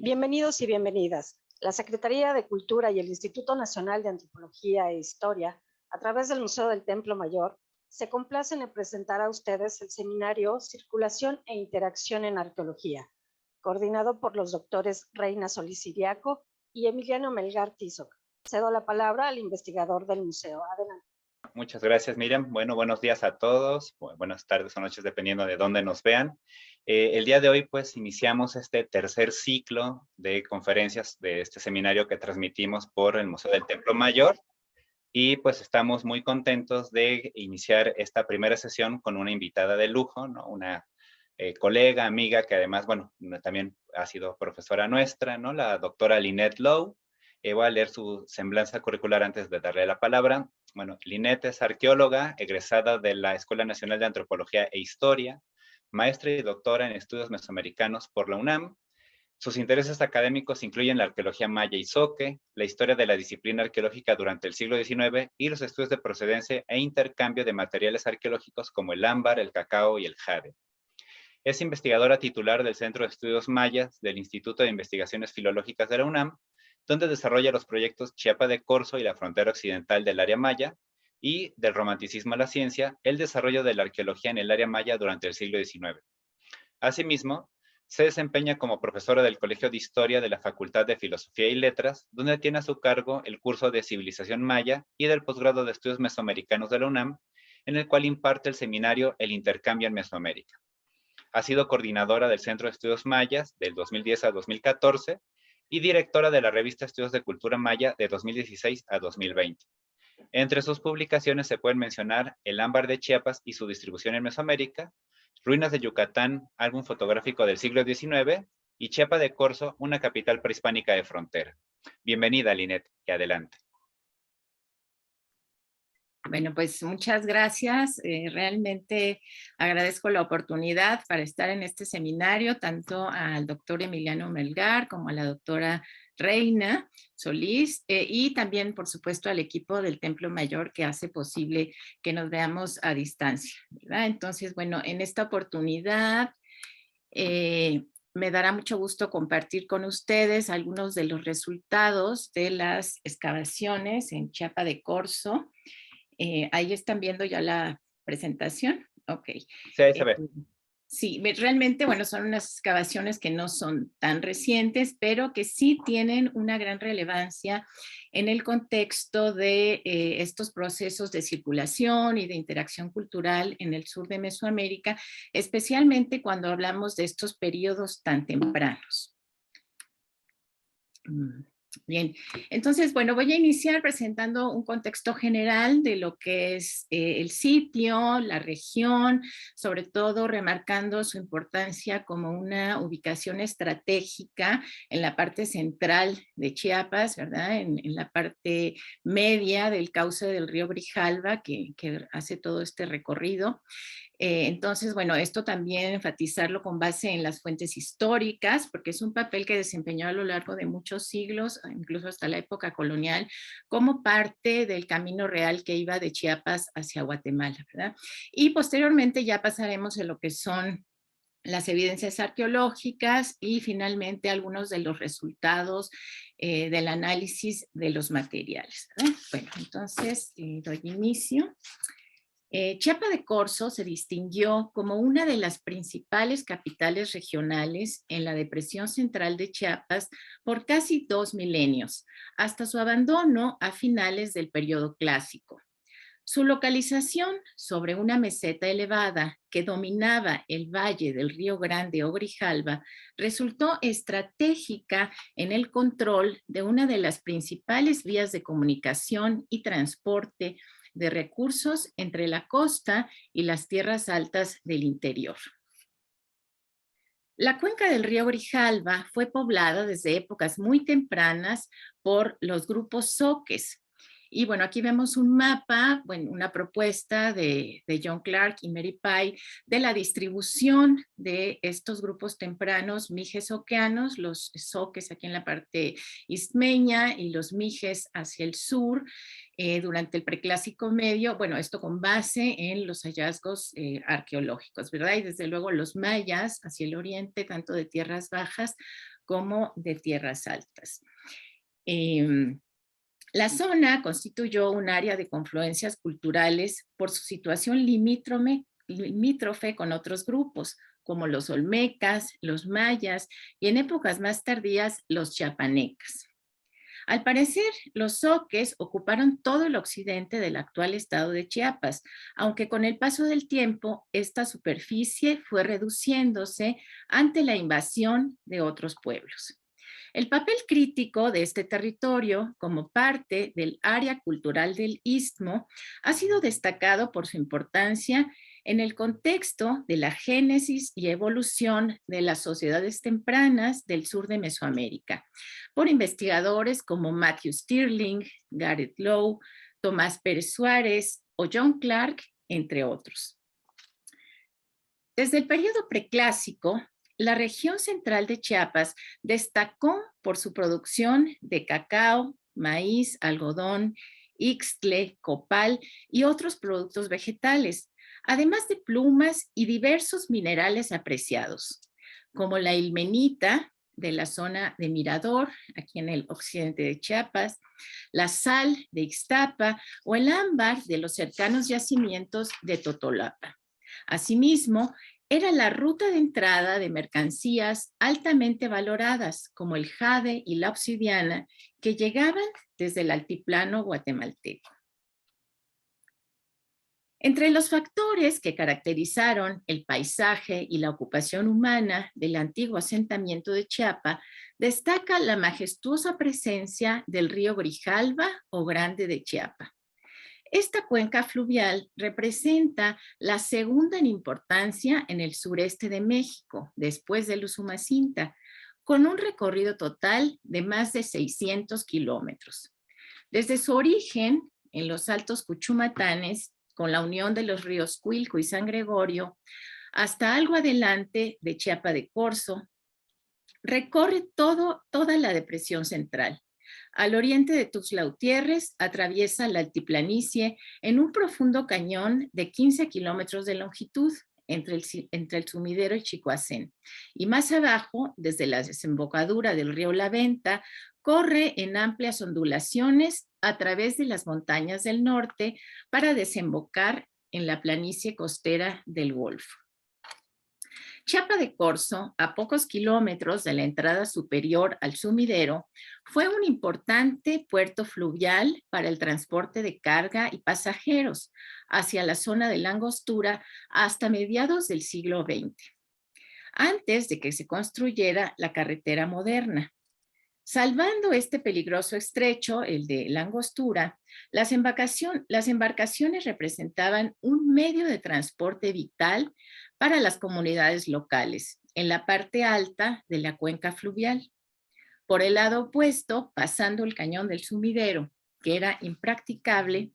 Bienvenidos y bienvenidas. La Secretaría de Cultura y el Instituto Nacional de Antropología e Historia, a través del Museo del Templo Mayor, se complacen en presentar a ustedes el seminario Circulación e Interacción en Arqueología, coordinado por los doctores Reina Solís Iriaco y Emiliano Melgar Tizoc. Cedo la palabra al investigador del museo. Adelante. Muchas gracias, Miriam. Bueno, buenos días a todos, buenas tardes o noches, dependiendo de dónde nos vean. El día de hoy, pues, iniciamos este tercer ciclo de conferencias de este seminario que transmitimos por el Museo del Templo Mayor. Y pues estamos muy contentos de iniciar esta primera sesión con una invitada de lujo, ¿no? Una colega, amiga, que además, bueno, también ha sido profesora nuestra, ¿no? La doctora Lynette Lowe. Voy a leer su semblanza curricular antes de darle la palabra. Bueno, Lynette es arqueóloga, egresada de la Escuela Nacional de Antropología e Historia, maestra y doctora en estudios mesoamericanos por la UNAM. Sus intereses académicos incluyen la arqueología maya y zoque, la historia de la disciplina arqueológica durante el siglo XIX y los estudios de procedencia e intercambio de materiales arqueológicos como el ámbar, el cacao y el jade. Es investigadora titular del Centro de Estudios Mayas del Instituto de Investigaciones Filológicas de la UNAM, donde desarrolla los proyectos Chiapa de Corzo y la frontera occidental del área maya, y del romanticismo a la ciencia, el desarrollo de la arqueología en el área maya durante el siglo XIX. Asimismo, se desempeña como profesora del Colegio de Historia de la Facultad de Filosofía y Letras, donde tiene a su cargo el curso de Civilización Maya y del posgrado de Estudios Mesoamericanos de la UNAM, en el cual imparte el seminario El Intercambio en Mesoamérica. Ha sido coordinadora del Centro de Estudios Mayas del 2010 a 2014 y directora de la revista Estudios de Cultura Maya de 2016 a 2020. Entre sus publicaciones se pueden mencionar El ámbar de Chiapas y su distribución en Mesoamérica, Ruinas de Yucatán, álbum fotográfico del siglo XIX, y Chiapa de Corzo, una capital prehispánica de frontera. Bienvenida, Lynette, y adelante. Bueno, pues muchas gracias. Realmente agradezco la oportunidad para estar en este seminario, tanto al doctor Emiliano Melgar como a la doctora Reina Solís, y también, por supuesto, al equipo del Templo Mayor que hace posible que nos veamos a distancia, ¿verdad? Entonces, bueno, en esta oportunidad me dará mucho gusto compartir con ustedes algunos de los resultados de las excavaciones en Chiapa de Corzo. Ahí están viendo ya la presentación. Ok. Sí, ahí se ve. Sí, realmente, bueno, son unas excavaciones que no son tan recientes, pero que sí tienen una gran relevancia en el contexto de estos procesos de circulación y de interacción cultural en el sur de Mesoamérica, especialmente cuando hablamos de estos periodos tan tempranos. Bien, entonces, bueno, voy a iniciar presentando un contexto general de lo que es el sitio, la región, sobre todo remarcando su importancia como una ubicación estratégica en la parte central de Chiapas, ¿verdad? En la parte media del cauce del río Grijalva, que hace todo este recorrido. Entonces, bueno, esto también enfatizarlo con base en las fuentes históricas, porque es un papel que desempeñó a lo largo de muchos siglos, incluso hasta la época colonial, como parte del camino real que iba de Chiapas hacia Guatemala, ¿verdad? Y posteriormente ya pasaremos a lo que son las evidencias arqueológicas y finalmente algunos de los resultados del análisis de los materiales, ¿verdad? Bueno, entonces doy inicio. Chiapa de Corzo se distinguió como una de las principales capitales regionales en la depresión central de Chiapas por casi 2 milenios, hasta su abandono a finales del periodo clásico. Su localización sobre una meseta elevada que dominaba el valle del Río Grande o Grijalva resultó estratégica en el control de una de las principales vías de comunicación y transporte de recursos entre la costa y las tierras altas del interior. La cuenca del río Grijalva fue poblada desde épocas muy tempranas por los grupos zoques. Y bueno, aquí vemos un mapa, bueno, una propuesta de John Clark y Mary Pye de la distribución de estos grupos tempranos mijes-zoqueanos, los zoques aquí en la parte istmeña y los mijes hacia el sur, durante el preclásico medio, bueno, esto con base en los hallazgos arqueológicos, ¿verdad? Y desde luego los mayas hacia el oriente, tanto de tierras bajas como de tierras altas. La zona constituyó un área de confluencias culturales por su situación limítrofe con otros grupos, como los olmecas, los mayas y en épocas más tardías los chiapanecas. Al parecer, los zoques ocuparon todo el occidente del actual estado de Chiapas, aunque con el paso del tiempo esta superficie fue reduciéndose ante la invasión de otros pueblos. El papel crítico de este territorio como parte del área cultural del Istmo ha sido destacado por su importancia en el contexto de la génesis y evolución de las sociedades tempranas del sur de Mesoamérica, por investigadores como Matthew Stirling, Gareth Lowe, Tomás Pérez Suárez o John Clark, entre otros. Desde el periodo preclásico, la región central de Chiapas destacó por su producción de cacao, maíz, algodón, ixtle, copal y otros productos vegetales, además de plumas y diversos minerales apreciados, como la ilmenita de la zona de Mirador, aquí en el occidente de Chiapas, la sal de Ixtapa o el ámbar de los cercanos yacimientos de Totolapa. Asimismo, era la ruta de entrada de mercancías altamente valoradas, como el jade y la obsidiana, que llegaban desde el altiplano guatemalteco. Entre los factores que caracterizaron el paisaje y la ocupación humana del antiguo asentamiento de Chiapa, destaca la majestuosa presencia del río Grijalva o Grande de Chiapa. Esta cuenca fluvial representa la segunda en importancia en el sureste de México, después del Usumacinta, con un recorrido total de más de 600 kilómetros. Desde su origen, en los Altos Cuchumatanes, con la unión de los ríos Cuilco y San Gregorio, hasta algo adelante de Chiapa de Corzo, recorre toda la depresión central. Al oriente de Tuxtla Gutiérrez atraviesa la altiplanicie en un profundo cañón de 15 kilómetros de longitud entre el Sumidero y Chicoacén. Y más abajo, desde la desembocadura del río La Venta, corre en amplias ondulaciones a través de las montañas del norte para desembocar en la planicie costera del Golfo. Chiapa de Corzo, a pocos kilómetros de la entrada superior al Sumidero, fue un importante puerto fluvial para el transporte de carga y pasajeros hacia la zona de la Angostura hasta mediados del siglo XX, antes de que se construyera la carretera moderna. Salvando este peligroso estrecho, el de la Angostura, las embarcaciones representaban un medio de transporte vital para las comunidades locales, en la parte alta de la cuenca fluvial. Por el lado opuesto, pasando el cañón del Sumidero, que era impracticable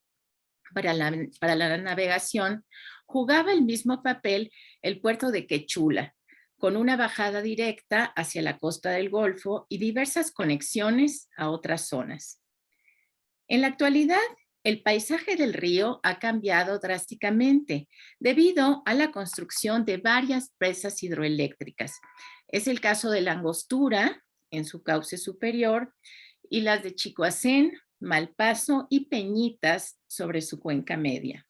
para la navegación, jugaba el mismo papel el puerto de Quechula, con una bajada directa hacia la costa del Golfo y diversas conexiones a otras zonas. En la actualidad, el paisaje del río ha cambiado drásticamente debido a la construcción de varias presas hidroeléctricas. Es el caso de la Angostura, en su cauce superior, y las de Chicoacén, Malpaso y Peñitas sobre su cuenca media.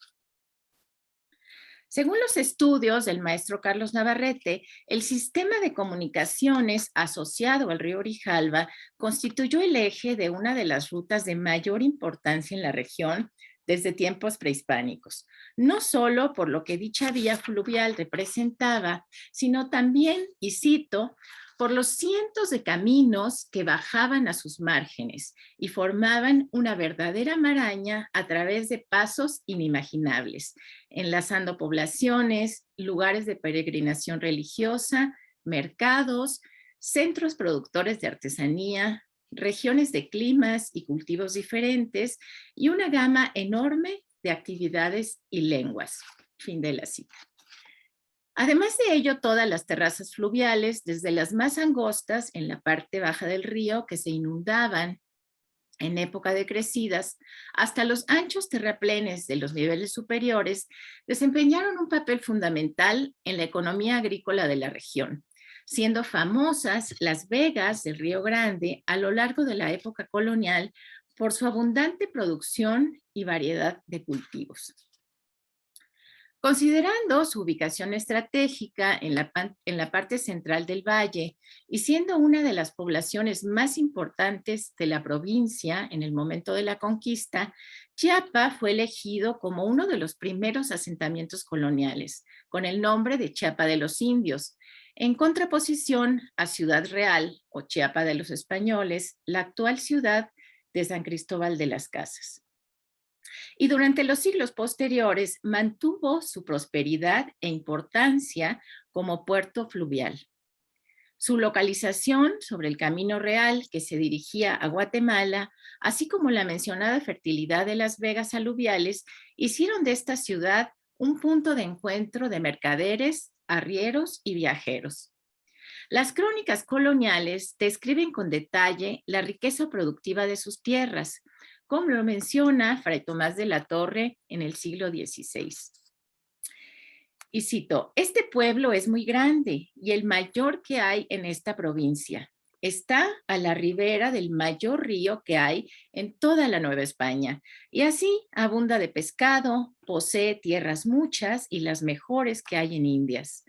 Según los estudios del maestro Carlos Navarrete, el sistema de comunicaciones asociado al río Grijalva constituyó el eje de una de las rutas de mayor importancia en la región desde tiempos prehispánicos, no solo por lo que dicha vía fluvial representaba, sino también, y cito, por los cientos de caminos que bajaban a sus márgenes y formaban una verdadera maraña a través de pasos inimaginables, enlazando poblaciones, lugares de peregrinación religiosa, mercados, centros productores de artesanía, regiones de climas y cultivos diferentes y una gama enorme de actividades y lenguas. Fin de la cita. Además de ello, todas las terrazas fluviales, desde las más angostas en la parte baja del río que se inundaban en época de crecidas, hasta los anchos terraplenes de los niveles superiores, desempeñaron un papel fundamental en la economía agrícola de la región, siendo famosas las vegas del Río Grande a lo largo de la época colonial por su abundante producción y variedad de cultivos. Considerando su ubicación estratégica en la parte central del valle y siendo una de las poblaciones más importantes de la provincia en el momento de la conquista, Chiapa fue elegido como uno de los primeros asentamientos coloniales, con el nombre de Chiapa de los Indios, en contraposición a Ciudad Real o Chiapa de los Españoles, la actual ciudad de San Cristóbal de las Casas. Y durante los siglos posteriores mantuvo su prosperidad e importancia como puerto fluvial. Su localización sobre el Camino Real que se dirigía a Guatemala, así como la mencionada fertilidad de las vegas aluviales, hicieron de esta ciudad un punto de encuentro de mercaderes, arrieros y viajeros. Las crónicas coloniales describen con detalle la riqueza productiva de sus tierras, como lo menciona Fray Tomás de la Torre en el siglo XVI. Y cito, este pueblo es muy grande y el mayor que hay en esta provincia. Está a la ribera del mayor río que hay en toda la Nueva España y así abunda de pescado, posee tierras muchas y las mejores que hay en Indias.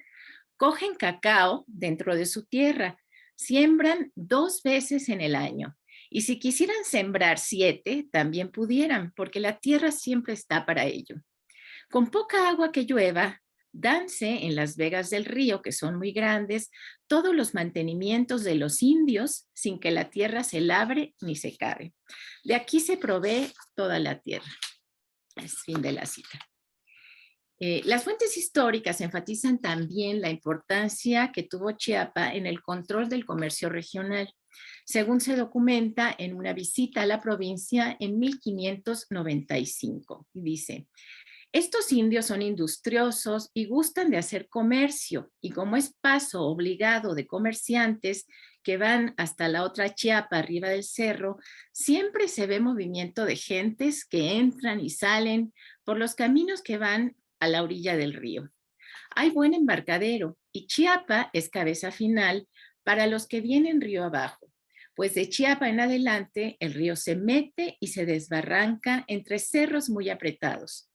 Cogen cacao dentro de su tierra, siembran 2 veces en el año. Y si quisieran sembrar 7, también pudieran, porque la tierra siempre está para ello. Con poca agua que llueva, danse en las vegas del río, que son muy grandes, todos los mantenimientos de los indios sin que la tierra se labre ni se cabe. De aquí se provee toda la tierra. Es fin de la cita. Las fuentes históricas enfatizan también la importancia que tuvo Chiapa en el control del comercio regional, según se documenta en una visita a la provincia en 1595. Y dice, estos indios son industriosos y gustan de hacer comercio, y como es paso obligado de comerciantes que van hasta la otra Chiapa arriba del cerro, siempre se ve movimiento de gentes que entran y salen por los caminos que van a la orilla del río. Hay buen embarcadero y Chiapa es cabeza final para los que vienen río abajo, pues de Chiapa en adelante el río se mete y se desbarranca entre cerros muy apretados.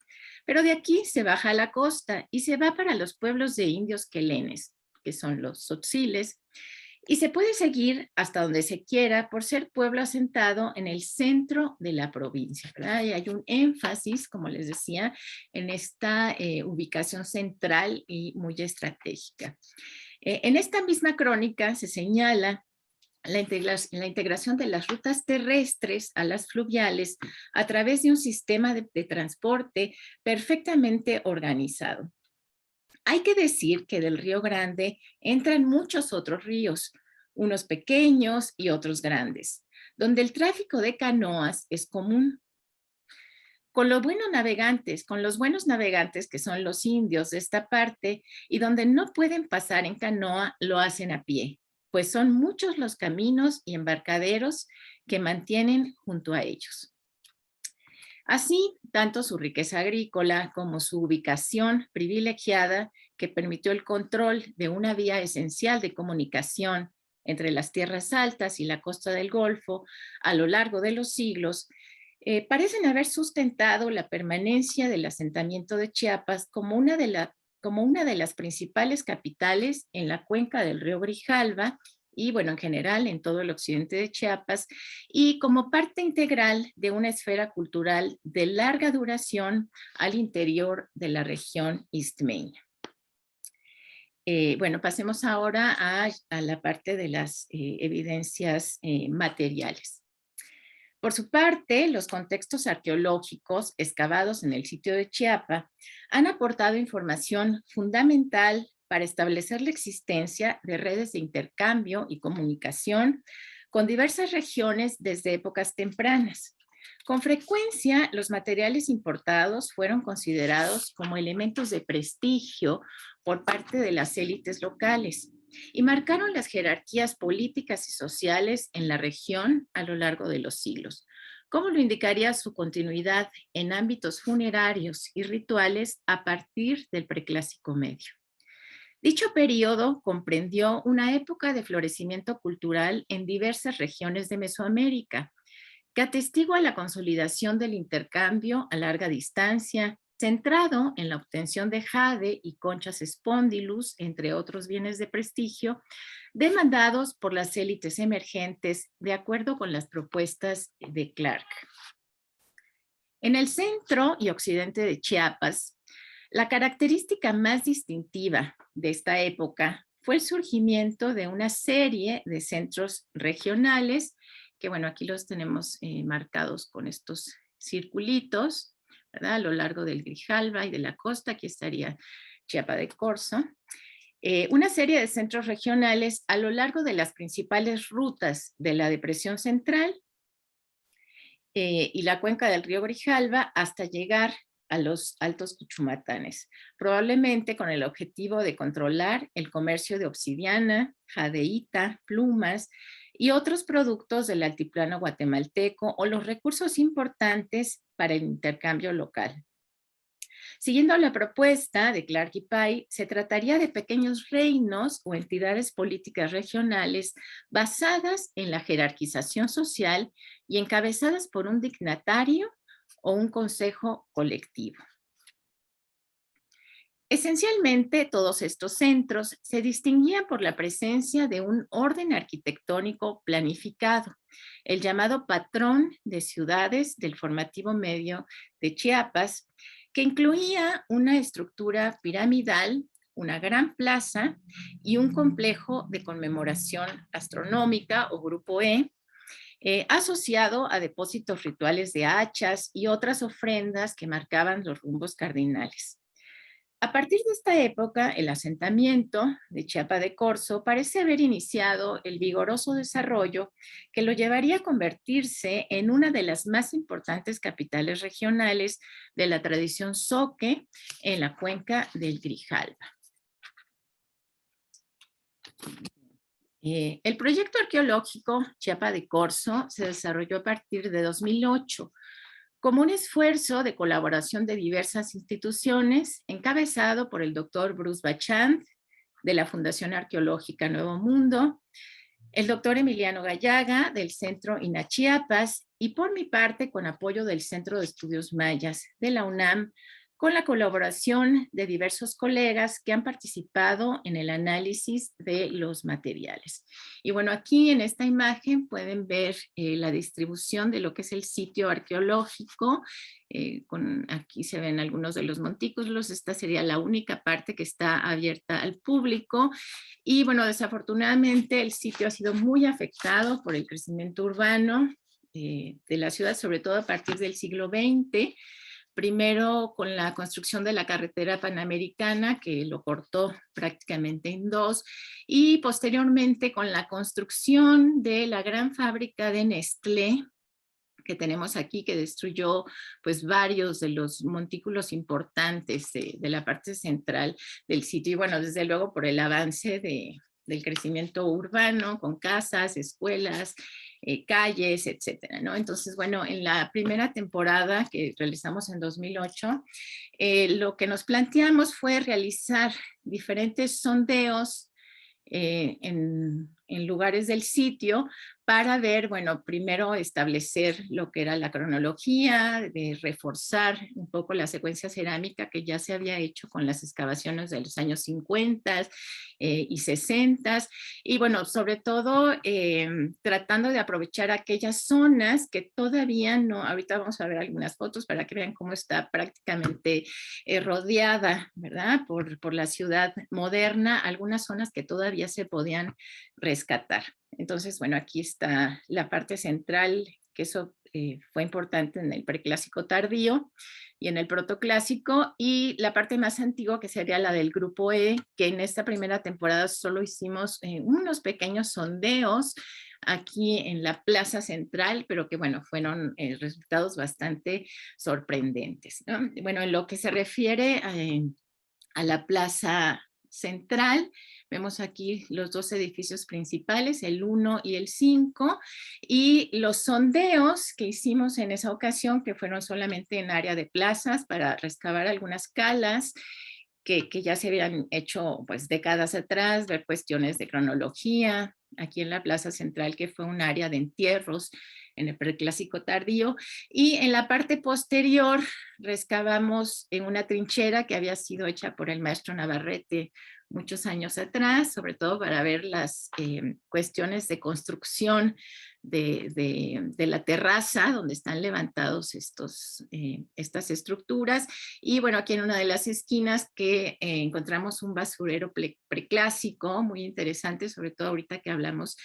Pero de aquí se baja a la costa y se va para los pueblos de indios quelenes, que son los tzotziles, y se puede seguir hasta donde se quiera por ser pueblo asentado en el centro de la provincia, ¿verdad? Y hay un énfasis, como les decía, en esta ubicación central y muy estratégica. En esta misma crónica se señala la integración de las rutas terrestres a las fluviales a través de un sistema de transporte perfectamente organizado. Hay que decir que del Río Grande entran muchos otros ríos, unos pequeños y otros grandes, donde el tráfico de canoas es común. Con los buenos navegantes que son los indios de esta parte y donde no pueden pasar en canoa, lo hacen a pie, pues son muchos los caminos y embarcaderos que mantienen junto a ellos. Así, tanto su riqueza agrícola como su ubicación privilegiada que permitió el control de una vía esencial de comunicación entre las tierras altas y la costa del Golfo a lo largo de los siglos, parecen haber sustentado la permanencia del asentamiento de Chiapas como una de las principales capitales en la cuenca del río Grijalva y, bueno, en general en todo el occidente de Chiapas, y como parte integral de una esfera cultural de larga duración al interior de la región istmeña. Bueno, pasemos ahora a la parte de las evidencias materiales. Por su parte, los contextos arqueológicos excavados en el sitio de Chiapa han aportado información fundamental para establecer la existencia de redes de intercambio y comunicación con diversas regiones desde épocas tempranas. Con frecuencia, los materiales importados fueron considerados como elementos de prestigio por parte de las élites locales y marcaron las jerarquías políticas y sociales en la región a lo largo de los siglos, como lo indicaría su continuidad en ámbitos funerarios y rituales a partir del Preclásico Medio. Dicho periodo comprendió una época de florecimiento cultural en diversas regiones de Mesoamérica, que atestigua la consolidación del intercambio a larga distancia, centrado en la obtención de jade y conchas spondylus, entre otros bienes de prestigio, demandados por las élites emergentes, de acuerdo con las propuestas de Clark. En el centro y occidente de Chiapas, la característica más distintiva de esta época fue el surgimiento de una serie de centros regionales, que bueno, aquí los tenemos marcados con estos circulitos, ¿verdad? A lo largo del Grijalva y de la costa, aquí estaría Chiapa de Corzo. Una serie de centros regionales a lo largo de las principales rutas de la Depresión Central y la cuenca del río Grijalva hasta llegar a los Altos Cuchumatanes, probablemente con el objetivo de controlar el comercio de obsidiana, jadeíta, plumas y otros productos del altiplano guatemalteco o los recursos importantes para el intercambio local. Siguiendo la propuesta de Clark y Pye, se trataría de pequeños reinos o entidades políticas regionales basadas en la jerarquización social y encabezadas por un dignatario o un consejo colectivo. Esencialmente, todos estos centros se distinguían por la presencia de un orden arquitectónico planificado, el llamado patrón de ciudades del formativo medio de Chiapas, que incluía una estructura piramidal, una gran plaza y un complejo de conmemoración astronómica o grupo E, asociado a depósitos rituales de hachas y otras ofrendas que marcaban los rumbos cardinales. A partir de esta época, el asentamiento de Chiapa de Corzo parece haber iniciado el vigoroso desarrollo que lo llevaría a convertirse en una de las más importantes capitales regionales de la tradición zoque en la cuenca del Grijalva. El proyecto arqueológico Chiapa de Corzo se desarrolló a partir de 2008 como un esfuerzo de colaboración de diversas instituciones encabezado por el doctor Bruce Bachand de la Fundación Arqueológica Nuevo Mundo, el doctor Emiliano Gallaga del Centro INACHIAPAS y por mi parte con apoyo del Centro de Estudios Mayas de la UNAM, con la colaboración de diversos colegas que han participado en el análisis de los materiales. Y bueno, aquí en esta imagen pueden ver la distribución de lo que es el sitio arqueológico. Aquí se ven algunos de los montículos. Esta sería la única parte que está abierta al público. Y bueno, desafortunadamente el sitio ha sido muy afectado por el crecimiento urbano de la ciudad, sobre todo a partir del siglo XX. Primero con la construcción de la carretera panamericana, que lo cortó prácticamente en dos, y posteriormente con la construcción de la gran fábrica de Nestlé, que tenemos aquí, que destruyó pues varios de los montículos importantes de la parte central del sitio. Y bueno, desde luego por el avance del crecimiento urbano, con casas, escuelas, calles, etcétera, ¿no? Entonces, bueno, en la primera temporada que realizamos en 2008, lo que nos planteamos fue realizar diferentes sondeos en lugares del sitio para ver, bueno, primero establecer lo que era la cronología, de reforzar un poco la secuencia cerámica que ya se había hecho con las excavaciones de los años 50 y 60, y bueno, sobre todo tratando de aprovechar aquellas zonas que todavía no, ahorita vamos a ver algunas fotos para que vean cómo está prácticamente rodeada, ¿verdad? Por la ciudad moderna, algunas zonas que todavía se podían rescatar. Entonces, bueno, aquí está la parte central, que eso fue importante en el preclásico tardío y en el protoclásico, y la parte más antigua, que sería la del grupo E, que en esta primera temporada solo hicimos unos pequeños sondeos aquí en la plaza central, pero que bueno, fueron resultados bastante sorprendentes, ¿no? Bueno, en lo que se refiere a la plaza central, vemos aquí los dos edificios principales, el 1 y el 5, y los sondeos que hicimos en esa ocasión, que fueron solamente en área de plazas para recabar algunas calas, que ya se habían hecho pues décadas atrás, ver cuestiones de cronología, aquí en la Plaza Central, que fue un área de entierros en el preclásico tardío, y en la parte posterior rescavamos en una trinchera que había sido hecha por el maestro Navarrete muchos años atrás, sobre todo para ver las cuestiones de construcción de la terraza donde están levantados estas estructuras. Y bueno, aquí en una de las esquinas que encontramos un basurero preclásico muy interesante, sobre todo ahorita que hablamos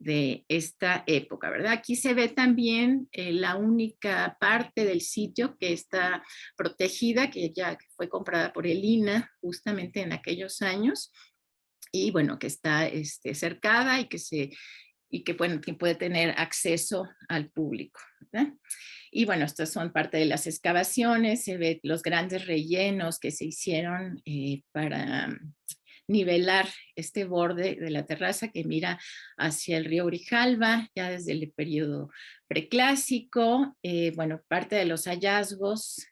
de esta época, ¿verdad? Aquí se ve también la única parte del sitio que está protegida, que ya fue comprada por el INAH justamente en aquellos años, y bueno, que está cercada y que bueno, que puede tener acceso al público, ¿verdad? Y bueno, estas son parte de las excavaciones, se ve los grandes rellenos que se hicieron para nivelar este borde de la terraza que mira hacia el río Grijalva, ya desde el periodo preclásico. Bueno, parte de los hallazgos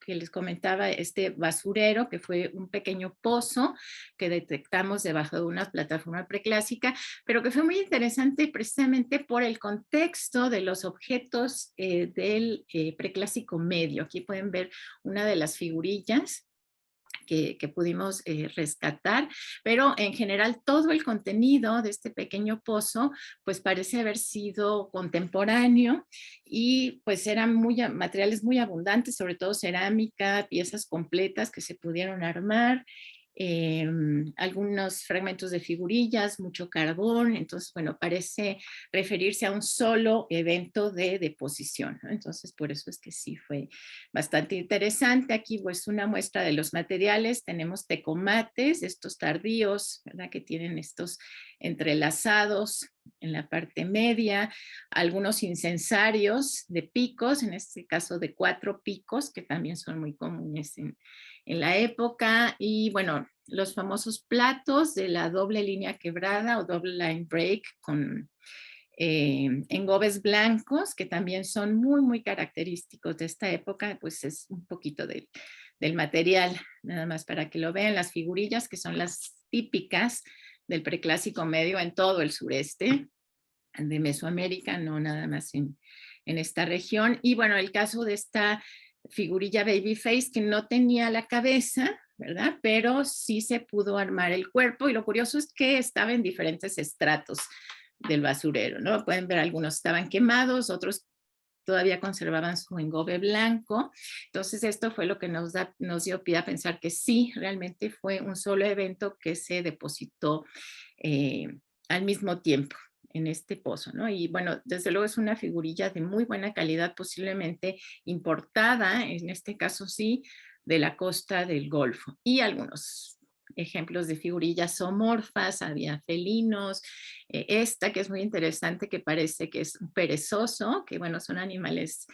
que les comentaba, este basurero, que fue un pequeño pozo que detectamos debajo de una plataforma preclásica, pero que fue muy interesante precisamente por el contexto de los objetos del preclásico medio. Aquí pueden ver una de las figurillas que pudimos rescatar, pero en general todo el contenido de este pequeño pozo pues parece haber sido contemporáneo y pues eran materiales muy abundantes, sobre todo cerámica, piezas completas que se pudieron armar, algunos fragmentos de figurillas, mucho carbón. Entonces, bueno, parece referirse a un solo evento de deposición, ¿no? Entonces, por eso es que sí fue bastante interesante. Aquí pues una muestra de los materiales, tenemos tecomates, estos tardíos, ¿verdad? Que tienen estos entrelazados en la parte media, algunos incensarios de picos, en este caso de 4 picos, que también son muy comunes en la época, y bueno, los famosos platos de la doble línea quebrada o double line break con engobes blancos, que también son muy característicos de esta época. Pues es un poquito del material, nada más para que lo vean, las figurillas que son las típicas del preclásico medio en todo el sureste de Mesoamérica, no nada más en esta región. Y bueno, el caso de esta figurilla Babyface, que no tenía la cabeza, ¿verdad? Pero sí se pudo armar el cuerpo, y lo curioso es que estaba en diferentes estratos del basurero, ¿no? Pueden ver, algunos estaban quemados, otros todavía conservaban su engobe blanco. Entonces esto fue lo que nos dio pie a pensar que sí, realmente fue un solo evento que se depositó al mismo tiempo en este pozo, ¿no? Y bueno, desde luego es una figurilla de muy buena calidad, posiblemente importada, en este caso sí, de la costa del Golfo. Y algunos ejemplos de figurillas zoomorfas, había felinos, esta que es muy interesante, que parece que es un perezoso, que bueno, son animales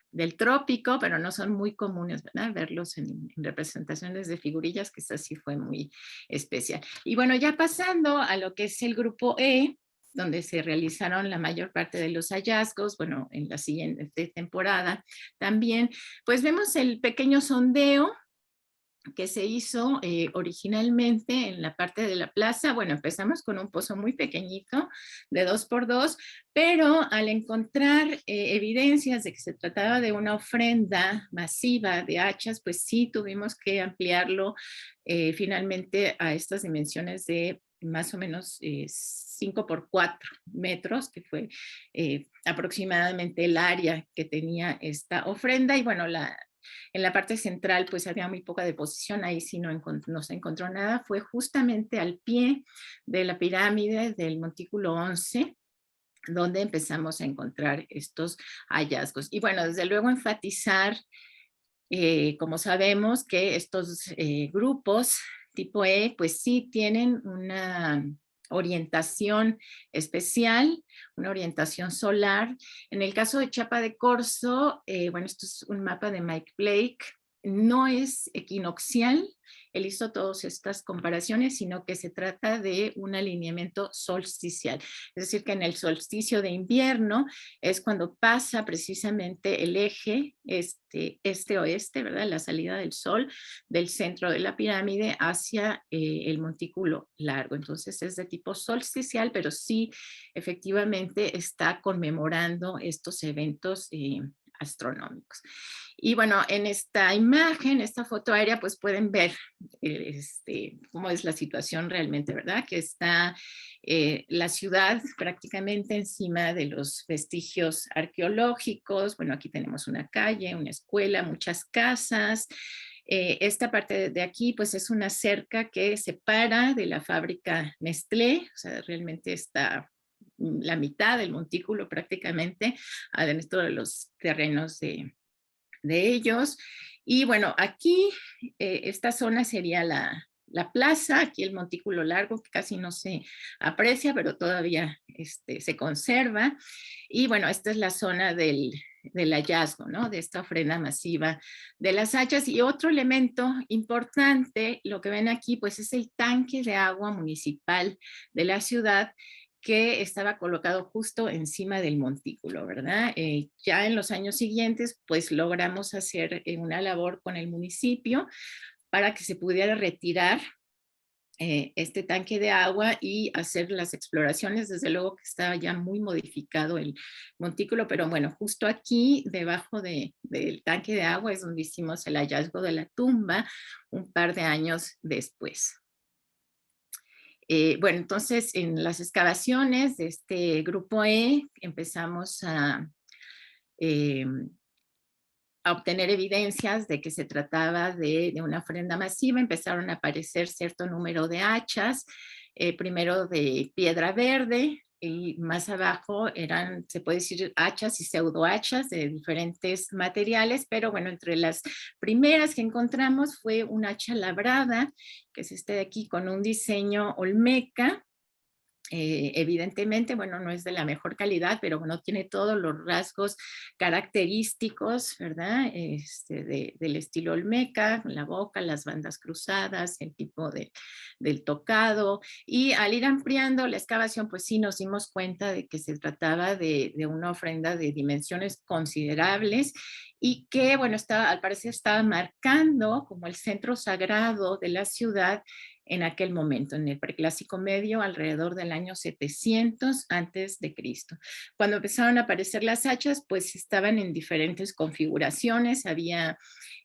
del trópico, pero no son muy comunes, ¿verdad? Verlos en representaciones de figurillas, que esta sí fue muy especial. Y bueno, ya pasando a lo que es el grupo E, donde se realizaron la mayor parte de los hallazgos, bueno, en la siguiente temporada también, pues vemos el pequeño sondeo que se hizo originalmente en la parte de la plaza. Bueno, empezamos con un pozo muy pequeñito de 2 por 2, pero al encontrar evidencias de que se trataba de una ofrenda masiva de hachas, pues sí tuvimos que ampliarlo finalmente a estas dimensiones de más o menos 5 por 4 metros, que fue aproximadamente el área que tenía esta ofrenda. Y bueno, en la parte central pues había muy poca deposición, ahí sí no se encontró nada. Fue justamente al pie de la pirámide del Montículo 11 donde empezamos a encontrar estos hallazgos. Y bueno, desde luego enfatizar, como sabemos, que estos grupos tipo E pues sí tienen una orientación especial, una orientación solar. En el caso de Chiapa de Corzo, bueno, esto es un mapa de Mike Blake, no es equinoccial. Él hizo todas estas comparaciones, sino que se trata de un alineamiento solsticial. Es decir, que en el solsticio de invierno es cuando pasa precisamente el eje este-oeste, ¿verdad? La salida del sol del centro de la pirámide hacia el montículo largo. Entonces es de tipo solsticial, pero sí efectivamente está conmemorando estos eventos astronómicos. Y bueno, en esta imagen, esta foto aérea, pues pueden ver cómo es la situación realmente, ¿verdad? Que está la ciudad prácticamente encima de los vestigios arqueológicos. Bueno, aquí tenemos una calle, una escuela, muchas casas. Esta parte de aquí, pues es una cerca que separa de la fábrica Nestlé, o sea, realmente está la mitad del montículo prácticamente adentro de los terrenos de ellos. Y bueno, aquí esta zona sería la plaza, aquí el montículo largo que casi no se aprecia, pero todavía se conserva. Y bueno, esta es la zona del hallazgo, ¿no? De esta ofrenda masiva de las hachas. Y otro elemento importante, lo que ven aquí, pues es el tanque de agua municipal de la ciudad, que estaba colocado justo encima del montículo, ¿verdad? Ya en los años siguientes, pues logramos hacer una labor con el municipio para que se pudiera retirar este tanque de agua y hacer las exploraciones. Desde luego que estaba ya muy modificado el montículo, pero bueno, justo aquí, debajo del tanque de agua, es donde hicimos el hallazgo de la tumba un par de años después. Bueno, entonces en las excavaciones de este grupo empezamos a obtener evidencias de que se trataba de una ofrenda masiva. Empezaron a aparecer cierto número de hachas, primero de piedra verde, y más abajo eran, se puede decir, hachas y pseudohachas de diferentes materiales, pero bueno, entre las primeras que encontramos fue un hacha labrada, que es de aquí, con un diseño olmeca. Evidentemente, bueno, no es de la mejor calidad, pero bueno, tiene todos los rasgos característicos, ¿verdad? Del estilo olmeca, la boca, las bandas cruzadas, el tipo del tocado. Y al ir ampliando la excavación, pues sí nos dimos cuenta de que se trataba de una ofrenda de dimensiones considerables y que, bueno, al parecer estaba marcando como el centro sagrado de la ciudad en aquel momento, en el preclásico medio, alrededor del año 700 antes de Cristo. Cuando empezaron a aparecer las hachas, pues estaban en diferentes configuraciones. Había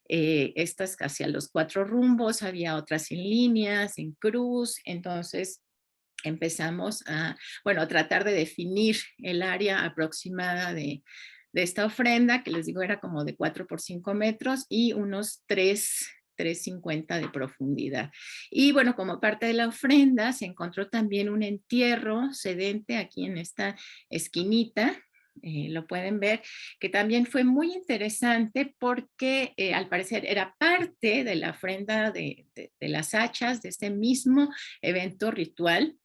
estas hacia los 4 rumbos, había otras en líneas, en cruz. Entonces empezamos a, bueno, a tratar de definir el área aproximada de esta ofrenda, que les digo era como de 4 por 5 metros y unos 3,50 de profundidad. Y bueno, como parte de la ofrenda se encontró también un entierro sedente aquí en esta esquinita. Lo pueden ver, que también fue muy interesante porque al parecer era parte de la ofrenda de las hachas, de este mismo evento ritual.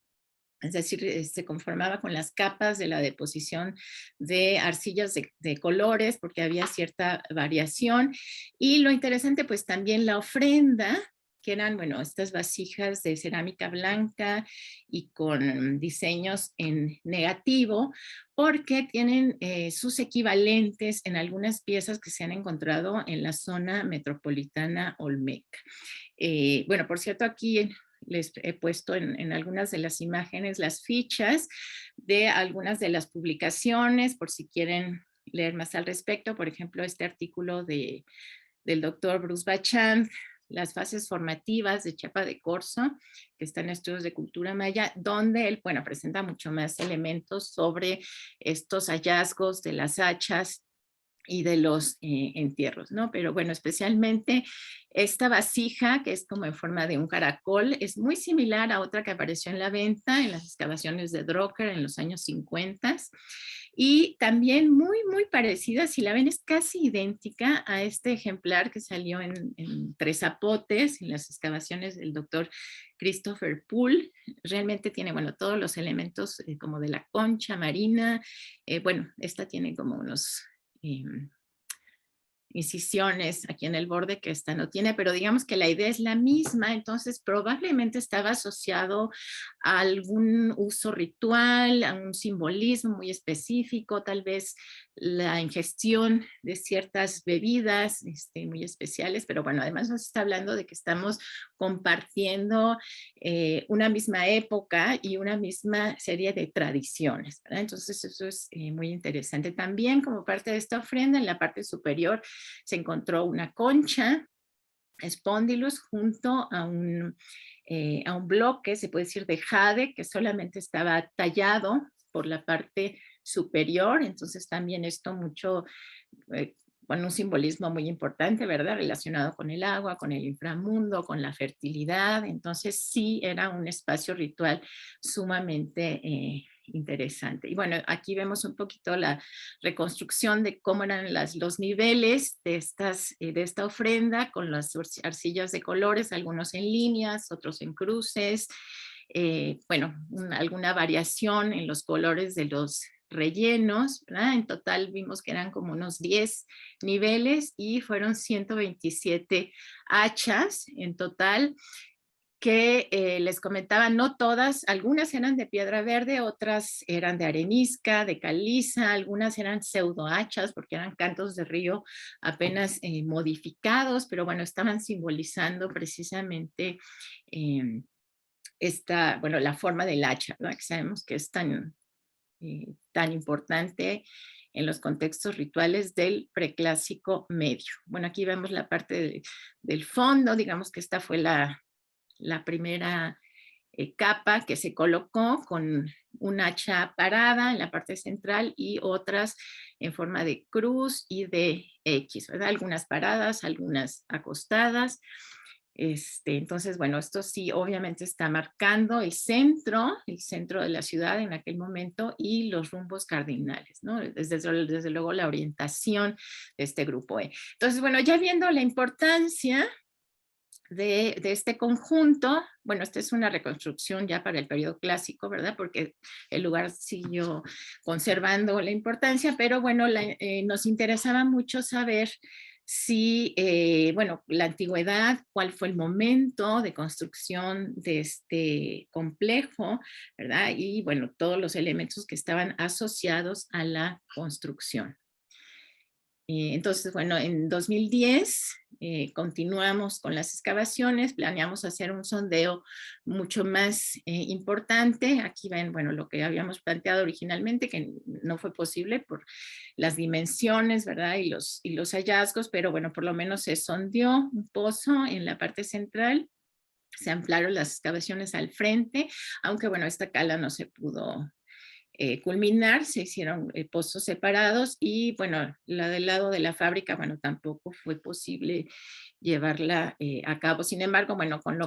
Es decir, se conformaba con las capas de la deposición de arcillas de colores, porque había cierta variación. Y lo interesante, pues también la ofrenda, que eran, bueno, estas vasijas de cerámica blanca y con diseños en negativo, porque tienen sus equivalentes en algunas piezas que se han encontrado en la zona metropolitana olmeca. Bueno, por cierto, aquí les he puesto en algunas de las imágenes las fichas de algunas de las publicaciones, por si quieren leer más al respecto. Por ejemplo, este artículo del doctor Bruce Bachand, las fases formativas de Chiapa de Corzo, que está en Estudios de Cultura Maya, donde él, bueno, presenta mucho más elementos sobre estos hallazgos de las hachas y de los entierros, ¿no? Pero bueno, especialmente esta vasija, que es como en forma de un caracol, es muy similar a otra que apareció en la venta en las excavaciones de Drucker en los años 50, y también muy, muy parecida, si la ven, es casi idéntica a este ejemplar que salió en Tres Zapotes, en las excavaciones del doctor Christopher Poole. Realmente tiene, bueno, todos los elementos como de la concha marina. Bueno, esta tiene como unos incisiones aquí en el borde que esta no tiene, pero digamos que la idea es la misma, entonces probablemente estaba asociado a algún uso ritual, a un simbolismo muy específico, tal vez la ingestión de ciertas bebidas muy especiales, pero bueno, además nos está hablando de que estamos compartiendo una misma época y una misma serie de tradiciones, ¿verdad? Entonces eso es muy interesante. También como parte de esta ofrenda, en la parte superior se encontró una concha, Spondylus, junto a un bloque, se puede decir de jade, que solamente estaba tallado por la parte superior, entonces también esto mucho, con un simbolismo muy importante, ¿verdad? Relacionado con el agua, con el inframundo, con la fertilidad, entonces sí era un espacio ritual sumamente interesante. Y bueno, aquí vemos un poquito la reconstrucción de cómo eran los niveles de esta ofrenda, con las arcillas de colores, algunos en líneas, otros en cruces, bueno, alguna variación en los colores de los rellenos, ¿verdad? En total vimos que eran como unos 10 niveles y fueron 127 hachas en total, que les comentaba, no todas, algunas eran de piedra verde, otras eran de arenisca, de caliza, algunas eran pseudohachas porque eran cantos de río apenas modificados, pero bueno, estaban simbolizando precisamente bueno, la forma del hacha, ¿no? Que sabemos que es tan importante en los contextos rituales del preclásico medio. Bueno, aquí vemos la parte del fondo, digamos que esta fue la primera capa que se colocó con un hacha parada en la parte central y otras en forma de cruz y de X, ¿verdad? Algunas paradas, algunas acostadas. Entonces, bueno, esto sí obviamente está marcando el centro de la ciudad en aquel momento y los rumbos cardinales, ¿no? Desde luego la orientación de este grupo E. Entonces, bueno, ya viendo la importancia de este conjunto, bueno, esta es una reconstrucción ya para el periodo clásico, ¿verdad? Porque el lugar siguió conservando la importancia, pero bueno, nos interesaba mucho saber si, bueno, la antigüedad, cuál fue el momento de construcción de este complejo, ¿verdad? Y bueno, todos los elementos que estaban asociados a la construcción. Entonces, bueno, en 2010 continuamos con las excavaciones, planeamos hacer un sondeo mucho más importante. Aquí ven, bueno, lo que habíamos planteado originalmente, que no fue posible por las dimensiones, ¿verdad? Y los hallazgos, pero bueno, por lo menos se sondeó un pozo en la parte central. Se ampliaron las excavaciones al frente, aunque bueno, esta cala no se pudo culminar, se hicieron pozos separados y bueno, la del lado de la fábrica, bueno, tampoco fue posible llevarla a cabo. Sin embargo, bueno, con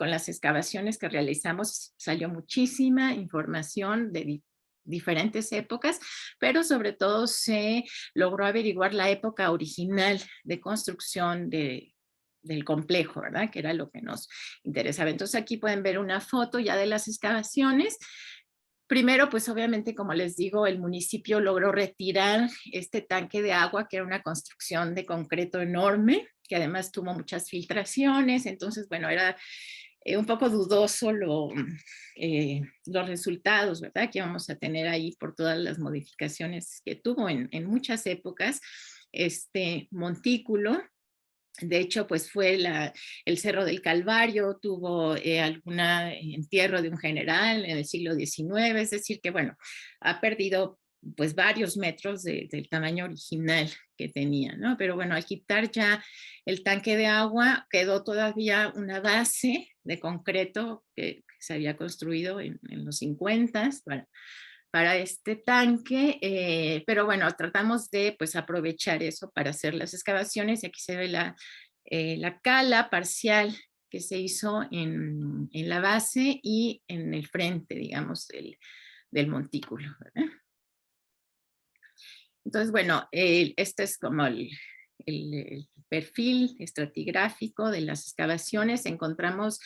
las excavaciones que realizamos salió muchísima información de diferentes épocas, pero sobre todo se logró averiguar la época original de construcción del complejo, ¿verdad? Que era lo que nos interesaba. Entonces aquí pueden ver una foto ya de las excavaciones. Primero, pues obviamente, como les digo, el municipio logró retirar este tanque de agua, que era una construcción de concreto enorme, que además tuvo muchas filtraciones, entonces, bueno, era un poco dudoso los resultados, ¿verdad? Que vamos a tener ahí por todas las modificaciones que tuvo en muchas épocas este montículo. De hecho, pues fue el Cerro del Calvario, tuvo algún entierro de un general en el siglo XIX, es decir que, bueno, ha perdido pues varios metros del tamaño original que tenía, ¿no? Pero bueno, al quitar ya el tanque de agua, quedó todavía una base de concreto que se había construido en los 50 para este tanque, pero bueno, tratamos de pues aprovechar eso para hacer las excavaciones y aquí se ve la cala parcial que se hizo en la base y en el frente, digamos, del montículo, ¿verdad? Entonces, bueno, este es como el perfil estratigráfico de las excavaciones encontramos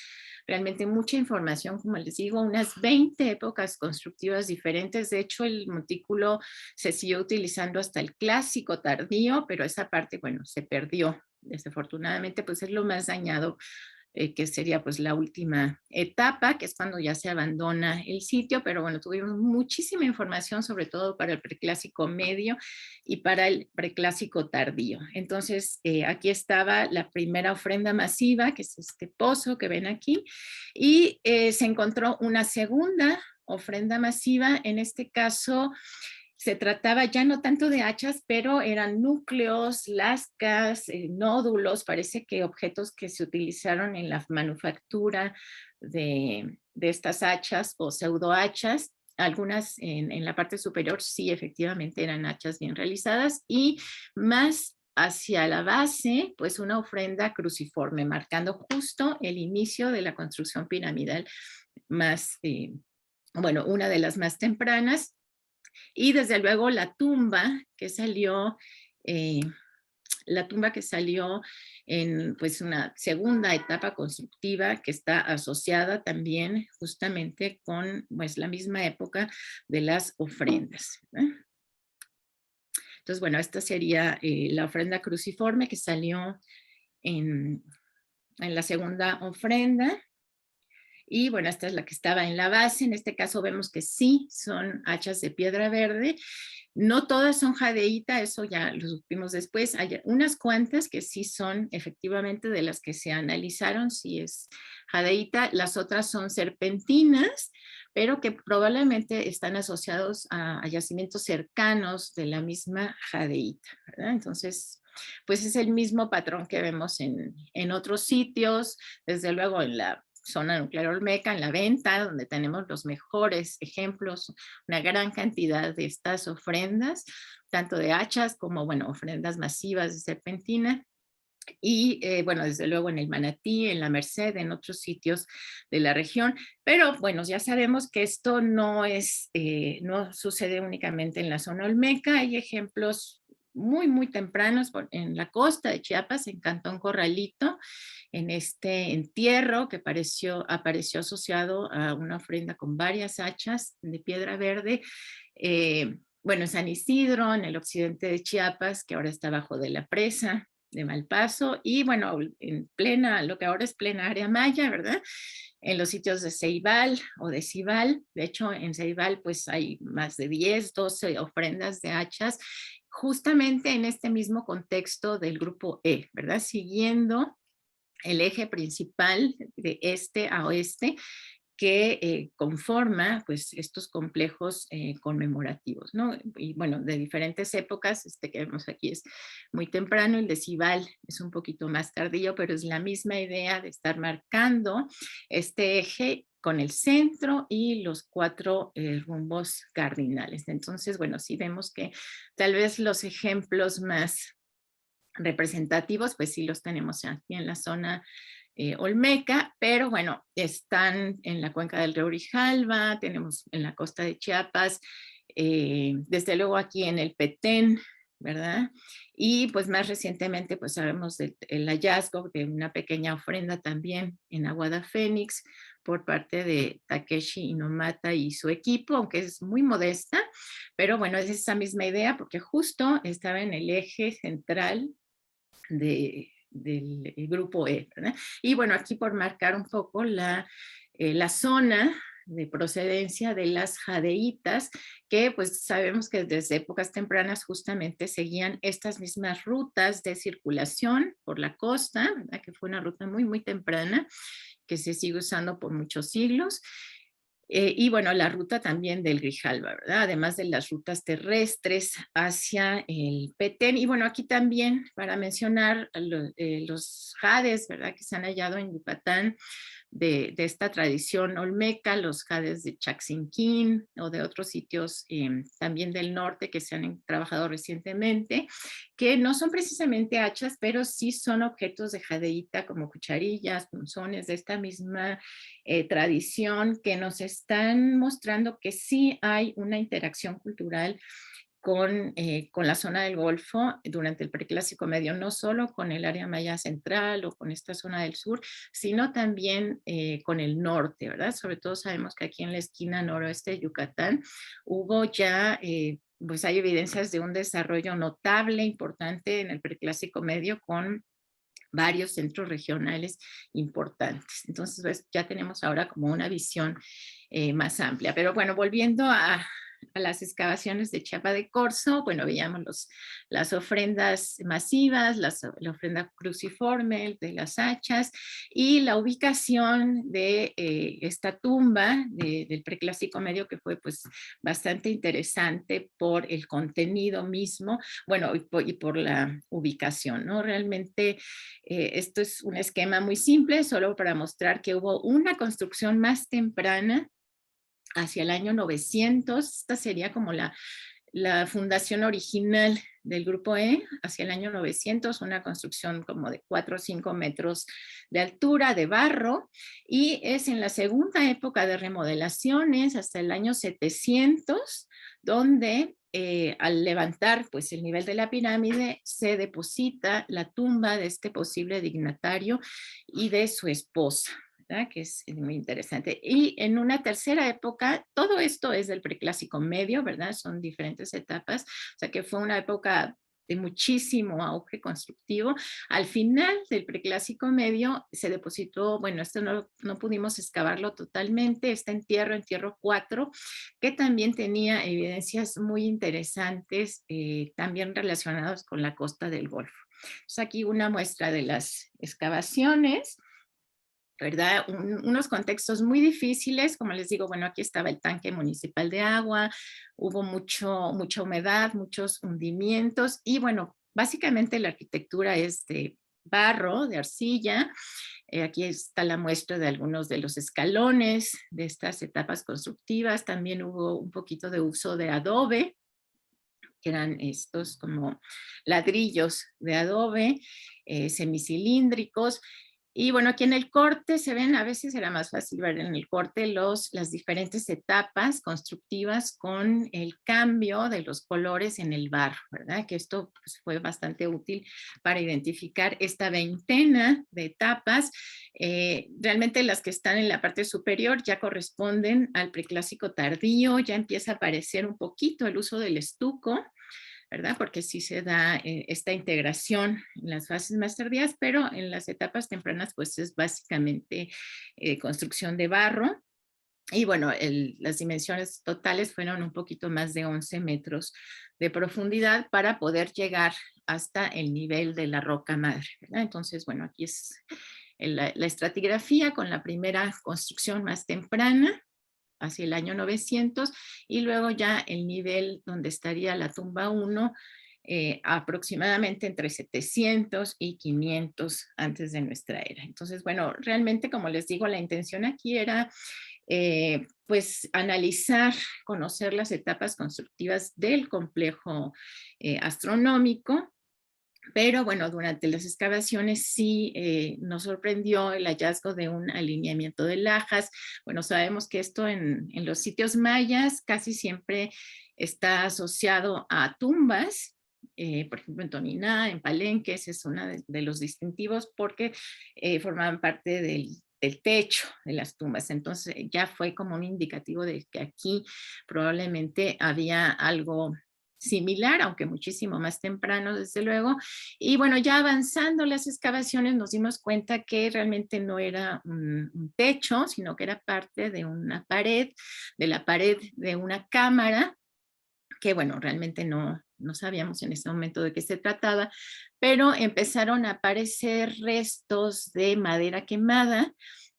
realmente mucha información, como les digo, unas 20 épocas constructivas diferentes. De hecho, el montículo se siguió utilizando hasta el clásico tardío, pero esa parte, bueno, se perdió. Desafortunadamente, pues es lo más dañado, que sería pues la última etapa, que es cuando ya se abandona el sitio, pero bueno, tuvimos muchísima información, sobre todo para el preclásico medio y para el preclásico tardío. Entonces, aquí estaba la primera ofrenda masiva, que es este pozo que ven aquí, y se encontró una segunda ofrenda masiva, en este caso se trataba ya no tanto de hachas, pero eran núcleos, lascas, nódulos, parece que objetos que se utilizaron en la manufactura de estas hachas o pseudohachas. Algunas en la parte superior sí efectivamente eran hachas bien realizadas, y más hacia la base, pues una ofrenda cruciforme, marcando justo el inicio de la construcción piramidal más, bueno, una de las más tempranas. Y desde luego la tumba que salió, eh, en pues una segunda etapa constructiva que está asociada también justamente con pues la misma época de las ofrendas, ¿eh? Entonces, bueno, esta sería la ofrenda cruciforme que salió en la segunda ofrenda. Y bueno, esta es la que estaba en la base. En este caso vemos que sí son hachas de piedra verde. No todas son jadeíta, eso ya lo supimos después. Hay unas cuantas que sí son efectivamente de las que se analizaron, sí es jadeíta. Las otras son serpentinas, pero que probablemente están asociados a yacimientos cercanos de la misma jadeíta, ¿verdad? Entonces, pues es el mismo patrón que vemos en otros sitios, desde luego en la zona nuclear olmeca, en la venta, donde tenemos los mejores ejemplos, una gran cantidad de estas ofrendas, tanto de hachas como, bueno, ofrendas masivas de serpentina. Y bueno, desde luego en el Manatí, en la Merced, en otros sitios de la región. Pero bueno, ya sabemos que esto no no sucede únicamente en la zona olmeca. Hay ejemplos muy, muy tempranos en la costa de Chiapas, en Cantón Corralito, en este entierro que apareció asociado a una ofrenda con varias hachas de piedra verde. Bueno, en San Isidro, en el occidente de Chiapas, que ahora está bajo de la presa de Malpaso, y bueno, en plena, lo que ahora es plena área maya, ¿verdad? En los sitios de Ceibal o de Cibal. De hecho, en Ceibal pues hay más de 10, 12 ofrendas de hachas, justamente en este mismo contexto del grupo E, ¿verdad? Siguiendo el eje principal de este a oeste que conforma pues estos complejos conmemorativos, ¿no? Y bueno, de diferentes épocas, este que vemos aquí es muy temprano, el de Cibal es un poquito más tardío, pero es la misma idea de estar marcando este eje con el centro y los 4 rumbos cardinales. Entonces, bueno, sí vemos que tal vez los ejemplos más representativos, pues sí los tenemos aquí en la zona olmeca, pero bueno, están en la cuenca del río Grijalva, tenemos en la costa de Chiapas, desde luego aquí en el Petén, ¿verdad? Y pues más recientemente pues sabemos del hallazgo de una pequeña ofrenda también en Aguada Fénix por parte de Takeshi Inomata y su equipo, aunque es muy modesta, pero bueno, es esa misma idea porque justo estaba en el eje central del grupo E, ¿verdad? Y bueno, aquí por marcar un poco la zona de procedencia de las jadeítas, que pues sabemos que desde épocas tempranas justamente seguían estas mismas rutas de circulación por la costa, ¿verdad? Que fue una ruta muy, muy temprana, que se sigue usando por muchos siglos. Y bueno, la ruta también del Grijalva, ¿verdad? Además de las rutas terrestres hacia el Petén. Y bueno, aquí también para mencionar los jades, ¿verdad? Que se han hallado en Yucatán de esta tradición olmeca, los jades de Chaxinquín o de otros sitios también del norte que se han trabajado recientemente, que no son precisamente hachas, pero sí son objetos de jadeíta como cucharillas, punzones de esta misma tradición que nos están mostrando que sí hay una interacción cultural con la zona del Golfo durante el Preclásico Medio, no solo con el área maya central o con esta zona del sur, sino también con el norte, ¿verdad? Sobre todo sabemos que aquí en la esquina noroeste de Yucatán hubo ya, pues hay evidencias de un desarrollo notable, importante en el Preclásico Medio con varios centros regionales importantes. Entonces, pues, ya tenemos ahora como una visión más amplia. Pero bueno, volviendo a las excavaciones de Chiapa de Corzo, bueno, veíamos las ofrendas masivas, la ofrenda cruciforme de las hachas y la ubicación de esta tumba del Preclásico Medio, que fue pues bastante interesante por el contenido mismo, bueno, y por la ubicación, ¿no? Realmente esto es un esquema muy simple, solo para mostrar que hubo una construcción más temprana hacia el año 900, esta sería como la fundación original del grupo E, hacia el año 900, una construcción como de 4 o 5 metros de altura, de barro, y es en la segunda época de remodelaciones, hasta el año 700, donde al levantar pues, el nivel de la pirámide, se deposita la tumba de este posible dignatario y de su esposa, ¿verdad? Que es muy interesante. Y en una tercera época, todo esto es del Preclásico Medio, ¿verdad? Son diferentes etapas, o sea que fue una época de muchísimo auge constructivo. Al final del Preclásico Medio se depositó, bueno, esto no pudimos excavarlo totalmente, está entierro 4, que también tenía evidencias muy interesantes, también relacionadas con la costa del Golfo. Entonces aquí una muestra de las excavaciones, ¿verdad? Unos contextos muy difíciles, como les digo, bueno, aquí estaba el tanque municipal de agua, hubo mucha humedad, muchos hundimientos y bueno, básicamente la arquitectura es de barro, de arcilla. Aquí está la muestra de algunos de los escalones de estas etapas constructivas. También hubo un poquito de uso de adobe, que eran estos como ladrillos de adobe, semicilíndricos. Y bueno, aquí en el corte se ven, a veces era más fácil ver en el corte las diferentes etapas constructivas con el cambio de los colores en el barro, ¿verdad? Que esto pues, fue bastante útil para identificar esta veintena de etapas. Realmente las que están en la parte superior ya corresponden al Preclásico tardío, ya empieza a aparecer un poquito el uso del estuco, ¿verdad? Porque sí se da esta integración en las fases más tardías, pero en las etapas tempranas pues es básicamente construcción de barro. Y bueno, las dimensiones totales fueron un poquito más de 11 metros de profundidad para poder llegar hasta el nivel de la roca madre, ¿verdad? Entonces, bueno, aquí es la estratigrafía con la primera construcción más temprana, hacia el año 900, y luego ya el nivel donde estaría la tumba 1, aproximadamente entre 700 y 500 antes de nuestra era. Entonces, bueno, realmente, como les digo, la intención aquí era pues analizar, conocer las etapas constructivas del complejo astronómico. Pero bueno, durante las excavaciones sí nos sorprendió el hallazgo de un alineamiento de lajas. Bueno, sabemos que esto en los sitios mayas casi siempre está asociado a tumbas. Por ejemplo, en Toniná, en Palenque, ese es uno de los distintivos porque formaban parte del techo de las tumbas. Entonces ya fue como un indicativo de que aquí probablemente había algo similar, aunque muchísimo más temprano, desde luego. Y bueno, ya avanzando las excavaciones nos dimos cuenta que realmente no era un techo, sino que era parte de una pared, de la pared de una cámara, que bueno, realmente no sabíamos en ese momento de qué se trataba, pero empezaron a aparecer restos de madera quemada,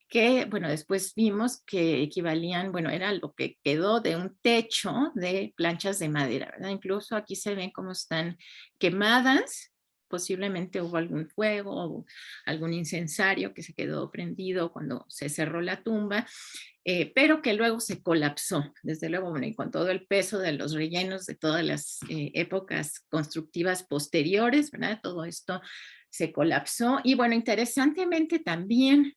que, bueno, después vimos que equivalían, bueno, era lo que quedó de un techo de planchas de madera, ¿verdad? Incluso aquí se ven cómo están quemadas, posiblemente hubo algún fuego o algún incensario que se quedó prendido cuando se cerró la tumba, pero que luego se colapsó, desde luego, bueno, y con todo el peso de los rellenos de todas las épocas constructivas posteriores, ¿verdad? Todo esto se colapsó. Y bueno, interesantemente también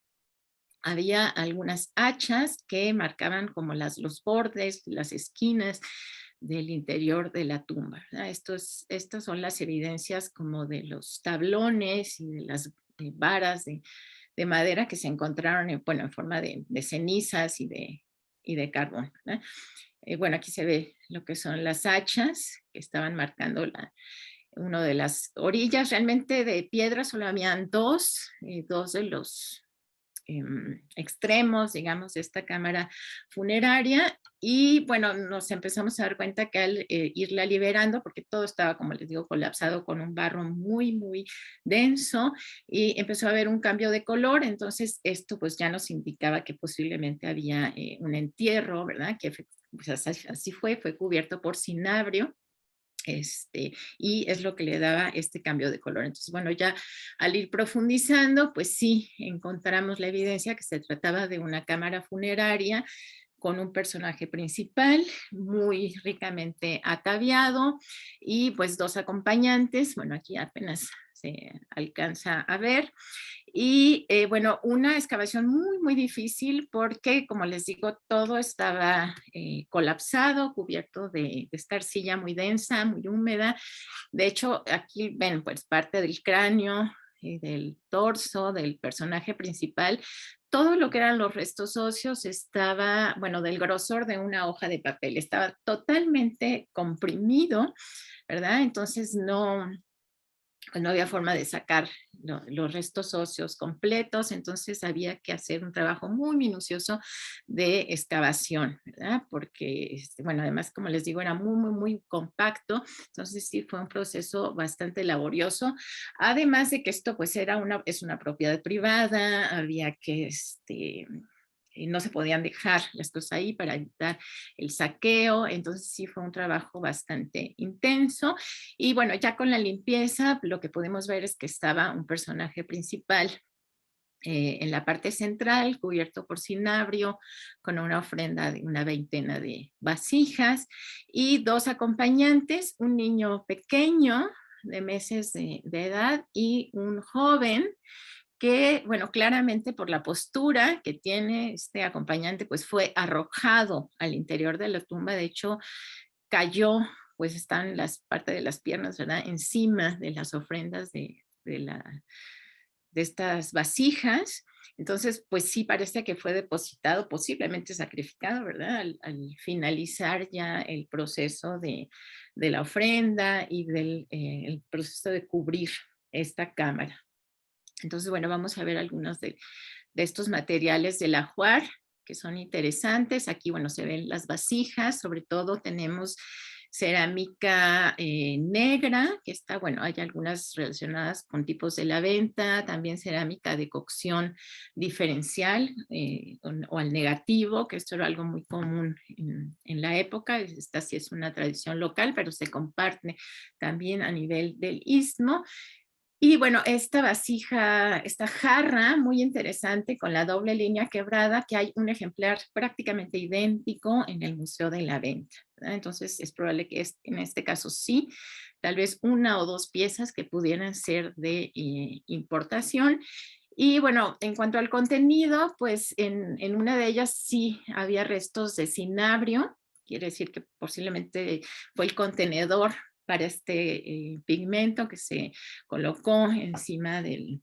había algunas hachas que marcaban como los bordes, las esquinas del interior de la tumba, ¿verdad? Estas son las evidencias como de los tablones y de las varas de madera que se encontraron bueno, en forma de cenizas y de carbón, ¿verdad? Bueno, aquí se ve lo que son las hachas que estaban marcando una de las orillas. Realmente de piedra solo habían dos de los extremos, digamos, de esta cámara funeraria. Y bueno, nos empezamos a dar cuenta que al irla liberando, porque todo estaba, como les digo, colapsado con un barro muy, muy denso, y empezó a haber un cambio de color. Entonces esto pues ya nos indicaba que posiblemente había un entierro, ¿verdad? Que pues, así fue cubierto por cinabrio. Y es lo que le daba este cambio de color. Entonces, bueno, ya al ir profundizando, pues sí, encontramos la evidencia que se trataba de una cámara funeraria con un personaje principal muy ricamente ataviado y pues dos acompañantes. Bueno, aquí apenas se alcanza a ver. Y bueno, una excavación muy, muy difícil porque, como les digo, todo estaba colapsado, cubierto de esta arcilla muy densa, muy húmeda. De hecho, aquí ven pues parte del cráneo, del torso, del personaje principal. Todo lo que eran los restos óseos estaba, bueno, del grosor de una hoja de papel. Estaba totalmente comprimido, ¿verdad? Entonces no había forma de sacar los restos óseos completos, entonces había que hacer un trabajo muy minucioso de excavación, ¿verdad? Porque, bueno, además, como les digo, era muy, muy, muy compacto, entonces sí fue un proceso bastante laborioso, además de que esto pues es una propiedad privada, había que, no se podían dejar las cosas ahí para evitar el saqueo, entonces sí fue un trabajo bastante intenso. Y bueno, ya con la limpieza, lo que podemos ver es que estaba un personaje principal en la parte central, cubierto por cinabrio, con una ofrenda de una veintena de vasijas y dos acompañantes, un niño pequeño de meses de edad y un joven que, bueno, claramente por la postura que tiene este acompañante, pues fue arrojado al interior de la tumba. De hecho, cayó, pues están las partes de las piernas, ¿verdad? Encima de las ofrendas de estas vasijas. Entonces, pues sí parece que fue depositado, posiblemente sacrificado, ¿verdad? Al finalizar ya el proceso de la ofrenda y del el proceso de cubrir esta cámara. Entonces, bueno, vamos a ver algunos de estos materiales del ajuar que son interesantes. Aquí, bueno, se ven las vasijas, sobre todo tenemos cerámica negra, que está, bueno, hay algunas relacionadas con tipos de la venta, también cerámica de cocción diferencial o al negativo, que esto era algo muy común en la época. Esta sí es una tradición local, pero se comparte también a nivel del istmo. Y bueno, esta vasija, esta jarra muy interesante con la doble línea quebrada, que hay un ejemplar prácticamente idéntico en el Museo de la Venta, ¿verdad? Entonces es probable que en este caso sí, tal vez una o dos piezas que pudieran ser de importación. Y bueno, en cuanto al contenido, pues en una de ellas sí había restos de cinabrio, quiere decir que posiblemente fue el contenedor para este pigmento que se colocó encima del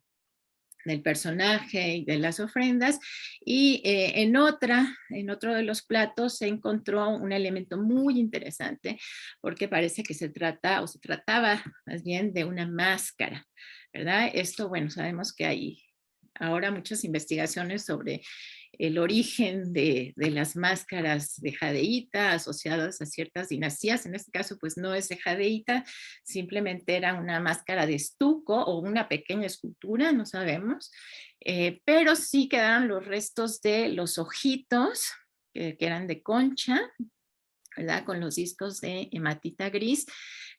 personaje y de las ofrendas. Y en otro de los platos se encontró un elemento muy interesante porque parece que se trataba más bien de una máscara, ¿verdad? Esto, bueno, sabemos que hay ahora muchas investigaciones sobre el origen de las máscaras de jadeíta asociadas a ciertas dinastías. En este caso, pues no es de jadeíta, simplemente era una máscara de estuco o una pequeña escultura, no sabemos, pero sí quedaron los restos de los ojitos, que eran de concha, ¿verdad? Con los discos de hematita gris,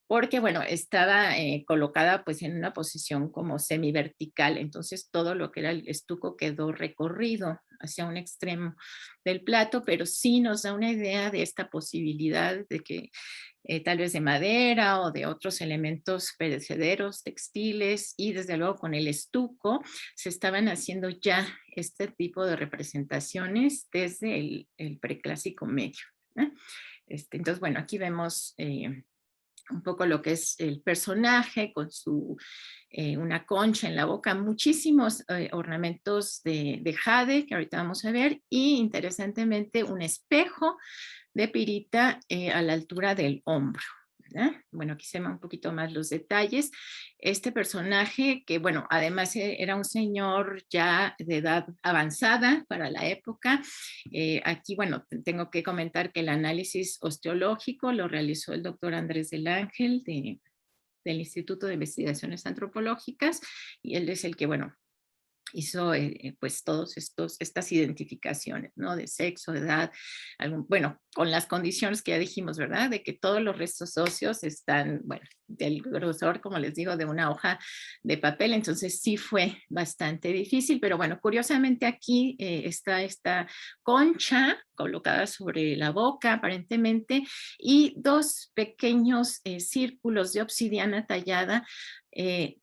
porque, bueno, estaba colocada pues en una posición como semivertical, entonces todo lo que era el estuco quedó recorrido hacia un extremo del plato, pero sí nos da una idea de esta posibilidad de que tal vez de madera o de otros elementos perecederos, textiles, y desde luego con el estuco se estaban haciendo ya este tipo de representaciones desde el preclásico medio. ¿eh? Entonces, bueno, aquí vemos un poco lo que es el personaje con una concha en la boca, muchísimos ornamentos de jade, que ahorita vamos a ver, y interesantemente un espejo de pirita a la altura del hombro, ¿verdad? Bueno, aquí se ven un poquito más los detalles. Este personaje, que bueno, además era un señor ya de edad avanzada para la época. Aquí, bueno, tengo que comentar que el análisis osteológico lo realizó el doctor Andrés del Ángel del Instituto de Investigaciones Antropológicas, y él es el que, bueno, hizo pues todas estas identificaciones, ¿no? De sexo, de edad, bueno, con las condiciones que ya dijimos, ¿verdad? De que todos los restos óseos están, bueno, del grosor, como les digo, de una hoja de papel, entonces sí fue bastante difícil, pero bueno, curiosamente aquí está esta concha colocada sobre la boca, aparentemente, y dos pequeños círculos de obsidiana tallada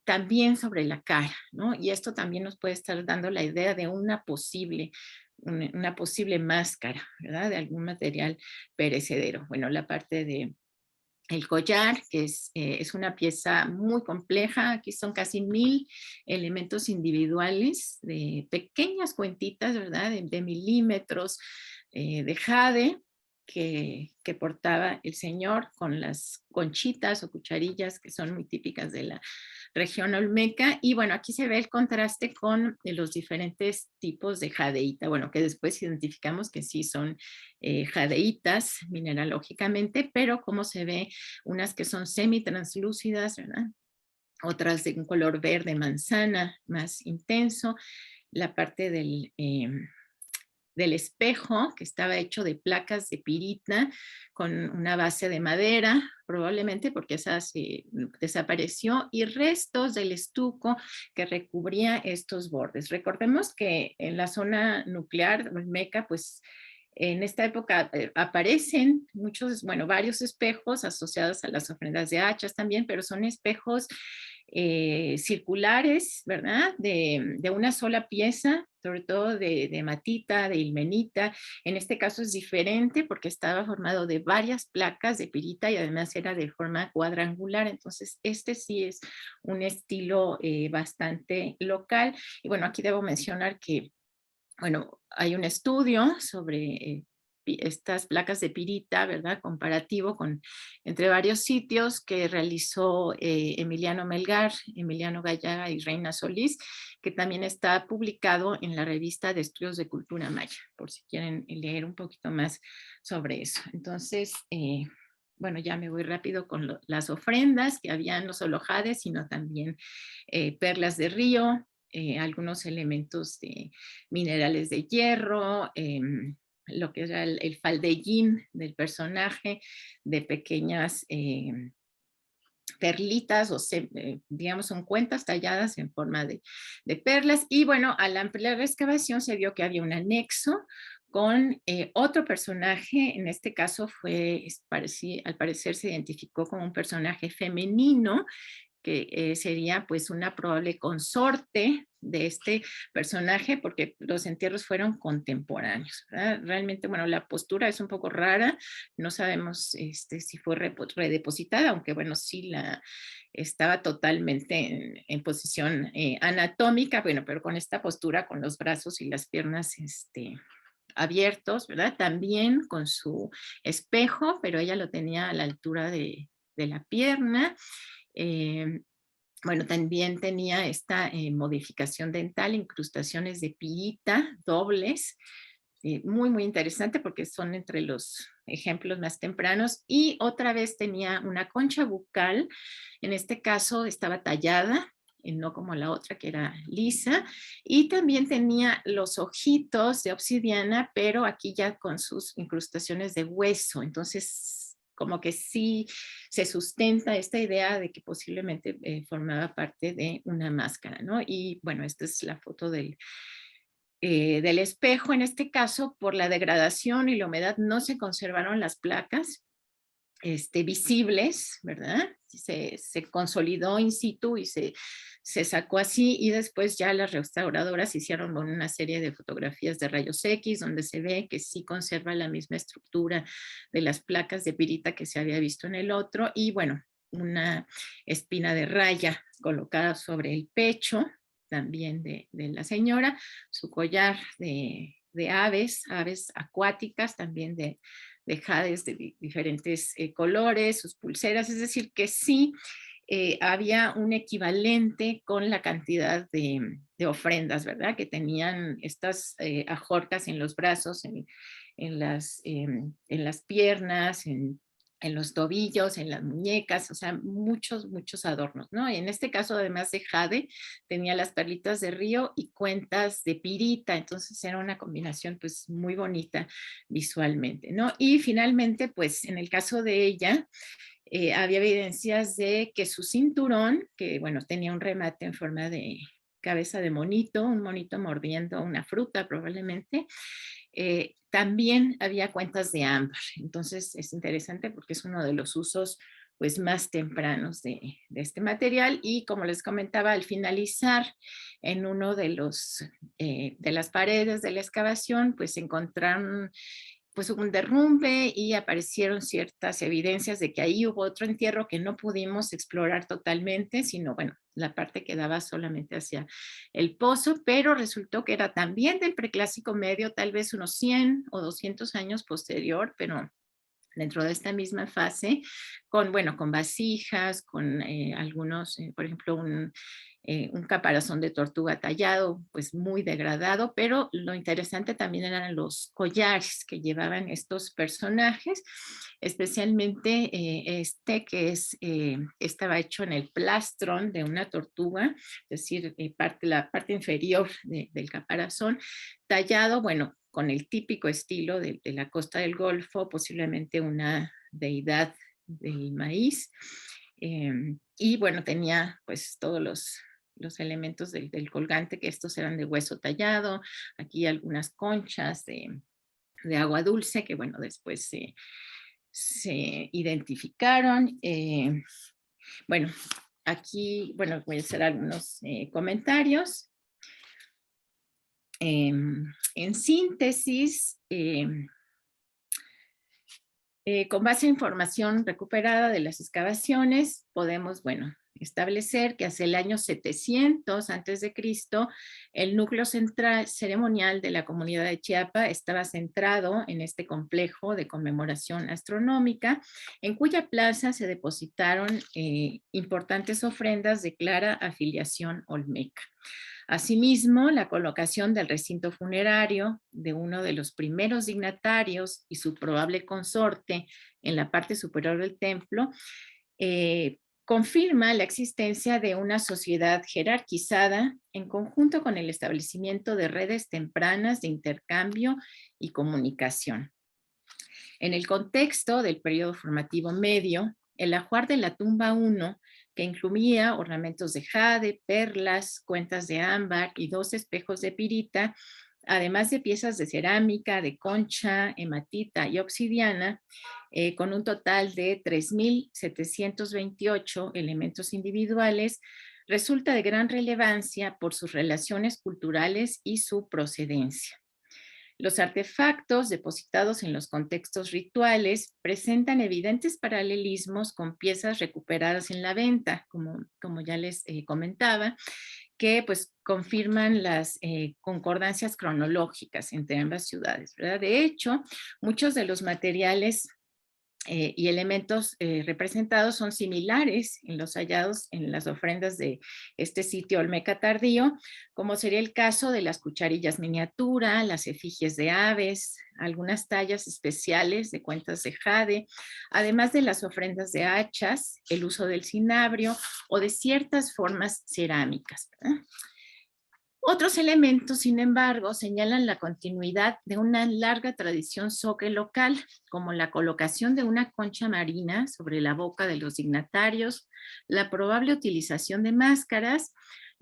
también sobre la cara, ¿no? Y esto también nos puede estar dando la idea de una posible máscara, ¿verdad? De algún material perecedero. Bueno, la parte de el collar, que es una pieza muy compleja. Aquí son casi 1000 elementos individuales de pequeñas cuentitas, ¿verdad? De milímetros de jade que portaba el señor con las conchitas o cucharillas que son muy típicas de la región olmeca. Y bueno, aquí se ve el contraste con los diferentes tipos de jadeíta, bueno, que después identificamos que sí son jadeitas mineralógicamente, pero como se ve, unas que son semitranslúcidas, ¿verdad? Otras de un color verde manzana más intenso, la parte del espejo, que estaba hecho de placas de pirita con una base de madera, probablemente porque esa desapareció, y restos del estuco que recubría estos bordes. Recordemos que en la zona nuclear olmeca, pues en esta época aparecen varios espejos asociados a las ofrendas de hachas también, pero son espejos circulares, ¿verdad? De una sola pieza, sobre todo de matita, de ilmenita. En este caso es diferente porque estaba formado de varias placas de pirita y además era de forma cuadrangular. Entonces, este sí es un estilo bastante local. Y bueno, aquí debo mencionar que, bueno, hay un estudio sobre estas placas de pirita, ¿verdad? Comparativo entre varios sitios que realizó Emiliano Melgar, Emiliano Gallaga y Reina Solís, que también está publicado en la revista de Estudios de Cultura Maya, por si quieren leer un poquito más sobre eso. Entonces, bueno, ya me voy rápido con las ofrendas, que habían no solo jades, sino también perlas de río, algunos elementos de minerales de hierro, lo que era el faldellín del personaje, de pequeñas perlitas, digamos, son cuentas talladas en forma de perlas. Y bueno, al ampliar la excavación se vio que había un anexo con otro personaje. En este caso al parecer se identificó como un personaje femenino, que sería pues una probable consorte de este personaje, porque los entierros fueron contemporáneos, ¿verdad? Realmente, bueno, la postura es un poco rara, no sabemos si fue redepositada, aunque bueno, sí estaba totalmente en posición anatómica, bueno, pero con esta postura, con los brazos y las piernas abiertos, ¿verdad? También con su espejo, pero ella lo tenía a la altura de la pierna. Bueno, también tenía esta modificación dental, incrustaciones de pirita dobles, muy, muy interesante porque son entre los ejemplos más tempranos. Y otra vez tenía una concha bucal, en este caso estaba tallada, no como la otra que era lisa, y también tenía los ojitos de obsidiana, pero aquí ya con sus incrustaciones de hueso. Entonces, como que sí se sustenta esta idea de que posiblemente formaba parte de una máscara, ¿no? Y bueno, esta es la foto del espejo. En este caso, por la degradación y la humedad, no se conservaron las placas. visibles, ¿verdad? Se consolidó in situ y se sacó así, y después ya las restauradoras hicieron una serie de fotografías de rayos X donde se ve que sí conserva la misma estructura de las placas de pirita que se había visto en el otro, y bueno, una espina de raya colocada sobre el pecho también de la señora, su collar de aves acuáticas también de jades de diferentes colores, sus pulseras, es decir, que sí había un equivalente con la cantidad de ofrendas, ¿verdad? Que tenían estas ajorcas en los brazos, en las piernas, en los tobillos, en las muñecas, o sea, muchos adornos, ¿no? Y en este caso, además de jade, tenía las perlitas de río y cuentas de pirita, entonces era una combinación pues muy bonita visualmente, ¿no? Y finalmente, pues en el caso de ella, había evidencias de que su cinturón, que bueno, tenía un remate en forma de cabeza de monito, un monito mordiendo una fruta probablemente, también había cuentas de ámbar. Entonces es interesante porque es uno de los usos pues más tempranos de este material, y como les comentaba, al finalizar en uno de las paredes de la excavación, pues encontraron pues un derrumbe y aparecieron ciertas evidencias de que ahí hubo otro entierro que no pudimos explorar totalmente, sino bueno, la parte que daba solamente hacia el pozo, pero resultó que era también del preclásico medio, tal vez unos 100 o 200 años posterior, pero dentro de esta misma fase, con vasijas, con algunos, por ejemplo, un caparazón de tortuga tallado, pues muy degradado, pero lo interesante también eran los collares que llevaban estos personajes, especialmente que estaba hecho en el plastrón de una tortuga, es decir, la parte inferior del caparazón, tallado, bueno, con el típico estilo de la costa del Golfo, posiblemente una deidad del maíz. Y bueno, tenía pues todos los elementos del colgante, que estos eran de hueso tallado, aquí algunas conchas de agua dulce, que bueno, después se identificaron. Bueno, aquí, bueno, voy a hacer algunos comentarios. En síntesis, con base en información recuperada de las excavaciones, podemos, bueno, establecer que hacia el año 700 a.C., el núcleo central ceremonial de la comunidad de Chiapa estaba centrado en este complejo de conmemoración astronómica, en cuya plaza se depositaron importantes ofrendas de clara afiliación olmeca. Asimismo, la colocación del recinto funerario de uno de los primeros dignatarios y su probable consorte en la parte superior del templo confirma la existencia de una sociedad jerarquizada en conjunto con el establecimiento de redes tempranas de intercambio y comunicación. En el contexto del periodo formativo medio, el ajuar de la tumba 1, que incluía ornamentos de jade, perlas, cuentas de ámbar y 2 espejos de pirita, además de piezas de cerámica, de concha, hematita y obsidiana, con un total de 3.728 elementos individuales, resulta de gran relevancia por sus relaciones culturales y su procedencia. Los artefactos depositados en los contextos rituales presentan evidentes paralelismos con piezas recuperadas en la venta, como ya les comentaba, que pues confirman las concordancias cronológicas entre ambas ciudades, ¿verdad? De hecho, muchos de los materiales y elementos representados son similares en los hallados en las ofrendas de este sitio olmeca tardío, como sería el caso de las cucharillas miniatura, las efigies de aves, algunas tallas especiales de cuentas de jade, además de las ofrendas de hachas, el uso del cinabrio o de ciertas formas cerámicas, ¿verdad? Otros elementos, sin embargo, señalan la continuidad de una larga tradición zoque local, como la colocación de una concha marina sobre la boca de los dignatarios, la probable utilización de máscaras,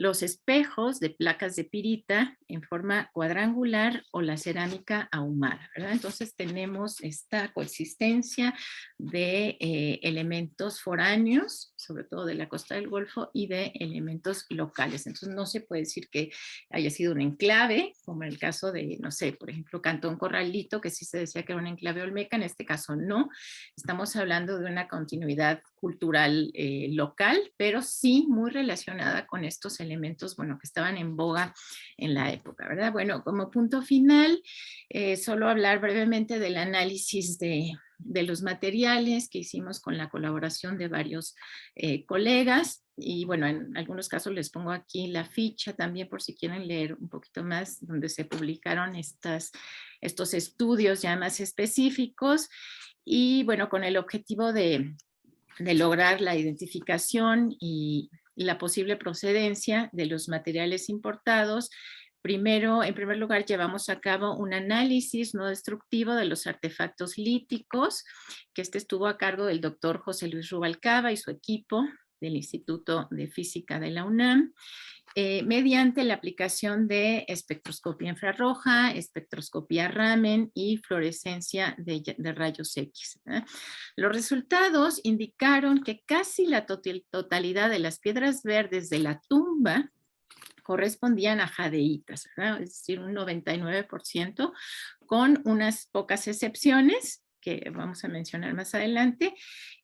los espejos de placas de pirita en forma cuadrangular o la cerámica ahumada, ¿verdad? Entonces tenemos esta coexistencia de elementos foráneos, sobre todo de la costa del Golfo, y de elementos locales. Entonces no se puede decir que haya sido un enclave, como en el caso de, no sé, por ejemplo, Cantón Corralito, que sí se decía que era un enclave olmeca, en este caso no. Estamos hablando de una continuidad cultural local, pero sí muy relacionada con estos elementos, bueno, que estaban en boga en la época, ¿verdad? Bueno, como punto final, solo hablar brevemente del análisis de los materiales que hicimos con la colaboración de varios colegas. Y bueno, en algunos casos les pongo aquí la ficha también por si quieren leer un poquito más, donde se publicaron estos estudios ya más específicos. Y bueno, con el objetivo de lograr la identificación y la posible procedencia de los materiales importados. Primero, en primer lugar, llevamos a cabo un análisis no destructivo de los artefactos líticos, que estuvo a cargo del doctor José Luis Rubalcaba y su equipo del Instituto de Física de la UNAM. Mediante la aplicación de espectroscopía infrarroja, espectroscopía Raman y fluorescencia de rayos X. Los resultados indicaron que casi la totalidad de las piedras verdes de la tumba correspondían a jadeitas, ¿verdad? Es decir, un 99%, con unas pocas excepciones que vamos a mencionar más adelante,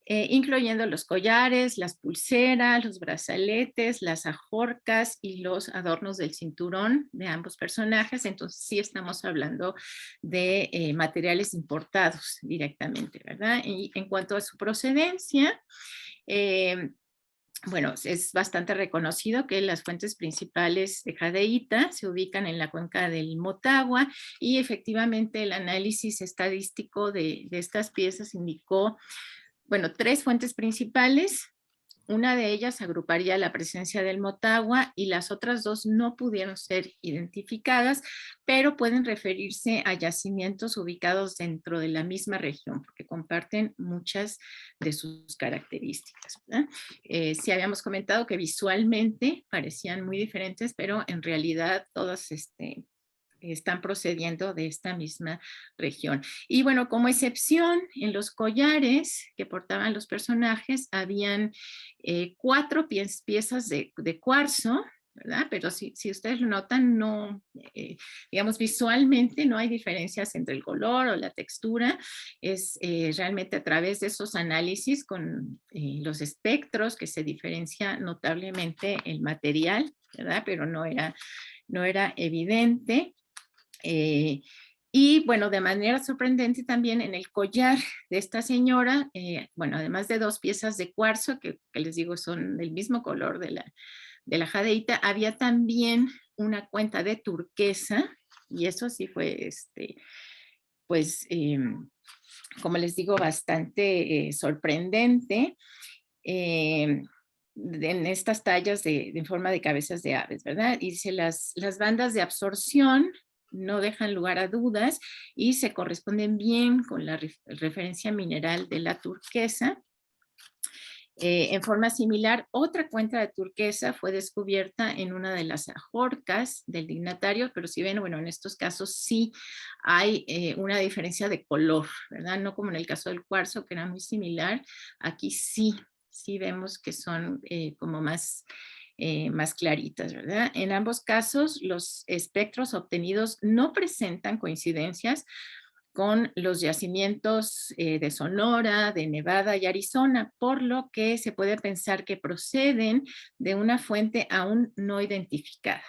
incluyendo los collares, las pulseras, los brazaletes, las ajorcas y los adornos del cinturón de ambos personajes. Entonces sí estamos hablando de materiales importados directamente, ¿verdad? Y en cuanto a su procedencia, bueno, es bastante reconocido que las fuentes principales de jadeíta se ubican en la cuenca del Motagua y efectivamente el análisis estadístico de estas piezas indicó, bueno, 3 fuentes principales. Una de ellas agruparía la presencia del Motagua y las otras 2 no pudieron ser identificadas, pero pueden referirse a yacimientos ubicados dentro de la misma región, porque comparten muchas de sus características, ¿verdad? Sí habíamos comentado que visualmente parecían muy diferentes, pero en realidad todas están procediendo de esta misma región. Y bueno, como excepción, en los collares que portaban los personajes, habían 4 piezas de cuarzo, ¿verdad? Pero si ustedes lo notan, no, digamos, visualmente no hay diferencias entre el color o la textura. Es realmente a través de esos análisis con los espectros que se diferencia notablemente el material, ¿verdad? Pero no era evidente. Y bueno, de manera sorprendente también en el collar de esta señora, bueno, además de 2 piezas de cuarzo, que les digo son del mismo color de la jadeíta, había también una cuenta de turquesa, y eso sí fue, pues, como les digo, bastante sorprendente. En estas tallas en forma de cabezas de aves, ¿verdad? Y dice, las bandas de absorción no dejan lugar a dudas y se corresponden bien con la referencia mineral de la turquesa. En forma similar, otra cuenta de turquesa fue descubierta en una de las ajorcas del dignatario, pero si ven, bueno, en estos casos sí hay una diferencia de color, ¿verdad? No como en el caso del cuarzo, que era muy similar. Aquí sí vemos que son como más claritas, ¿verdad? En ambos casos, los espectros obtenidos no presentan coincidencias con los yacimientos de Sonora, de Nevada y Arizona, por lo que se puede pensar que proceden de una fuente aún no identificada.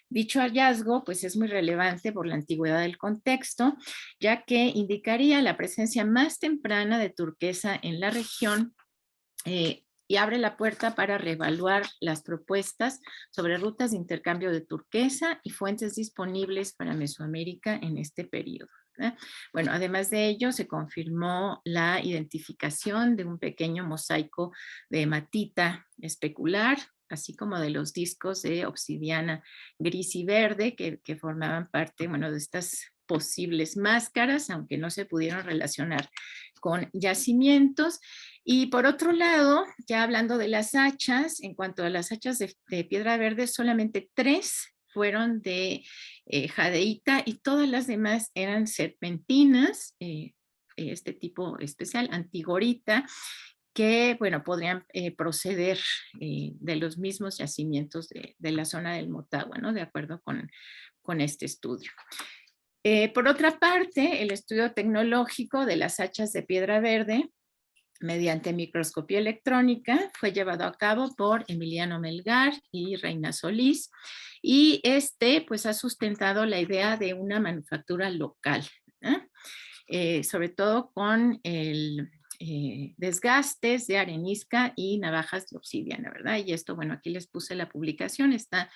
Dicho hallazgo, pues es muy relevante por la antigüedad del contexto, ya que indicaría la presencia más temprana de turquesa en la región y abre la puerta para reevaluar las propuestas sobre rutas de intercambio de turquesa y fuentes disponibles para Mesoamérica en este periodo. Bueno, además de ello, se confirmó la identificación de un pequeño mosaico de hematita especular, así como de los discos de obsidiana gris y verde que formaban parte, bueno, de estas posibles máscaras, aunque no se pudieron relacionar con yacimientos. Y por otro lado, ya hablando de las hachas, en cuanto a las hachas de piedra verde, solamente 3 fueron de jadeíta y todas las demás eran serpentinas, este tipo especial, antigorita, que, bueno, podrían proceder de los mismos yacimientos de la zona del Motagua, ¿no? De acuerdo con este estudio. Por otra parte, el estudio tecnológico de las hachas de piedra verde mediante microscopía electrónica fue llevado a cabo por Emiliano Melgar y Reina Solís, y pues ha sustentado la idea de una manufactura local, sobre todo con el desgastes de arenisca y navajas de obsidiana, ¿verdad? Y esto, bueno, aquí les puse la publicación, está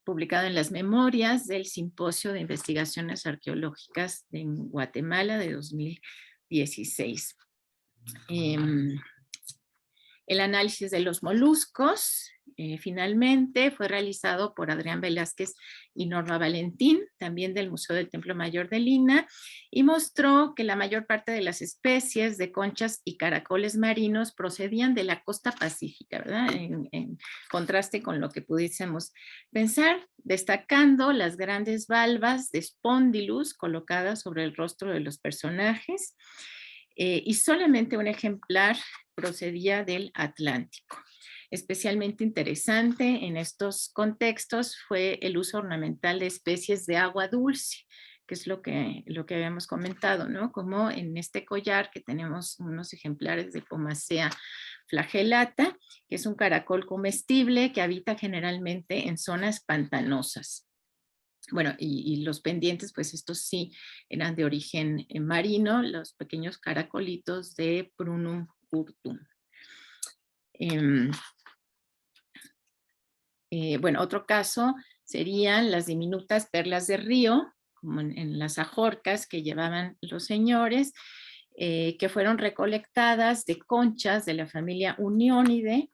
publicado en las memorias del Simposio de Investigaciones Arqueológicas en Guatemala de 2016. El análisis de los moluscos finalmente fue realizado por Adrián Velázquez y Norma Valentín, también del Museo del Templo Mayor de Lina, y mostró que la mayor parte de las especies de conchas y caracoles marinos procedían de la costa pacífica, ¿verdad? En contraste con lo que pudiésemos pensar, destacando las grandes valvas de Spondylus colocadas sobre el rostro de los personajes, y solamente un ejemplar procedía del Atlántico. Especialmente interesante en estos contextos fue el uso ornamental de especies de agua dulce, que es lo que habíamos comentado, ¿no? Como en este collar que tenemos unos ejemplares de Pomacea flagellata, que es un caracol comestible que habita generalmente en zonas pantanosas. Bueno, y los pendientes, pues estos sí eran de origen marino, los pequeños caracolitos de Prunum curtum. Bueno, otro caso serían las diminutas perlas de río, como en las ajorcas que llevaban los señores, que fueron recolectadas de conchas de la familia Unionidae,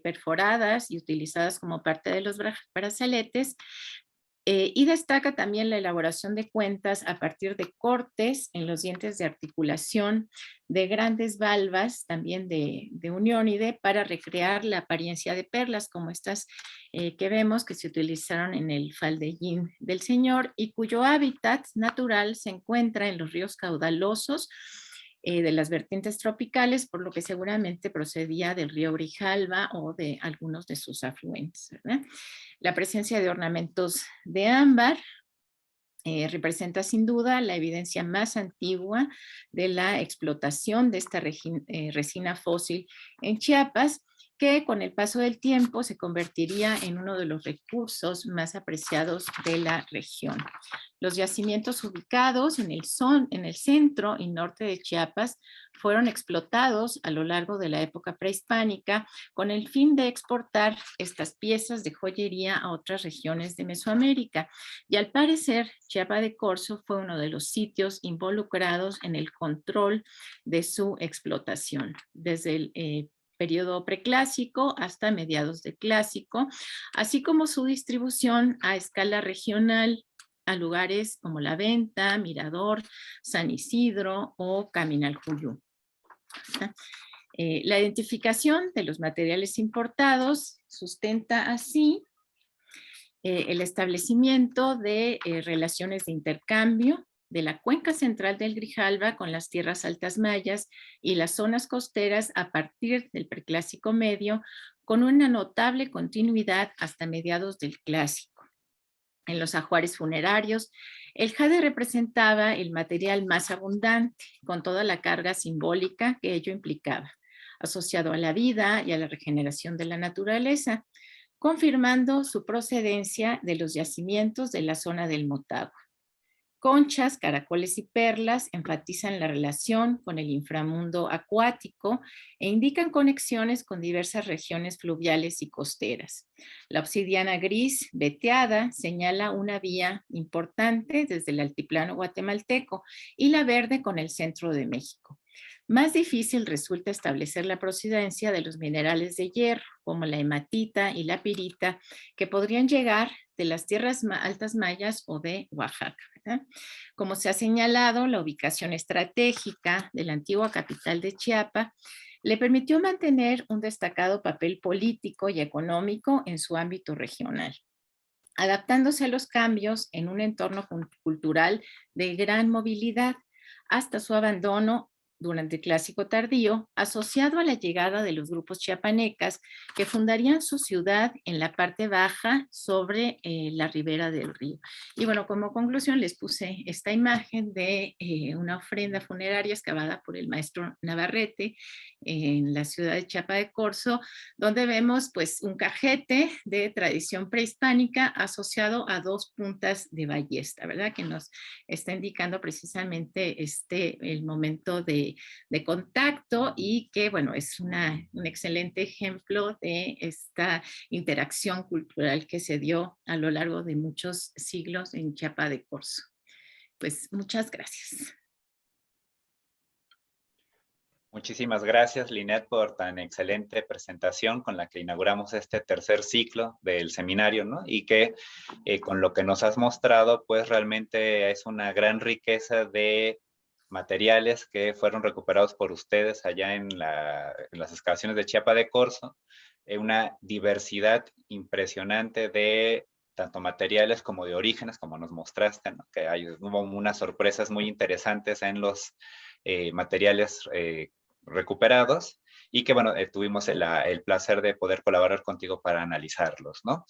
perforadas y utilizadas como parte de los brazaletes. Y destaca también la elaboración de cuentas a partir de cortes en los dientes de articulación de grandes valvas, también de Unionidae, para recrear la apariencia de perlas, como estas que vemos que se utilizaron en el faldellín del señor y cuyo hábitat natural se encuentra en los ríos caudalosos de las vertientes tropicales, por lo que seguramente procedía del río Grijalva o de algunos de sus afluentes, ¿verdad? La presencia de ornamentos de ámbar representa sin duda la evidencia más antigua de la explotación de esta resina fósil en Chiapas, que con el paso del tiempo se convertiría en uno de los recursos más apreciados de la región. Los yacimientos ubicados en el centro y norte de Chiapas fueron explotados a lo largo de la época prehispánica con el fin de exportar estas piezas de joyería a otras regiones de Mesoamérica. Y al parecer, Chiapa de Corzo fue uno de los sitios involucrados en el control de su explotación. Desde el periodo preclásico hasta mediados del clásico, así como su distribución a escala regional a lugares como La Venta, Mirador, San Isidro o Caminaljuyu. La identificación de los materiales importados sustenta así el establecimiento de relaciones de intercambio de la cuenca central del Grijalva con las tierras altas mayas y las zonas costeras a partir del preclásico medio, con una notable continuidad hasta mediados del clásico. En los ajuares funerarios, el jade representaba el material más abundante, con toda la carga simbólica que ello implicaba, asociado a la vida y a la regeneración de la naturaleza, confirmando su procedencia de los yacimientos de la zona del Motagua. Conchas, caracoles y perlas enfatizan la relación con el inframundo acuático e indican conexiones con diversas regiones fluviales y costeras. La obsidiana gris veteada señala una vía importante desde el altiplano guatemalteco y la verde con el centro de México. Más difícil resulta establecer la procedencia de los minerales de hierro, como la hematita y la pirita, que podrían llegar de las tierras altas mayas o de Oaxaca, ¿verdad? Como se ha señalado, la ubicación estratégica de la antigua capital de Chiapas le permitió mantener un destacado papel político y económico en su ámbito regional, adaptándose a los cambios en un entorno cultural de gran movilidad hasta su abandono durante el Clásico Tardío, asociado a la llegada de los grupos chiapanecas que fundarían su ciudad en la parte baja sobre la ribera del río. Y bueno, como conclusión les puse esta imagen de una ofrenda funeraria excavada por el maestro Navarrete en la ciudad de Chiapa de Corzo, donde vemos pues un cajete de tradición prehispánica asociado a 2 puntas de ballesta, ¿verdad? Que nos está indicando precisamente el momento de contacto y que, bueno, es un excelente ejemplo de esta interacción cultural que se dio a lo largo de muchos siglos en Chiapa de Corzo. Pues muchas gracias. Muchísimas gracias, Linet, por tan excelente presentación con la que inauguramos este tercer ciclo del seminario, ¿no? Y que con lo que nos has mostrado, pues realmente es una gran riqueza de materiales que fueron recuperados por ustedes allá en las excavaciones de Chiapa de Corzo, una diversidad impresionante de tanto materiales como de orígenes, como nos mostraste, ¿no? Que hubo unas sorpresas muy interesantes en los materiales recuperados y que, bueno, tuvimos el placer de poder colaborar contigo para analizarlos, ¿no?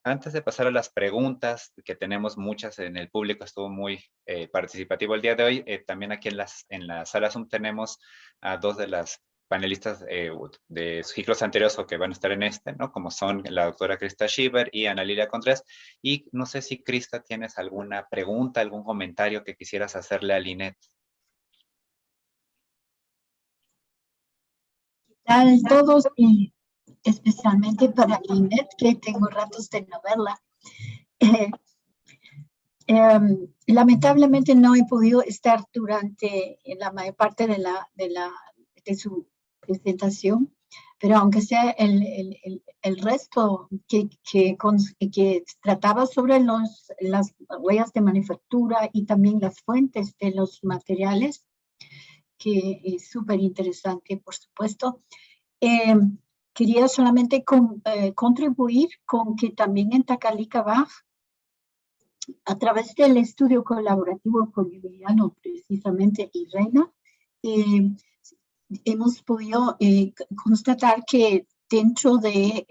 Antes de pasar a las preguntas, que tenemos muchas en el público, estuvo muy participativo el día de hoy, también aquí en la sala Zoom tenemos a 2 de las panelistas de ciclos anteriores o que van a estar en este, ¿no? Como son la doctora Krista Schieber y Ana Lilia Contreras. Y no sé si, Krista, tienes alguna pregunta, algún comentario que quisieras hacerle a Linet. Tal todos y especialmente para Linet, que tengo ratos de no verla. Lamentablemente no he podido estar durante la mayor parte de su presentación, pero aunque sea el resto que trataba sobre las huellas de manufactura y también las fuentes de los materiales, que es súper interesante, por supuesto. Quería solamente contribuir con que también en Tacalica, a través del estudio colaborativo con Emiliano, precisamente, y Reina, hemos podido constatar que dentro de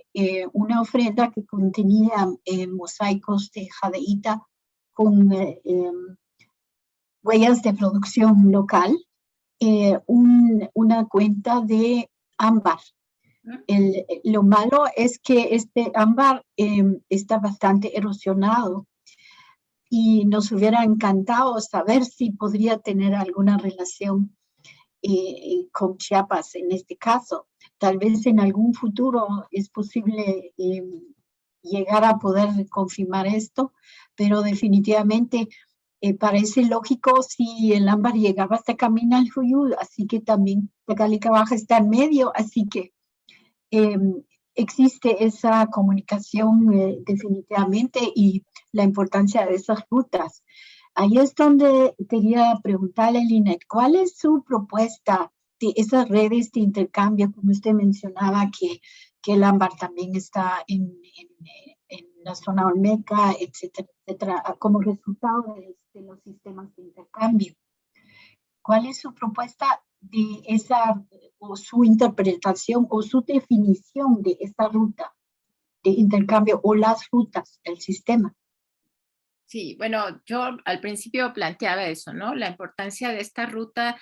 una ofrenda que contenía mosaicos de jadeíta con huellas de producción local, una cuenta de ámbar. Lo malo es que este ámbar está bastante erosionado y nos hubiera encantado saber si podría tener alguna relación con Chiapas en este caso. Tal vez en algún futuro es posible llegar a poder confirmar esto, pero definitivamente parece lógico si el ámbar llegaba hasta Camina al Juyú, así que también Tacalica Baja está en medio, así que existe esa comunicación definitivamente y la importancia de esas rutas. Ahí es donde quería preguntarle, Linet, ¿cuál es su propuesta de esas redes de intercambio? Como usted mencionaba que el ámbar también está en la zona olmeca, etcétera, etcétera, como resultado de los sistemas de intercambio. ¿Cuál es su propuesta de esa, o su interpretación, o su definición de esta ruta de intercambio, o las rutas del sistema? Sí, bueno, yo al principio planteaba eso, ¿no? La importancia de esta ruta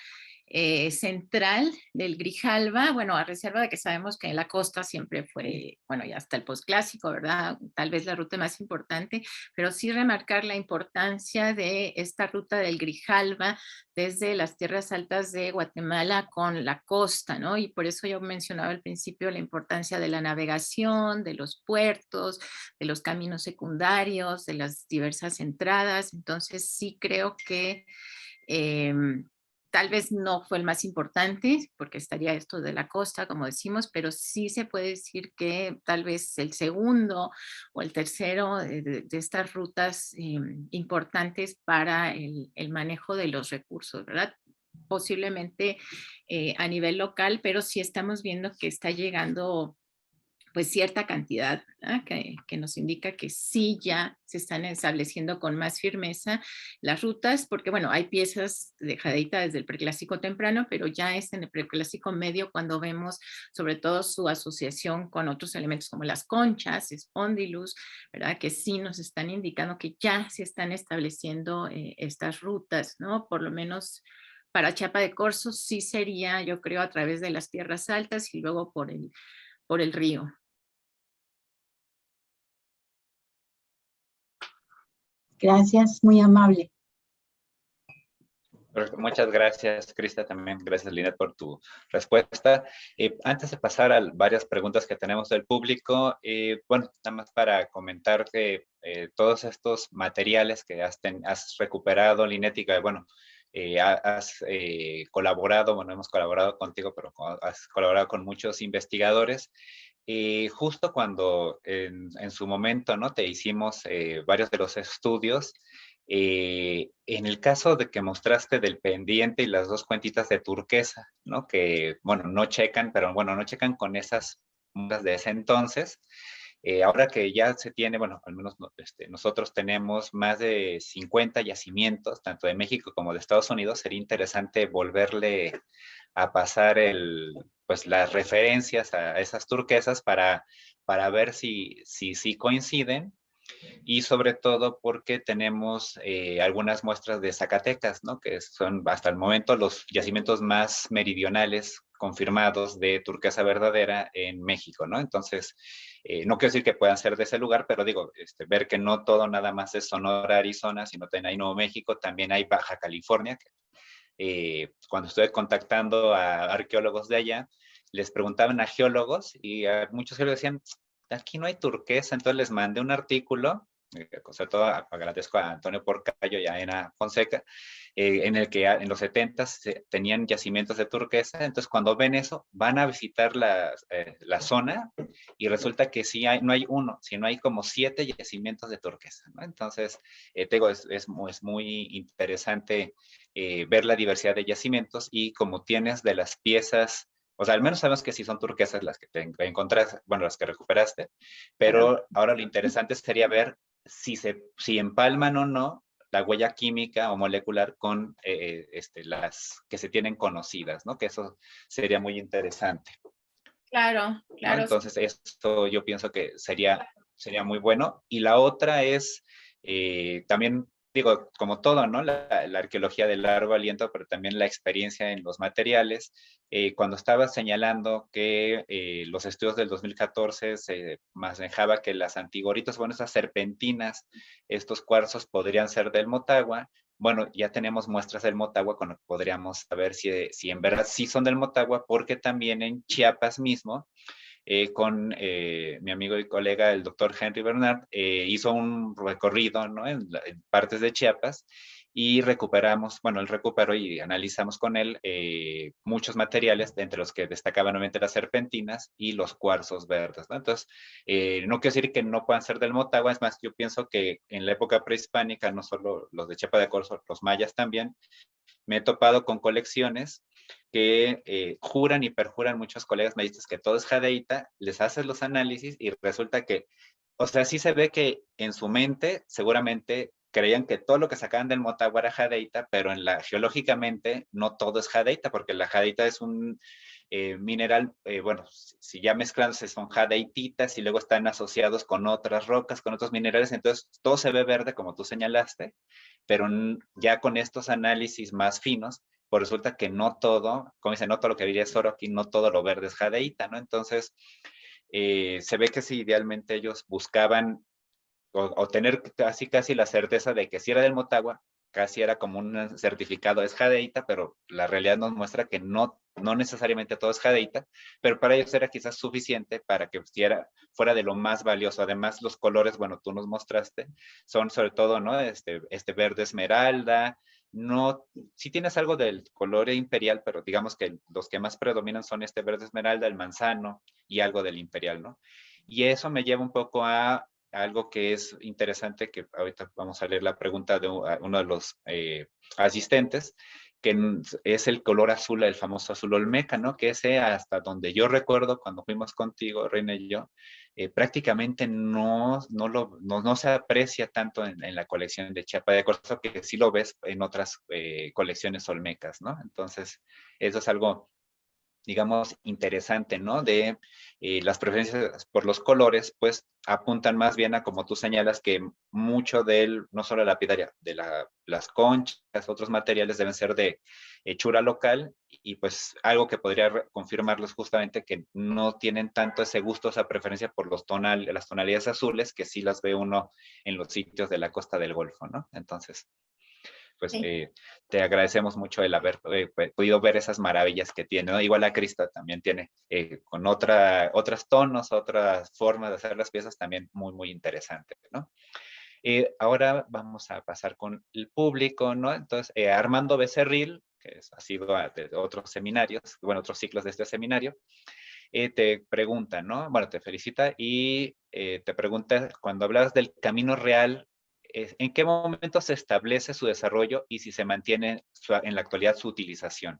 central del Grijalva, bueno, a reserva de que sabemos que la costa siempre fue, bueno, y hasta el posclásico, ¿verdad? Tal vez la ruta más importante, pero sí remarcar la importancia de esta ruta del Grijalva desde las tierras altas de Guatemala con la costa, ¿no? Y por eso yo mencionaba al principio la importancia de la navegación, de los puertos, de los caminos secundarios, de las diversas entradas. Entonces sí creo que tal vez no fue el más importante, porque estaría esto de la costa, como decimos, pero sí se puede decir que tal vez el segundo o el tercero de estas rutas importantes para el manejo de los recursos, ¿verdad? posiblemente a nivel local, pero sí estamos viendo que está llegando pues cierta cantidad, ¿verdad? Que nos indica que sí ya se están estableciendo con más firmeza las rutas, porque bueno, hay piezas de jadeíta desde el preclásico temprano, pero ya es en el preclásico medio cuando vemos sobre todo su asociación con otros elementos como las conchas, espondylus, ¿verdad? Que sí nos están indicando que ya se están estableciendo estas rutas, ¿no? Por lo menos para Chiapa de Corzo sí sería, yo creo, a través de las tierras altas y luego por el río. Gracias, muy amable. Muchas gracias, Crista, también gracias, Linet, por tu respuesta. Antes de pasar a varias preguntas que tenemos del público, bueno, nada más para comentar que todos estos materiales que has recuperado, Linet, y que, bueno, has colaborado, bueno, hemos colaborado contigo, pero has colaborado con muchos investigadores. Justo cuando en su momento, ¿no? Te hicimos varios de los estudios. En el caso de que mostraste del pendiente y las dos cuentitas de turquesa, ¿no? Que, bueno, no checan, pero bueno, no checan con esas mudas de ese entonces. Ahora que ya se tiene, bueno, al menos nosotros tenemos más de 50 yacimientos, tanto de México como de Estados Unidos, sería interesante volverle a pasar pues las referencias a esas turquesas para ver si coinciden, y sobre todo porque tenemos algunas muestras de Zacatecas, ¿no? Que son hasta el momento los yacimientos más meridionales confirmados de turquesa verdadera en México, ¿no? Entonces, no quiero decir que puedan ser de ese lugar, pero digo, ver que no todo nada más es Sonora, Arizona, sino también hay Nuevo México, también hay Baja California. Cuando estuve contactando a arqueólogos de allá, les preguntaban a geólogos y a muchos geólogos decían, aquí no hay turquesa, entonces les mandé un artículo, sobre todo agradezco a Antonio Porcayo y a Ana Fonseca, en el que en los 70s tenían yacimientos de turquesa, entonces cuando ven eso, van a visitar la zona y resulta que sí no hay uno, sino hay como 7 yacimientos de turquesa, ¿no? Entonces, te digo, es muy interesante ver la diversidad de yacimientos y como tienes de las piezas, o sea, al menos sabemos que sí son turquesas las que te encontraste, bueno, las que recuperaste, pero ahora lo interesante sería ver si empalman o no la huella química o molecular con las que se tienen conocidas, ¿no? Que eso sería muy interesante. Claro, claro. ¿No? Entonces, esto yo pienso que sería muy bueno. Y la otra es también, digo, como todo, ¿no? La arqueología de largo aliento, pero también la experiencia en los materiales. Cuando estaba señalando que los estudios del 2014 se manejaba que las antigoritos, bueno, esas serpentinas, estos cuarzos podrían ser del Motagua. Bueno, ya tenemos muestras del Motagua con lo que podríamos saber si en verdad sí son del Motagua, porque también en Chiapas mismo, con mi amigo y colega, el doctor Henry Bernard, hizo un recorrido, ¿no? en partes de Chiapas y recuperamos, bueno, él recuperó y analizamos con él muchos materiales, entre los que destacaban nuevamente las serpentinas y los cuarzos verdes, ¿no? Entonces, no quiero decir que no puedan ser del Motagua, es más, yo pienso que en la época prehispánica, no solo los de Chiapa de Corzo, los mayas también, me he topado con colecciones que juran y perjuran, muchos colegas me dicen que todo es jadeíta, les haces los análisis y resulta que, o sea, sí se ve que en su mente seguramente creían que todo lo que sacaban del Motagua era jadeíta, pero geológicamente no todo es jadeíta, porque la jadeíta es un mineral, bueno, si ya mezclándose son jadeititas y luego están asociados con otras rocas, con otros minerales, entonces todo se ve verde como tú señalaste, pero ya con estos análisis más finos, pues resulta que no todo, como dice, no todo lo que diría es oro, aquí no todo lo verde es jadeíta, ¿no? Entonces, se ve que si idealmente ellos buscaban o tener casi la certeza de que si era del Motagua, casi era como un certificado, es jadeíta, pero la realidad nos muestra que no necesariamente todo es jadeíta, pero para ellos era quizás suficiente para que fuera de lo más valioso. Además, los colores, bueno, tú nos mostraste, son sobre todo, ¿no? Este verde esmeralda, no, sí tienes algo del color imperial, pero digamos que los que más predominan son este verde esmeralda, el manzano y algo del imperial, ¿no? Y eso me lleva un poco a algo que es interesante, que ahorita vamos a leer la pregunta de uno de los asistentes, es el color azul, el famoso azul olmeca, ¿no? Que ese, hasta donde yo recuerdo, cuando fuimos contigo, Reina y yo, prácticamente no se aprecia tanto en la colección de Chiapa de Corzo, que sí lo ves en otras colecciones olmecas, ¿no? Entonces, eso es algo, digamos, interesante, ¿no? De las preferencias por los colores, pues apuntan más bien a, como tú señalas, que mucho no solo la lapidaria, las conchas, otros materiales deben ser de hechura local, y pues algo que podría confirmarlos justamente que no tienen tanto ese gusto, esa preferencia por las tonalidades azules, que sí las ve uno en los sitios de la Costa del Golfo, ¿no? Entonces, pues Sí. te agradecemos mucho el haber podido ver esas maravillas que tiene, ¿no? Igual la Crista también tiene con otros tonos, otras formas de hacer las piezas también muy, muy interesantes, ¿no? Ahora vamos a pasar con el público, ¿no? Entonces, Armando Becerril, que ha sido de otros seminarios, bueno, otros ciclos de este seminario, te pregunta, ¿no? Bueno, te felicita y te pregunta, cuando hablas del camino real, ¿en qué momento se establece su desarrollo y si se mantiene en la actualidad su utilización?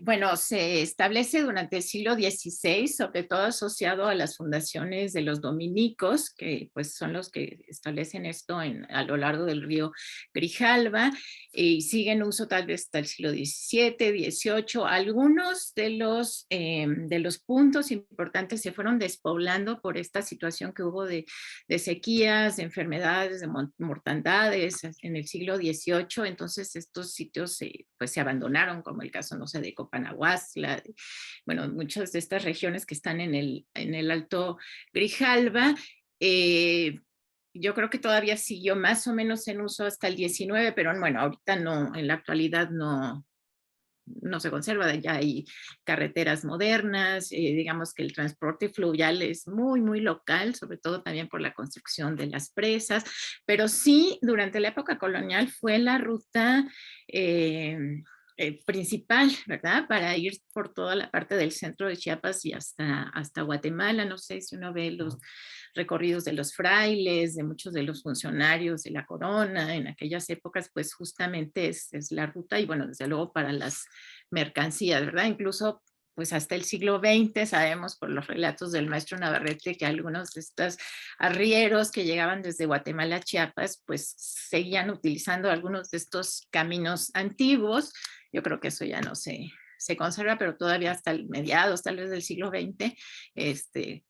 Bueno, se establece durante el siglo XVI, sobre todo asociado a las fundaciones de los dominicos, que pues son los que establecen esto a lo largo del río Grijalva, y siguen uso tal vez hasta el siglo XVII, XVIII. Algunos de los puntos importantes se fueron despoblando por esta situación que hubo de sequías, de enfermedades, de mortandades en el siglo XVIII. Entonces estos sitios pues se abandonaron, como el caso, no sé, de Copanahuasla, bueno, muchas de estas regiones que están en el Alto Grijalva. Yo creo que todavía siguió más o menos en uso hasta el 19, pero bueno, ahorita no, en la actualidad no se conserva, ya hay carreteras modernas, digamos que el transporte fluvial es muy, muy local, sobre todo también por la construcción de las presas, pero sí, durante la época colonial fue la ruta principal, ¿verdad? Para ir por toda la parte del centro de Chiapas y hasta Guatemala. No sé si uno ve los recorridos de los frailes, de muchos de los funcionarios de la corona en aquellas épocas, pues justamente es la ruta, y bueno, desde luego para las mercancías, ¿verdad? Incluso pues hasta el siglo XX sabemos por los relatos del maestro Navarrete que algunos de estos arrieros que llegaban desde Guatemala a Chiapas pues seguían utilizando algunos de estos caminos antiguos. Yo creo que eso ya no se conserva, pero todavía hasta el mediados tal vez del siglo XX se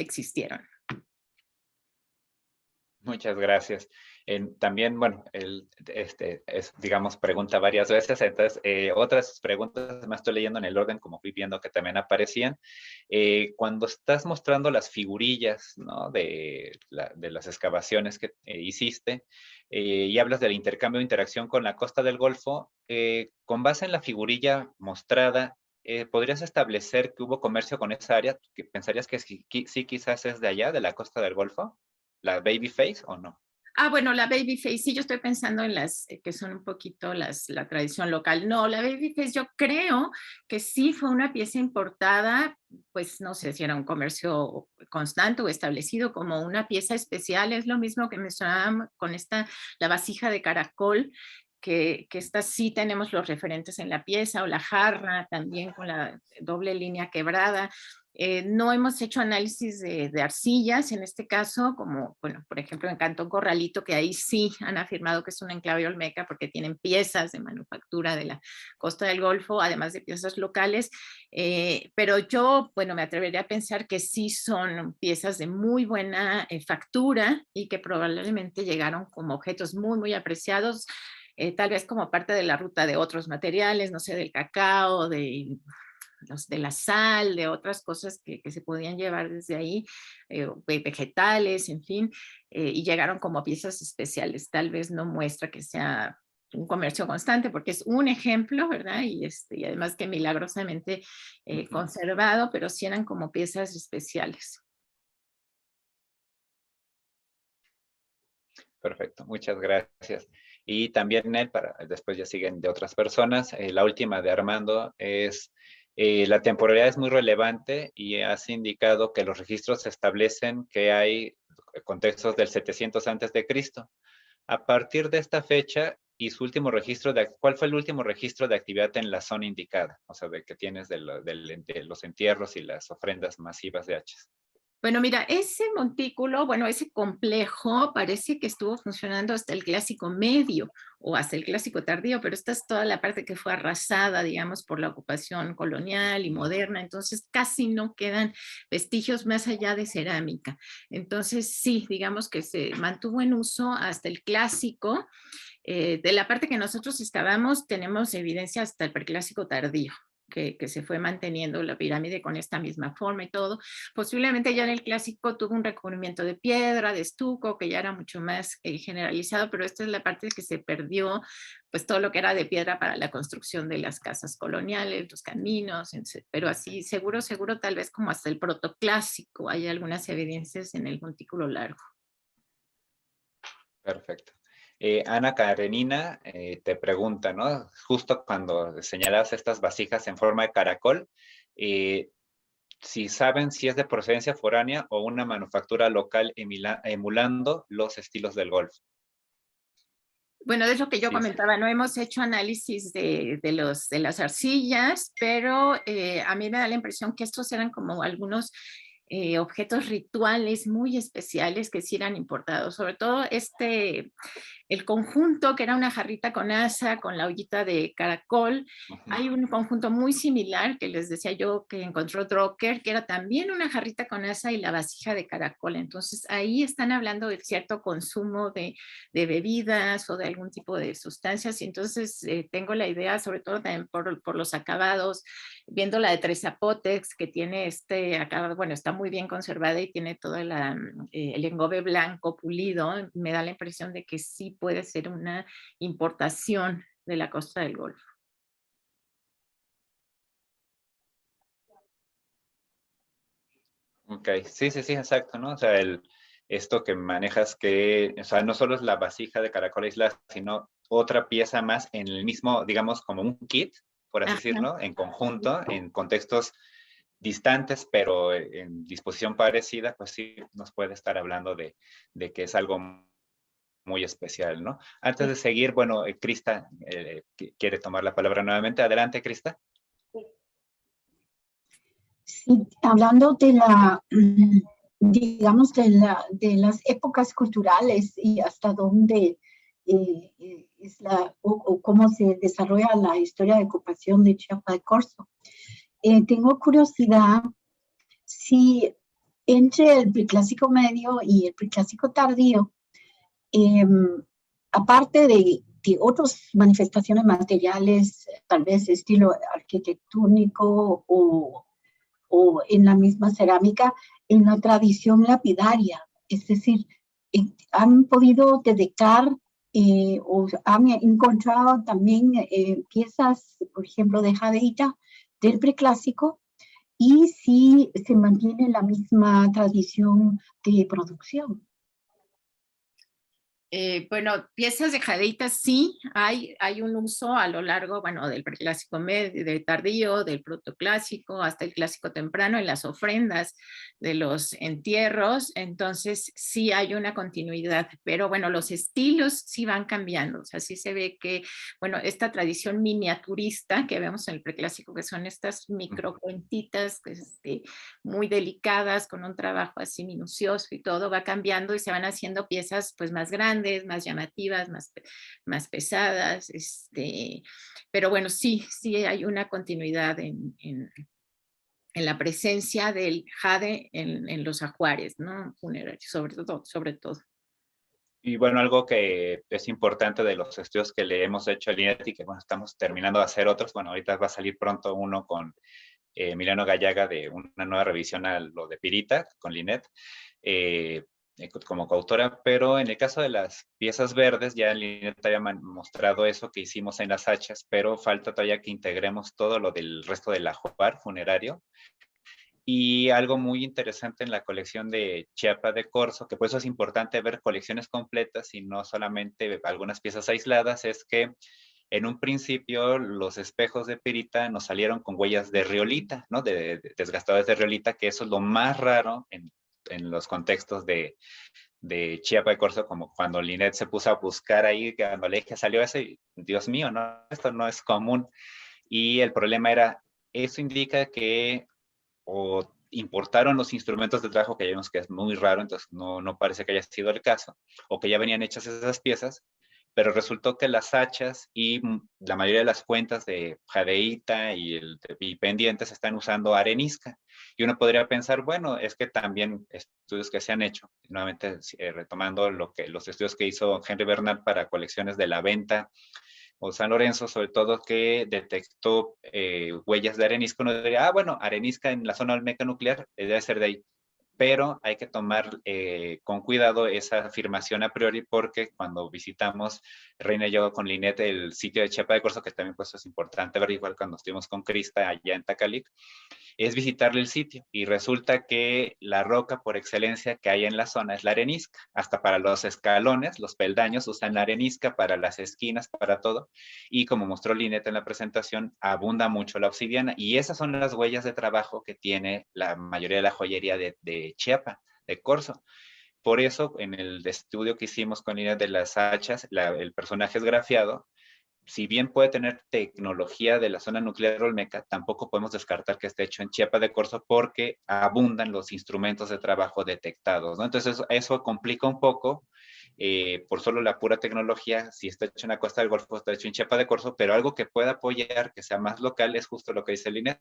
existieron. Muchas gracias. También, bueno, digamos, pregunta varias veces, entonces otras preguntas me estoy leyendo en el orden como fui viendo que también aparecían. Cuando estás mostrando las figurillas, ¿no? de las excavaciones que hiciste, y hablas del intercambio o interacción con la Costa del Golfo, con base en la figurilla mostrada, ¿podrías establecer que hubo comercio con esa área? ¿Que pensarías que sí, quizás es de allá, de la Costa del Golfo? ¿La Babyface o no? Bueno, la Babyface, sí, yo estoy pensando en las que son un poquito la tradición local. No, la Babyface yo creo que sí fue una pieza importada, pues no sé si era un comercio constante o establecido como una pieza especial. Es lo mismo que mencionábamos con la vasija de caracol, que esta sí tenemos los referentes en la pieza, o la jarra también con la doble línea quebrada. No hemos hecho análisis de arcillas en este caso, como, bueno, por ejemplo, en Cantón Corralito, que ahí sí han afirmado que es un enclave olmeca porque tienen piezas de manufactura de la Costa del Golfo, además de piezas locales. Pero yo, bueno, me atrevería a pensar que sí son piezas de muy buena factura y que probablemente llegaron como objetos muy, muy apreciados. Tal vez como parte de la ruta de otros materiales, no sé, del cacao, de la sal, de otras cosas que se podían llevar desde ahí, vegetales, en fin, y llegaron como piezas especiales. Tal vez no muestra que sea un comercio constante, porque es un ejemplo, ¿verdad? Y además que milagrosamente conservado, pero sí eran como piezas especiales. Perfecto, muchas gracias. Y también después ya siguen de otras personas. La última de Armando es, la temporalidad es muy relevante y has indicado que los registros establecen que hay contextos del 700 antes de Cristo. A partir de esta fecha, y su último registro ¿cuál fue el último registro de actividad en la zona indicada? O sea, de que tienes de los entierros y las ofrendas masivas de hachas. Bueno, mira, ese montículo, bueno, ese complejo parece que estuvo funcionando hasta el Clásico Medio o hasta el Clásico Tardío, pero esta es toda la parte que fue arrasada, digamos, por la ocupación colonial y moderna, entonces casi no quedan vestigios más allá de cerámica. Entonces, sí, digamos que se mantuvo en uso hasta el Clásico. De la parte que nosotros excavamos, tenemos evidencia hasta el Preclásico Tardío. Que se fue manteniendo la pirámide con esta misma forma y todo. Posiblemente ya en el Clásico tuvo un recubrimiento de piedra, de estuco, que ya era mucho más generalizado, pero esta es la parte que se perdió, pues todo lo que era de piedra para la construcción de las casas coloniales, los caminos, pero así seguro, tal vez como hasta el protoclásico hay algunas evidencias en el montículo largo. Perfecto. Ana Karenina te pregunta, ¿no? Justo cuando señalabas estas vasijas en forma de caracol, si saben si es de procedencia foránea o una manufactura local emulando los estilos del Golfo. Bueno, es lo que yo comentaba, no hemos hecho análisis de las arcillas, pero a mí me da la impresión que estos eran como algunos objetos rituales muy especiales que sí eran importados, sobre todo el conjunto, que era una jarrita con asa, con la ollita de caracol. Hay un conjunto muy similar que les decía yo que encontró Drucker, que era también una jarrita con asa y la vasija de caracol. Entonces ahí están hablando de cierto consumo de bebidas o de algún tipo de sustancias. Y entonces tengo la idea, sobre todo también por los acabados, viendo la de Tres Zapotecs, que tiene acabado, bueno, está muy bien conservada y tiene todo el engobe blanco pulido. Me da la impresión de que sí puede ser una importación de la costa del Golfo. Ok, sí, exacto, ¿no? O sea, esto que manejas que, o sea, no solo es la vasija de caracol aislada, sino otra pieza más en el mismo, digamos, como un kit, por así decirlo, en conjunto, en contextos distantes, pero en disposición parecida, pues sí nos puede estar hablando de que es algo muy especial, ¿no? Antes de seguir, bueno, Krista quiere tomar la palabra nuevamente. Adelante, Krista. Sí, hablando de digamos, de las épocas culturales y hasta dónde es o cómo se desarrolla la historia de ocupación de Chiapa de Corzo. Tengo curiosidad si entre el preclásico medio y el preclásico tardío, aparte de otras manifestaciones materiales, tal vez estilo arquitectónico o en la misma cerámica, en la tradición lapidaria. Es decir, han podido detectar o han encontrado también piezas, por ejemplo, de jadeita del preclásico, y si se mantiene la misma tradición de producción. Bueno, piezas de jadeitas sí, hay un uso a lo largo, bueno, del preclásico medio, del tardío, del protoclásico, hasta el clásico temprano, en las ofrendas de los entierros, entonces sí hay una continuidad, pero bueno, los estilos sí van cambiando, o sea, sí se ve que, bueno, esta tradición miniaturista que vemos en el preclásico, que son estas microcuentitas muy delicadas, con un trabajo así minucioso y todo, va cambiando y se van haciendo piezas pues más grandes, más llamativas, más pesadas, pero bueno, sí hay una continuidad en la presencia del jade en los ajuares, ¿no? Funerarios, sobre todo. Y bueno, algo que es importante de los estudios que le hemos hecho a Linet y que bueno, estamos terminando de hacer otros, bueno, ahorita va a salir pronto uno con Emiliano Gallaga de una nueva revisión a lo de Pirita con Linet, como coautora, pero en el caso de las piezas verdes, ya Linet había mostrado eso que hicimos en las hachas, pero falta todavía que integremos todo lo del resto del ajuar funerario. Y algo muy interesante en la colección de Chiapa de Corzo, que por eso es importante ver colecciones completas y no solamente algunas piezas aisladas, es que en un principio los espejos de Pirita nos salieron con huellas de riolita, ¿no? De desgastadores de riolita, que eso es lo más raro en los contextos de de Chiapa de Corzo, como cuando Linet se puso a buscar ahí, cuando le dije salió eso, y Dios mío, no, esto no es común. Y el problema era, eso indica que o importaron los instrumentos de trabajo, que ya vimos que es muy raro, entonces no parece que haya sido el caso, o que ya venían hechas esas piezas, pero resultó que las hachas y la mayoría de las cuentas de jadeíta y pendientes están usando arenisca. Y uno podría pensar, bueno, es que también estudios que se han hecho, nuevamente retomando los estudios que hizo Henry Bernard para colecciones de la Venta o San Lorenzo, sobre todo, que detectó huellas de arenisca, uno diría, bueno, arenisca en la zona olmeca nuclear, debe ser de ahí. Pero hay que tomar con cuidado esa afirmación a priori, porque cuando visitamos Reina y yo con Linet el sitio de Chiapa de Corzo, que también pues es importante ver, igual cuando estuvimos con Krista allá en Tacalic, es visitarle el sitio y resulta que la roca por excelencia que hay en la zona es la arenisca. Hasta para los escalones, los peldaños usan la arenisca, para las esquinas, para todo. Y como mostró Linet en la presentación, abunda mucho la obsidiana y esas son las huellas de trabajo que tiene la mayoría de la joyería de Chiapa, de Corzo. Por eso, en el estudio que hicimos con Linet de las hachas, el personaje es grafiado. Si bien puede tener tecnología de la zona nuclear olmeca, tampoco podemos descartar que esté hecho en Chiapa de Corzo porque abundan los instrumentos de trabajo detectados, ¿no? Entonces eso complica un poco, por solo la pura tecnología, si está hecho en la costa del Golfo, está hecho en Chiapa de Corzo, pero algo que pueda apoyar, que sea más local, es justo lo que dice Linet,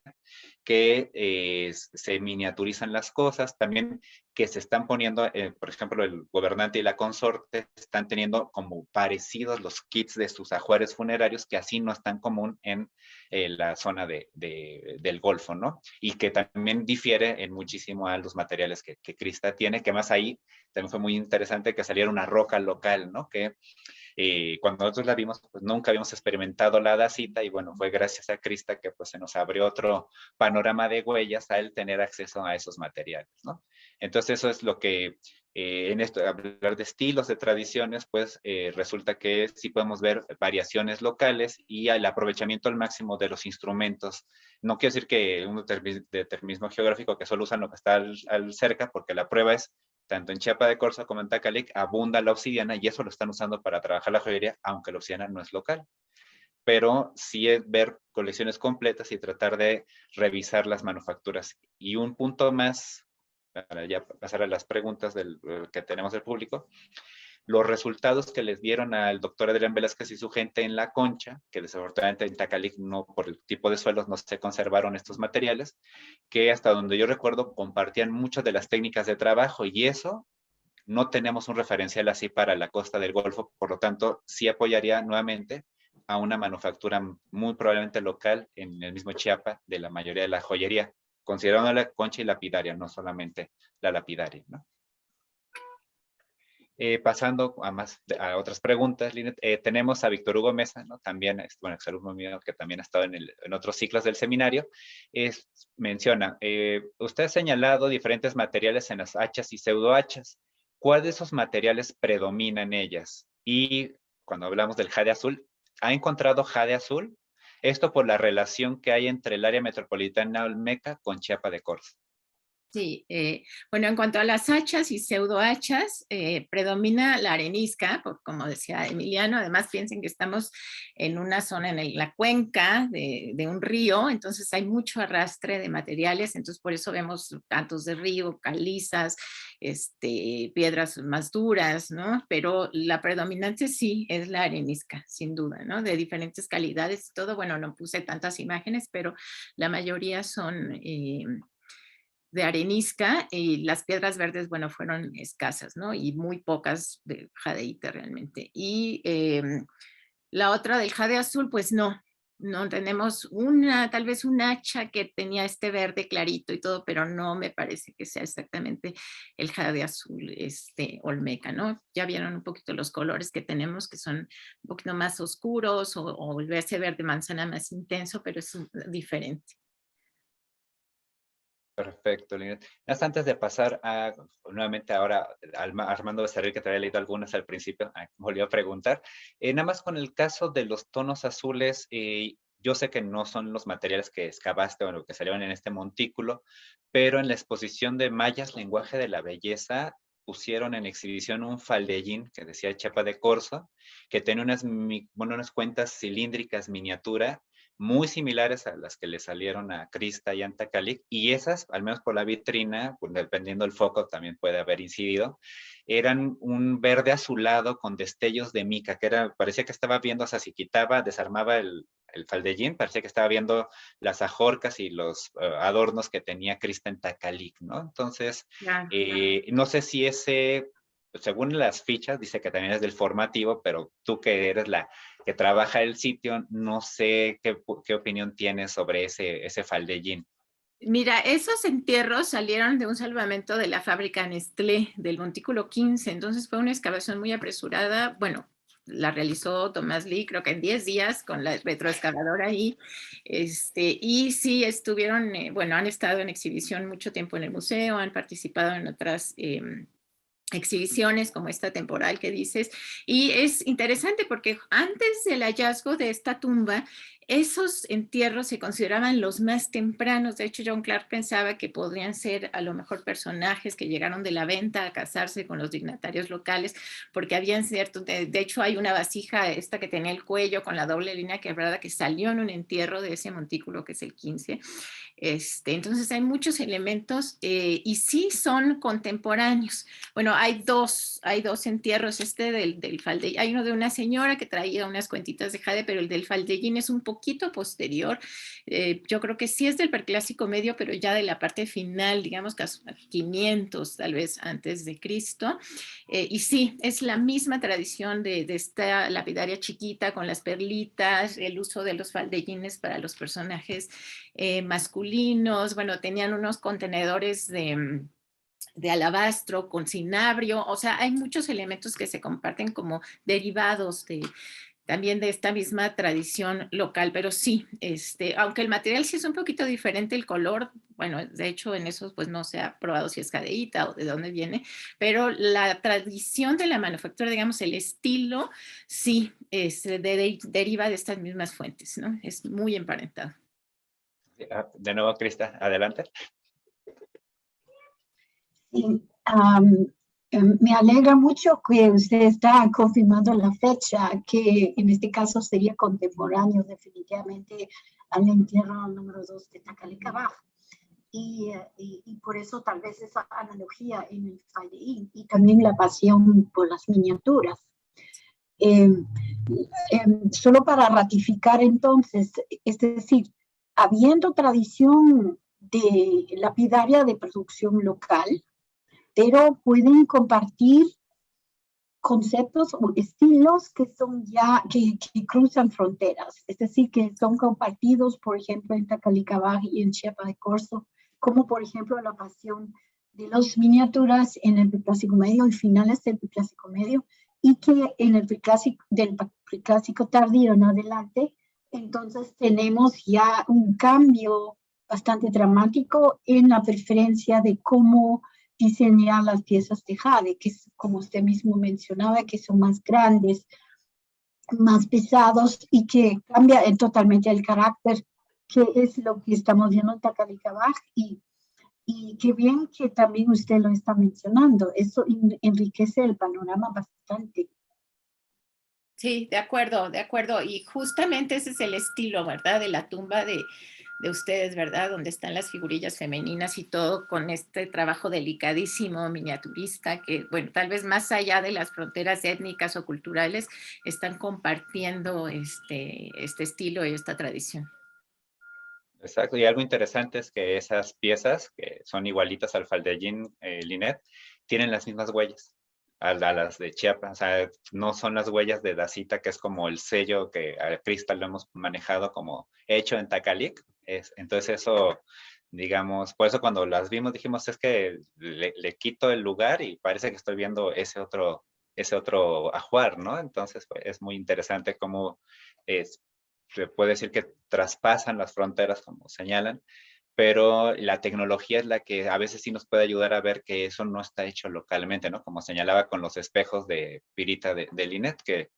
que se miniaturizan las cosas, también que se están poniendo, por ejemplo, el gobernante y la consorte están teniendo como parecidos los kits de sus ajuares funerarios, que así no es tan común en la zona del Golfo, ¿no? Y que también difiere en muchísimo a los materiales que Krista tiene, que más ahí también fue muy interesante que saliera una roca local, ¿no? Que cuando nosotros la vimos, pues nunca habíamos experimentado la dacita y bueno, fue gracias a Krista que pues se nos abrió otro panorama de huellas al tener acceso a esos materiales, ¿no? Entonces eso es lo que en esto, hablar de estilos, de tradiciones, pues resulta que sí podemos ver variaciones locales y el aprovechamiento al máximo de los instrumentos. No quiero decir que un determinismo geográfico que solo usan lo que está al cerca, porque la prueba es tanto en Chiapa de Corzo como en Tacalic, abunda la obsidiana y eso lo están usando para trabajar la joyería, aunque la obsidiana no es local. Pero sí es ver colecciones completas y tratar de revisar las manufacturas. Y un punto más, para ya pasar a las preguntas que tenemos del público, los resultados que les dieron al doctor Adrián Velázquez y su gente en La Concha, que desafortunadamente en Tacalic no, por el tipo de suelos no se conservaron estos materiales, que hasta donde yo recuerdo compartían muchas de las técnicas de trabajo y eso no tenemos un referencial así para la costa del Golfo, por lo tanto sí apoyaría nuevamente a una manufactura muy probablemente local en el mismo Chiapa de la mayoría de la joyería, considerando la concha y lapidaria, no solamente la lapidaria, ¿no? Pasando a otras preguntas, Linet, tenemos a Víctor Hugo Mesa, ¿no? También, bueno, exalumno mío que también ha estado en otros ciclos del seminario, menciona, usted ha señalado diferentes materiales en las hachas y pseudohachas. ¿Cuál de esos materiales predomina en ellas? Y cuando hablamos del jade azul, ¿ha encontrado jade azul? Esto por la relación que hay entre el área metropolitana olmeca con Chiapa de Corzo. Sí, bueno, en cuanto a las hachas y pseudohachas, predomina la arenisca, como decía Emiliano. Además, piensen que estamos en una zona en la cuenca de un río, entonces hay mucho arrastre de materiales, entonces por eso vemos cantos de río, calizas, piedras más duras, ¿no? Pero la predominante sí es la arenisca, sin duda, ¿no? De diferentes calidades y todo. Bueno, no puse tantas imágenes, pero la mayoría son de arenisca, y las piedras verdes, bueno, fueron escasas, ¿no? Y muy pocas de jadeíta realmente. Y la otra del jade azul, pues no tenemos tal vez un hacha que tenía este verde clarito y todo, pero no me parece que sea exactamente el jade azul olmeca, ¿no? Ya vieron un poquito los colores que tenemos, que son un poquito más oscuros, o ese verde manzana más intenso, pero es diferente. Perfecto, Linet. Antes de pasar nuevamente ahora Armando Becerril, que te había leído algunas al principio, volvió a preguntar. Nada más con el caso de los tonos azules, yo sé que no son los materiales que excavaste o lo que salieron en este montículo, pero en la exposición de Mayas, Lenguaje de la Belleza, pusieron en exhibición un faldellín que decía Chiapa de Corzo, que tenía unas cuentas cilíndricas miniatura muy similares a las que le salieron a Crista y Antacalic, y esas, al menos por la vitrina, pues, dependiendo del foco, también puede haber incidido, eran un verde azulado con destellos de mica, que parecía que estaba viendo, o sea, si quitaba, desarmaba el faldellín, parecía que estaba viendo las ajorcas y los adornos que tenía Crista en Tacalic, ¿no? Entonces, no sé si ese, según las fichas, dice que también es del formativo, pero tú que eres la que trabaja el sitio, no sé qué opinión tienes sobre ese faldellín. Mira, esos entierros salieron de un salvamento de la fábrica Nestlé del Montículo 15, entonces fue una excavación muy apresurada. Bueno, la realizó Tomás Lee, creo que en 10 días con la retroexcavadora ahí. Y sí estuvieron, bueno, han estado en exhibición mucho tiempo en el museo, han participado en otras exhibiciones como esta temporal que dices, y es interesante porque antes del hallazgo de esta tumba, esos entierros se consideraban los más tempranos. De hecho, John Clark pensaba que podrían ser a lo mejor personajes que llegaron de la venta a casarse con los dignatarios locales, porque habían cierto, de hecho hay una vasija esta que tenía el cuello con la doble línea quebrada que salió en un entierro de ese montículo que es el 15. Entonces hay muchos elementos y sí son contemporáneos. Bueno, hay dos entierros, del Faldellín, hay uno de una señora que traía unas cuentitas de jade, pero el del Faldellín es un poquito posterior. Yo creo que sí es del Preclásico medio, pero ya de la parte final, digamos que 500 tal vez antes de Cristo. Y sí, es la misma tradición de esta lapidaria chiquita con las perlitas, el uso de los faldellines para los personajes masculinos. Bueno, tenían unos contenedores de alabastro con cinabrio, o sea, hay muchos elementos que se comparten como derivados también de esta misma tradición local, pero sí, aunque el material sí es un poquito diferente, el color, bueno, de hecho en eso pues no se ha probado si es cadeíta o de dónde viene, pero la tradición de la manufactura, digamos, el estilo, sí, deriva de estas mismas fuentes, ¿no? Es muy emparentado. De nuevo, Crista, adelante. Sí, me alegra mucho que usted está confirmando la fecha, que en este caso sería contemporáneo definitivamente al entierro número 2 de Tacalicabaj. Y por eso tal vez esa analogía en el faldellín y también la pasión por las miniaturas. Solo para ratificar entonces, es decir, habiendo tradición de lapidaria de producción local, pero pueden compartir conceptos o estilos que son ya, que cruzan fronteras, es decir, que son compartidos, por ejemplo, en Tacalicabaj y en Chiapa de Corzo, como por ejemplo la pasión de las miniaturas en el Preclásico medio y finales del Preclásico medio, y que en el Preclásico tardío en adelante, entonces tenemos ya un cambio bastante dramático en la preferencia de cómo diseñar las piezas de jade, que es, como usted mismo mencionaba, que son más grandes, más pesados y que cambia totalmente el carácter, que es lo que estamos viendo en Tacalicabaj, y qué bien que también usted lo está mencionando. Eso enriquece el panorama bastante. Sí, de acuerdo, de acuerdo. Y justamente ese es el estilo, ¿verdad? De la tumba de ustedes, ¿verdad? Donde están las figurillas femeninas y todo con este trabajo delicadísimo, miniaturista, que, bueno, tal vez más allá de las fronteras étnicas o culturales, están compartiendo este estilo y esta tradición. Exacto, y algo interesante es que esas piezas, que son igualitas al faldellín Linet, tienen las mismas huellas a las de Chiapas. O sea, no son las huellas de Dacita, que es como el sello que a Crista lo hemos manejado como hecho en Tacalic. Entonces eso, digamos, por eso cuando las vimos dijimos, es que le quito el lugar y parece que estoy viendo ese otro ajuar, ¿no? Entonces pues, es muy interesante cómo se puede decir que traspasan las fronteras, como señalan, pero la tecnología es la que a veces sí nos puede ayudar a ver que eso no está hecho localmente, ¿no? Como señalaba con los espejos de Pirita de Linet, que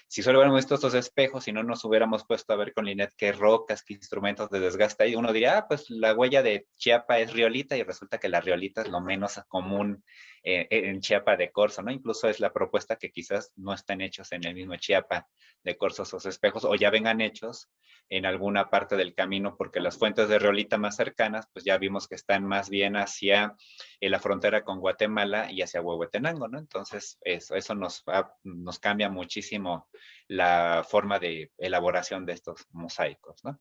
si solo hubiéramos visto estos espejos y no nos hubiéramos puesto a ver con Linet qué rocas, qué instrumentos de desgaste hay, uno diría, pues la huella de Chiapa es riolita, y resulta que la riolita es lo menos común en Chiapa de Corzo, ¿no? Incluso es la propuesta que quizás no están hechos en el mismo Chiapa de Corzo esos espejos, o ya vengan hechos en alguna parte del camino, porque las fuentes de riolita más cercanas, pues ya vimos que están más bien hacia la frontera con Guatemala y hacia Huehuetenango, ¿no? Entonces, eso nos cambia muchísimo la forma de elaboración de estos mosaicos, ¿no?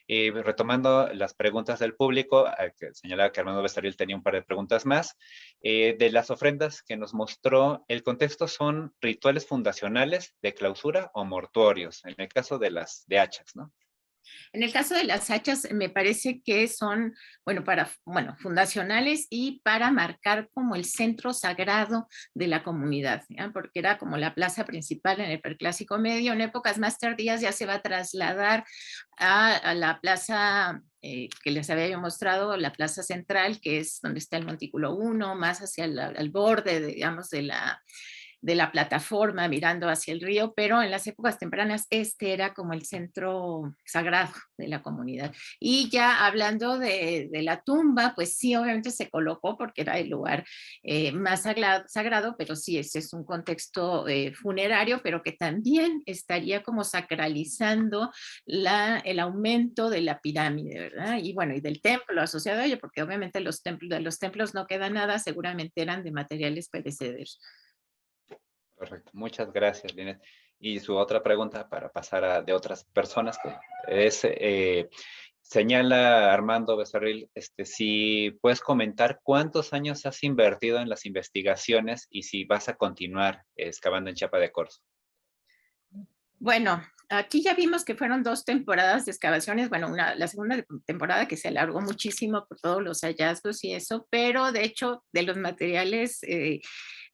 Retomando las preguntas del público, que señalaba que Armando Becerril tenía un par de preguntas más. De las ofrendas que nos mostró, el contexto son rituales fundacionales de clausura o mortuorios, en el caso de las de hachas, ¿no? En el caso de las hachas, me parece que son, fundacionales y para marcar como el centro sagrado de la comunidad, ¿ya? Porque era como la plaza principal en el Preclásico Medio. En épocas más tardías ya se va a trasladar a la plaza que les había yo mostrado, la plaza central, que es donde está el Montículo 1, más hacia el borde, digamos, de la plataforma mirando hacia el río, pero en las épocas tempranas este era como el centro sagrado de la comunidad. Y ya hablando de la tumba, pues sí, obviamente se colocó porque era el lugar más sagrado, pero sí, ese es un contexto funerario, pero que también estaría como sacralizando el aumento de la pirámide, ¿verdad? Y bueno, y del templo asociado a ello, porque obviamente de los templos no queda nada, seguramente eran de materiales perecederos. Correcto, muchas gracias, Linet. Y su otra pregunta para pasar a de otras personas, que es, señala Armando Becerril, si puedes comentar cuántos años has invertido en las investigaciones y si vas a continuar excavando en Chiapa de Corzo. Bueno, aquí ya vimos que fueron 2 temporadas de excavaciones, bueno, la segunda temporada que se alargó muchísimo por todos los hallazgos y eso, pero de hecho de los materiales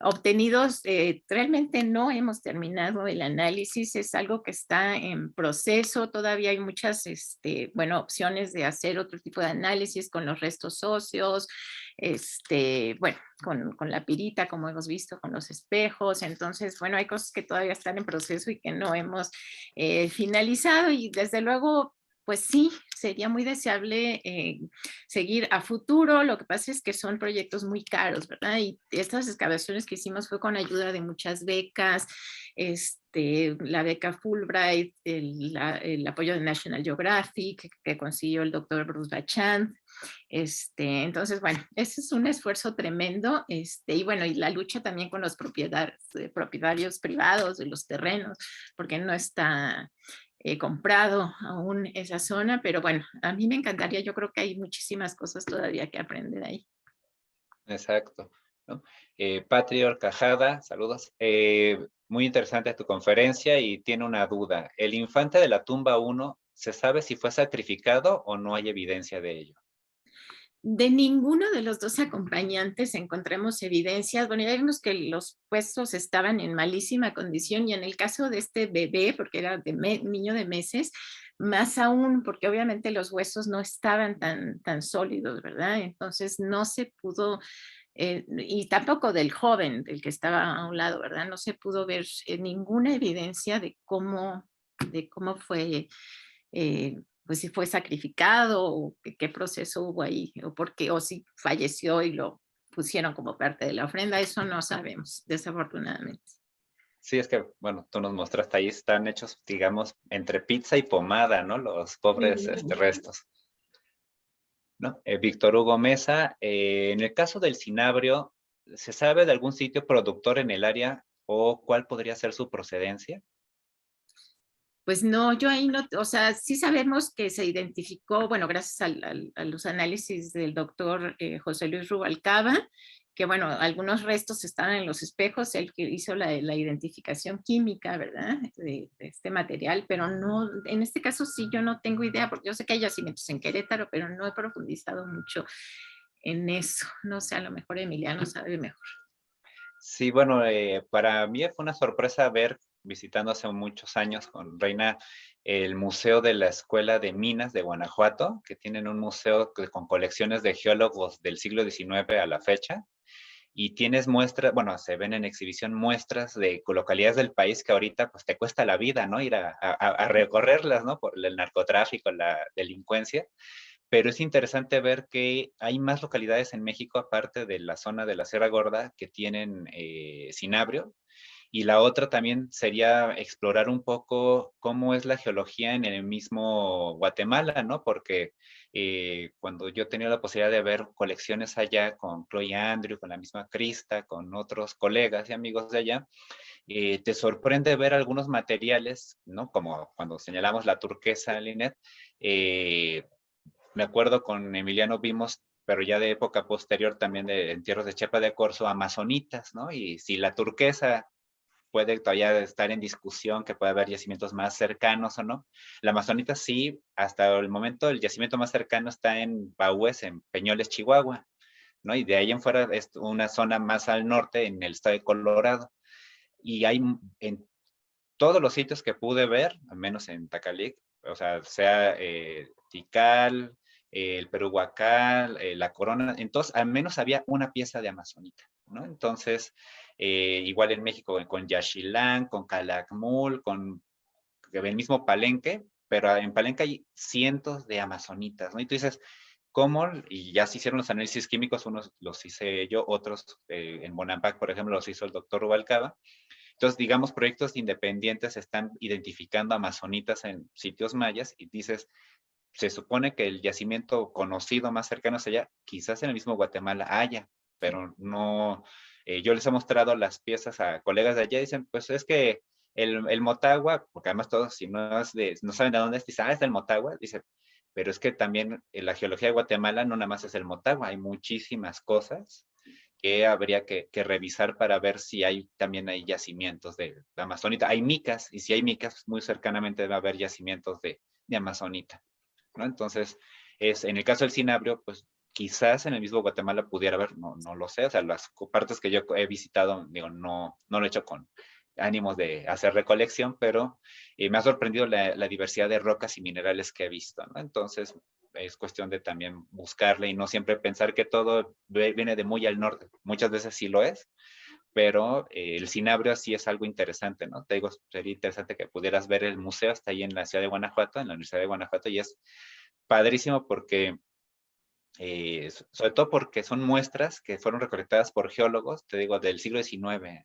obtenidos, realmente no hemos terminado el análisis, es algo que está en proceso, todavía hay muchas opciones de hacer otro tipo de análisis con los restos óseos, con la pirita, como hemos visto, con los espejos. Entonces, bueno, hay cosas que todavía están en proceso y que no hemos finalizado, y desde luego, pues sí, sería muy deseable seguir a futuro. Lo que pasa es que son proyectos muy caros, ¿verdad? Y estas excavaciones que hicimos fue con ayuda de muchas becas, la beca Fulbright, el apoyo de National Geographic, que consiguió el doctor Bruce Bachand. Entonces, bueno, ese es un esfuerzo tremendo, y bueno, y la lucha también con los propietarios privados de los terrenos, porque no está comprado aún esa zona, pero bueno, a mí me encantaría, yo creo que hay muchísimas cosas todavía que aprender ahí. Exacto, ¿no? Patri Orcajada, saludos. Muy interesante tu conferencia y tiene una duda. ¿El infante de la tumba 1 se sabe si fue sacrificado o no hay evidencia de ello? De ninguno de los 2 acompañantes encontramos evidencias. Bueno, ya vimos que los huesos estaban en malísima condición, y en el caso de este bebé, porque era niño de meses, más aún, porque obviamente los huesos no estaban tan sólidos, ¿verdad? Entonces no se pudo, y tampoco del joven, del que estaba a un lado, ¿verdad? No se pudo ver ninguna evidencia de cómo fue, pues si fue sacrificado o qué proceso hubo ahí, o por qué, o si falleció y lo pusieron como parte de la ofrenda. Eso no sabemos, desafortunadamente. Sí, es que, bueno, tú nos mostraste ahí, están hechos, digamos, entre pizza y pomada, ¿no? Los pobres restos, ¿no? Víctor Hugo Mesa, en el caso del cinabrio, ¿se sabe de algún sitio productor en el área o cuál podría ser su procedencia? Pues no, yo ahí no, o sea, sí sabemos que se identificó, bueno, gracias a los análisis del doctor José Luis Rubalcaba, que bueno, algunos restos estaban en los espejos, él que hizo la identificación química, ¿verdad? De este material, pero no, en este caso sí yo no tengo idea, porque yo sé que hay yacimientos en Querétaro, pero no he profundizado mucho en eso. No sé, a lo mejor Emiliano sabe mejor. Sí, bueno, para mí fue una sorpresa ver, visitando hace muchos años con Reina, el Museo de la Escuela de Minas de Guanajuato, que tienen un museo con colecciones de geólogos del siglo XIX a la fecha, y tienes muestras, bueno, se ven en exhibición muestras de localidades del país que ahorita pues te cuesta la vida, ¿no? Ir a recorrerlas, ¿no? Por el narcotráfico, la delincuencia, pero es interesante ver que hay más localidades en México, aparte de la zona de la Sierra Gorda, que tienen cinabrio. Y la otra también sería explorar un poco cómo es la geología en el mismo Guatemala, ¿no? Porque cuando yo tenía la posibilidad de ver colecciones allá con Chloe Andrew, con la misma Krista, con otros colegas y amigos de allá, te sorprende ver algunos materiales, ¿no? Como cuando señalamos la turquesa, Linet. Me acuerdo con Emiliano vimos, pero ya de época posterior también de entierros de Chepa de Corzo, amazonitas, ¿no? Y si la turquesa puede todavía estar en discusión, que puede haber yacimientos más cercanos o no. La amazonita sí, hasta el momento el yacimiento más cercano está en Baúes, en Peñoles, Chihuahua, ¿no? Y de ahí en fuera es una zona más al norte, en el estado de Colorado. Y hay en todos los sitios que pude ver, al menos en Tacalic, o sea Tikal, el Peruhuacal, la Corona, entonces al menos había una pieza de amazonita, ¿no? Entonces, igual en México con Yaxchilán, con Calakmul, con el mismo Palenque, pero en Palenque hay cientos de amazonitas, ¿no? Y tú dices, ¿cómo? Y ya se hicieron los análisis químicos, unos los hice yo, otros en Bonampak, por ejemplo, los hizo el doctor Rubalcaba. Entonces, digamos, proyectos independientes están identificando amazonitas en sitios mayas y dices, se supone que el yacimiento conocido más cercano hacia allá, quizás en el mismo Guatemala haya, pero no, yo les he mostrado las piezas a colegas de allá y dicen, pues es que el Motagua, porque además todos, si no, no saben de dónde es, dicen, es del Motagua, dice, pero es que también la geología de Guatemala no nada más es el Motagua, hay muchísimas cosas que habría que revisar para ver si hay también hay yacimientos de amazonita. Hay micas, y si hay micas, muy cercanamente debe haber yacimientos de amazonita, ¿no? Entonces, en el caso del cinabrio, pues quizás en el mismo Guatemala pudiera haber, no lo sé, o sea, las partes que yo he visitado, digo, no lo he hecho con ánimos de hacer recolección, pero me ha sorprendido la diversidad de rocas y minerales que he visto, ¿no? Entonces, es cuestión de también buscarle y no siempre pensar que todo viene de muy al norte. Muchas veces sí lo es, pero el cinabrio sí es algo interesante, ¿no? Te digo, sería interesante que pudieras ver el museo, está ahí en la ciudad de Guanajuato, en la Universidad de Guanajuato, y es padrísimo porque, sobre todo porque son muestras que fueron recolectadas por geólogos, te digo, del siglo XIX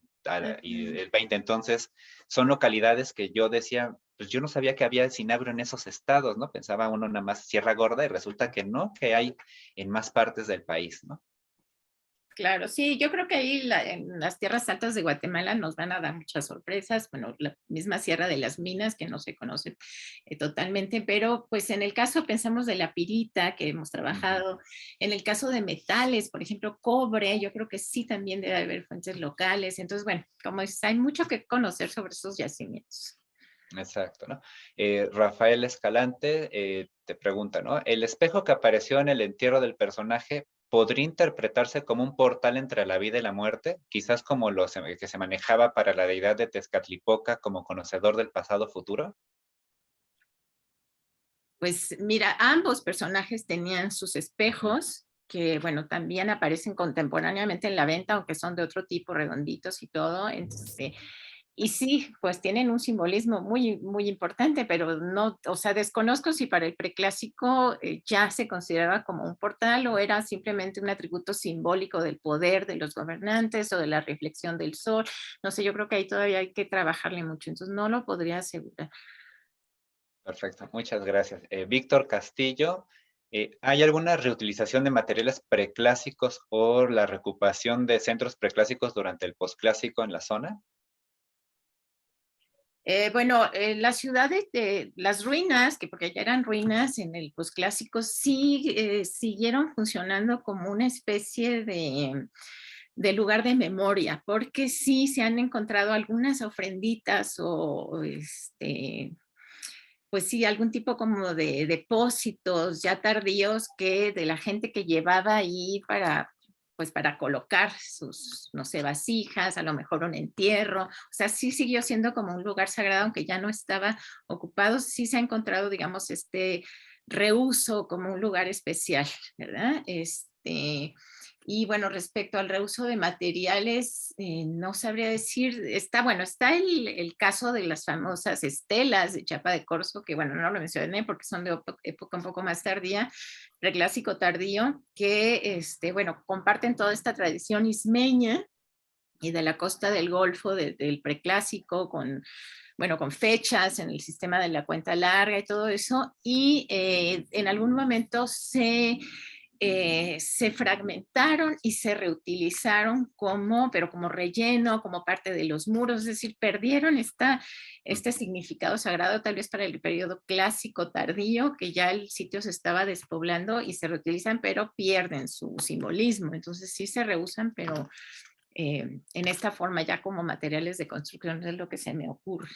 y el XX. Entonces, son localidades que yo decía, pues yo no sabía que había cinabrio en esos estados, ¿no? Pensaba uno nada más Sierra Gorda y resulta que no, que hay en más partes del país, ¿no? Claro, sí, yo creo que ahí en las tierras altas de Guatemala nos van a dar muchas sorpresas, bueno, la misma Sierra de las Minas que no se conoce totalmente, pero pues en el caso pensamos de la pirita que hemos trabajado, en el caso de metales, por ejemplo, cobre, yo creo que sí también debe haber fuentes locales, entonces bueno, como dices, hay mucho que conocer sobre esos yacimientos. Exacto, ¿no? Rafael Escalante te pregunta, ¿no? ¿El espejo que apareció en el entierro del personaje podría interpretarse como un portal entre la vida y la muerte? Quizás como que se manejaba para la deidad de Tezcatlipoca como conocedor del pasado futuro. Pues mira, ambos personajes tenían sus espejos, que bueno, también aparecen contemporáneamente en la venta, aunque son de otro tipo, redonditos y todo. Entonces, y sí, pues tienen un simbolismo muy, muy importante, pero no, o sea, desconozco si para el preclásico ya se consideraba como un portal o era simplemente un atributo simbólico del poder de los gobernantes o de la reflexión del sol. No sé, yo creo que ahí todavía hay que trabajarle mucho, entonces no lo podría asegurar. Perfecto, muchas gracias. Víctor Castillo, ¿hay alguna reutilización de materiales preclásicos o la recuperación de centros preclásicos durante el posclásico en la zona? Bueno, las ciudades de las ruinas, que porque ya eran ruinas en el posclásico, sí siguieron funcionando como una especie de lugar de memoria, porque sí se han encontrado algunas ofrenditas o pues sí, algún tipo como de depósitos ya tardíos que de la gente que llevaba ahí pues para colocar sus, no sé, vasijas, a lo mejor un entierro. O sea, sí siguió siendo como un lugar sagrado, aunque ya no estaba ocupado. Sí se ha encontrado, digamos, este reuso como un lugar especial, ¿verdad? Y bueno, respecto al reuso de materiales, no sabría decir, está el caso de las famosas estelas de chapa de corzo, que bueno, no lo mencioné porque son de época un poco más tardía, preclásico tardío, que bueno, comparten toda esta tradición ismeña y de la costa del Golfo, del preclásico, con fechas en el sistema de la cuenta larga y todo eso, y en algún momento se fragmentaron y se reutilizaron pero como relleno, como parte de los muros, es decir, perdieron este significado sagrado tal vez para el periodo clásico tardío, que ya el sitio se estaba despoblando y se reutilizan, pero pierden su simbolismo. Entonces sí se reusan, pero en esta forma ya como materiales de construcción es lo que se me ocurre.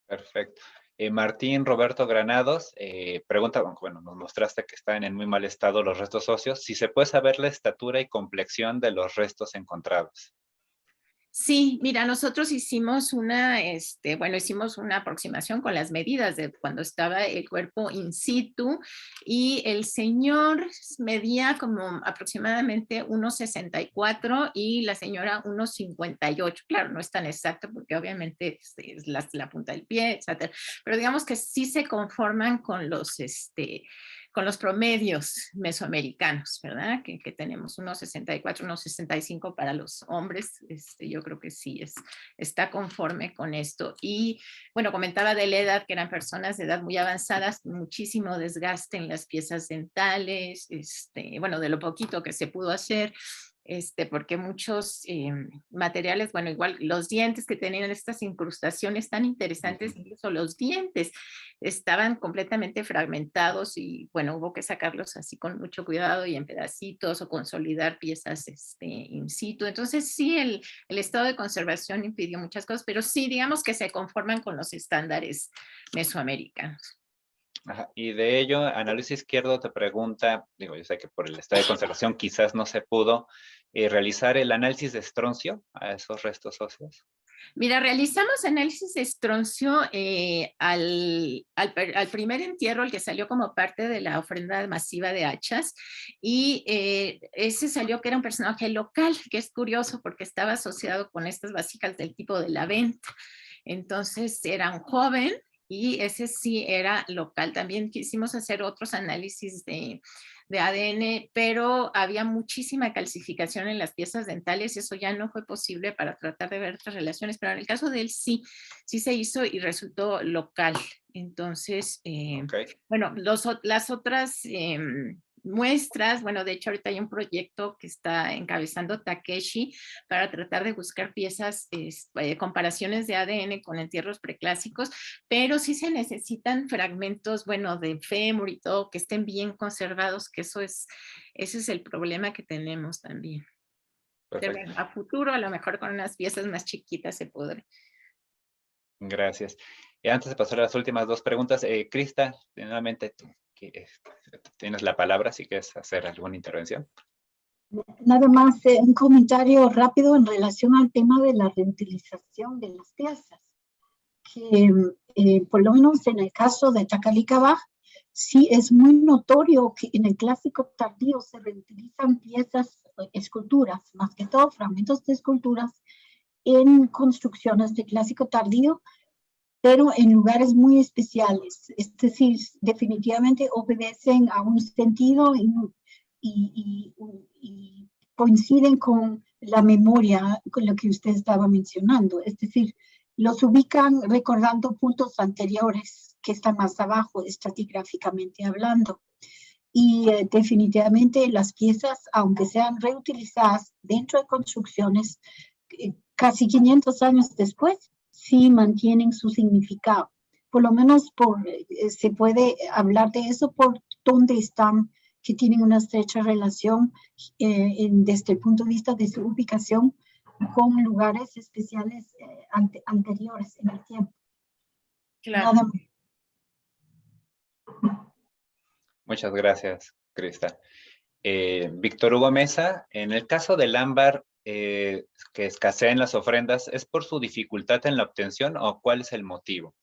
Perfecto. Martín Roberto Granados pregunta, bueno, nos mostraste que están en muy mal estado los restos óseos, si se puede saber la estatura y complexión de los restos encontrados. Sí, mira, nosotros hicimos una aproximación con las medidas de cuando estaba el cuerpo in situ, y el señor medía como aproximadamente 1,64 y la señora 1,58. Claro, no es tan exacto porque obviamente es la punta del pie, etcétera, pero digamos que sí se conforman con los promedios mesoamericanos, ¿verdad? Que tenemos 1,64, 1,65 para los hombres. Yo creo que sí está conforme con esto. Y bueno, comentaba de la edad, que eran personas de edad muy avanzadas, muchísimo desgaste en las piezas dentales, bueno, de lo poquito que se pudo hacer. Porque muchos materiales, bueno, igual los dientes que tenían estas incrustaciones tan interesantes, incluso los dientes estaban completamente fragmentados y bueno, hubo que sacarlos así con mucho cuidado y en pedacitos o consolidar piezas in situ. Entonces sí, el estado de conservación impidió muchas cosas, pero sí, digamos que se conforman con los estándares mesoamericanos. Ajá. Y de ello, Ana Luisa Izquierdo te pregunta, digo, yo sé que por el estado de conservación quizás no se pudo realizar el análisis de estroncio a esos restos óseos. Mira, realizamos análisis de estroncio al primer entierro, el que salió como parte de la ofrenda masiva de hachas, y ese salió que era un personaje local, que es curioso porque estaba asociado con estas vasijas del tipo de la venta. Entonces era un joven y ese sí era local. También quisimos hacer otros análisis de ADN, pero había muchísima calcificación en las piezas dentales y eso ya no fue posible para tratar de ver otras relaciones, pero en el caso de él sí se hizo y resultó local. Entonces, bueno, las otras muestras, bueno, de hecho ahorita hay un proyecto que está encabezando Takeshi para tratar de buscar piezas, comparaciones de ADN con entierros preclásicos, pero sí se necesitan fragmentos, bueno, de fémur y todo, que estén bien conservados, que ese es el problema que tenemos también. Pero a futuro, a lo mejor con unas piezas más chiquitas se podrá. Gracias. Y antes de pasar a las últimas dos preguntas, Crista, nuevamente tú tienes la palabra si quieres hacer alguna intervención. Nada más un comentario rápido en relación al tema de la reutilización de las piezas, que por lo menos en el caso de Chacalicabaj, sí es muy notorio que en el clásico tardío se reutilizan piezas, esculturas, más que todo fragmentos de esculturas en construcciones de clásico tardío, pero en lugares muy especiales, es decir, definitivamente obedecen a un sentido y coinciden con la memoria, con lo que usted estaba mencionando, es decir, los ubican recordando puntos anteriores que están más abajo, estratigráficamente hablando. Y definitivamente las piezas, aunque sean reutilizadas dentro de construcciones, casi 500 años después, sí mantienen su significado. Por lo menos se puede hablar de eso por dónde están, que tienen una estrecha relación desde el punto de vista de su ubicación con lugares especiales anteriores en el tiempo. Claro. Nada más. Muchas gracias, Crista. Víctor Hugo Mesa, en el caso del ámbar que escasea en las ofrendas, ¿es por su dificultad en la obtención o cuál es el motivo?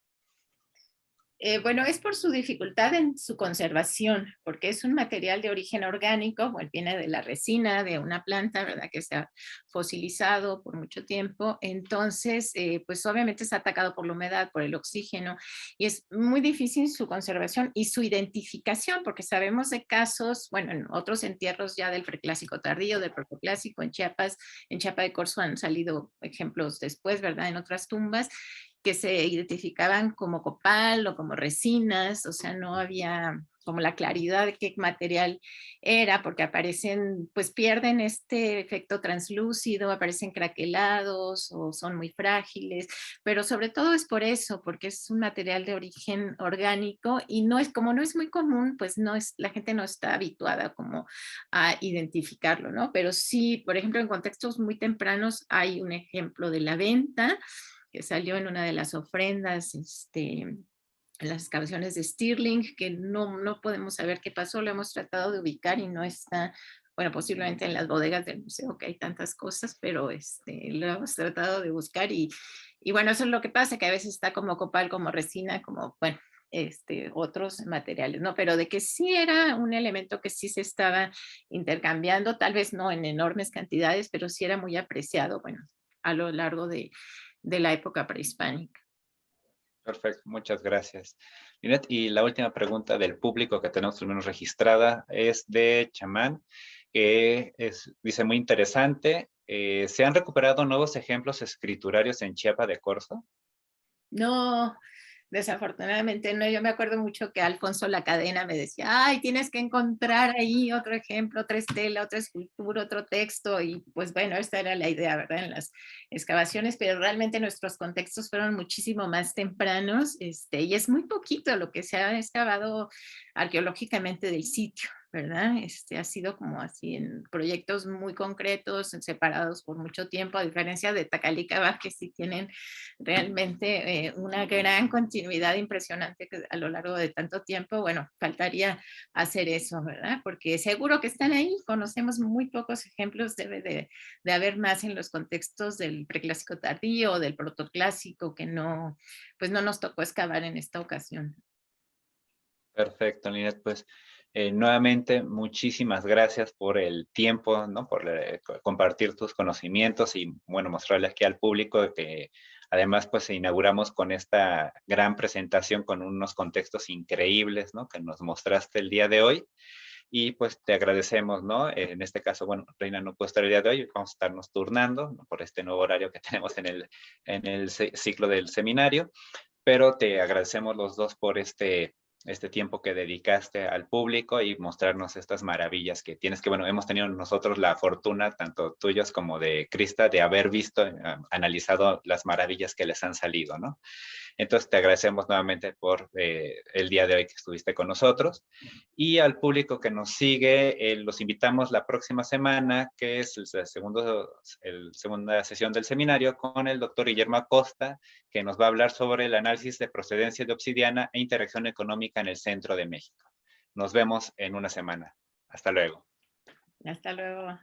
Bueno, es por su dificultad en su conservación, porque es un material de origen orgánico, bueno, viene de la resina de una planta, ¿verdad? Que se ha fosilizado por mucho tiempo. Entonces, pues obviamente está atacado por la humedad, por el oxígeno, y es muy difícil su conservación y su identificación, porque sabemos de casos, bueno, en otros entierros ya del preclásico tardío, del protoclásico, en Chiapas, en Chiapa de Corzo han salido ejemplos después, ¿verdad? En otras tumbas, que se identificaban como copal o como resinas, o sea, no había como la claridad de qué material era, porque aparecen, pues pierden este efecto translúcido, aparecen craquelados o son muy frágiles, pero sobre todo es por eso, porque es un material de origen orgánico y no es, como no es muy común, pues no es, la gente no está habituada como a identificarlo, ¿no? Pero sí, por ejemplo, en contextos muy tempranos hay un ejemplo de la venta, que salió en una de las ofrendas, en las excavaciones de Stirling, que no podemos saber qué pasó, lo hemos tratado de ubicar y no está, bueno, posiblemente en las bodegas del museo, que hay tantas cosas, pero lo hemos tratado de buscar y bueno, eso es lo que pasa, que a veces está como copal, como resina, como, bueno, otros materiales, ¿no? Pero de que sí era un elemento que sí se estaba intercambiando, tal vez no en enormes cantidades, pero sí era muy apreciado, bueno, a lo largo de la época prehispánica. Perfecto, muchas gracias. Linet, y la última pregunta del público que tenemos al menos registrada es de Chamán, que dice muy interesante. ¿Se han recuperado nuevos ejemplos escriturarios en Chiapa de Corzo? No, desafortunadamente no. Yo me acuerdo mucho que Alfonso La Cadena me decía, ay, tienes que encontrar ahí otro ejemplo, otra estela, otra escultura, otro texto, y pues bueno, esta era la idea, ¿verdad? En las excavaciones, pero realmente nuestros contextos fueron muchísimo más tempranos, y es muy poquito lo que se ha excavado arqueológicamente del sitio, ¿verdad? Ha sido como así en proyectos muy concretos, separados por mucho tiempo, a diferencia de Tacalica, que sí tienen realmente una gran continuidad impresionante a lo largo de tanto tiempo. Bueno, faltaría hacer eso, ¿verdad? Porque seguro que están ahí, conocemos muy pocos ejemplos, debe de haber más en los contextos del preclásico tardío o del protoclásico que no, pues no nos tocó excavar en esta ocasión. Perfecto, Linet, pues nuevamente muchísimas gracias por el tiempo, ¿no? Por compartir tus conocimientos y, bueno, mostrarle aquí al público que además, pues inauguramos con esta gran presentación con unos contextos increíbles, ¿no? Que nos mostraste el día de hoy. Y pues te agradecemos, ¿no? En este caso, bueno, Reina no puede estar el día de hoy, vamos a estarnos turnando, ¿no? Por este nuevo horario que tenemos en el ciclo del seminario, pero te agradecemos los dos por este tiempo que dedicaste al público y mostrarnos estas maravillas que tienes, que bueno, hemos tenido nosotros la fortuna, tanto tuyos como de Crista, de haber visto, analizado las maravillas que les han salido, ¿no? Entonces te agradecemos nuevamente por el día de hoy que estuviste con nosotros. Y al público que nos sigue, los invitamos la próxima semana, que es la segunda sesión del seminario, con el doctor Guillermo Acosta, que nos va a hablar sobre el análisis de procedencia de obsidiana e interacción económica en el centro de México. Nos vemos en una semana. Hasta luego. Hasta luego.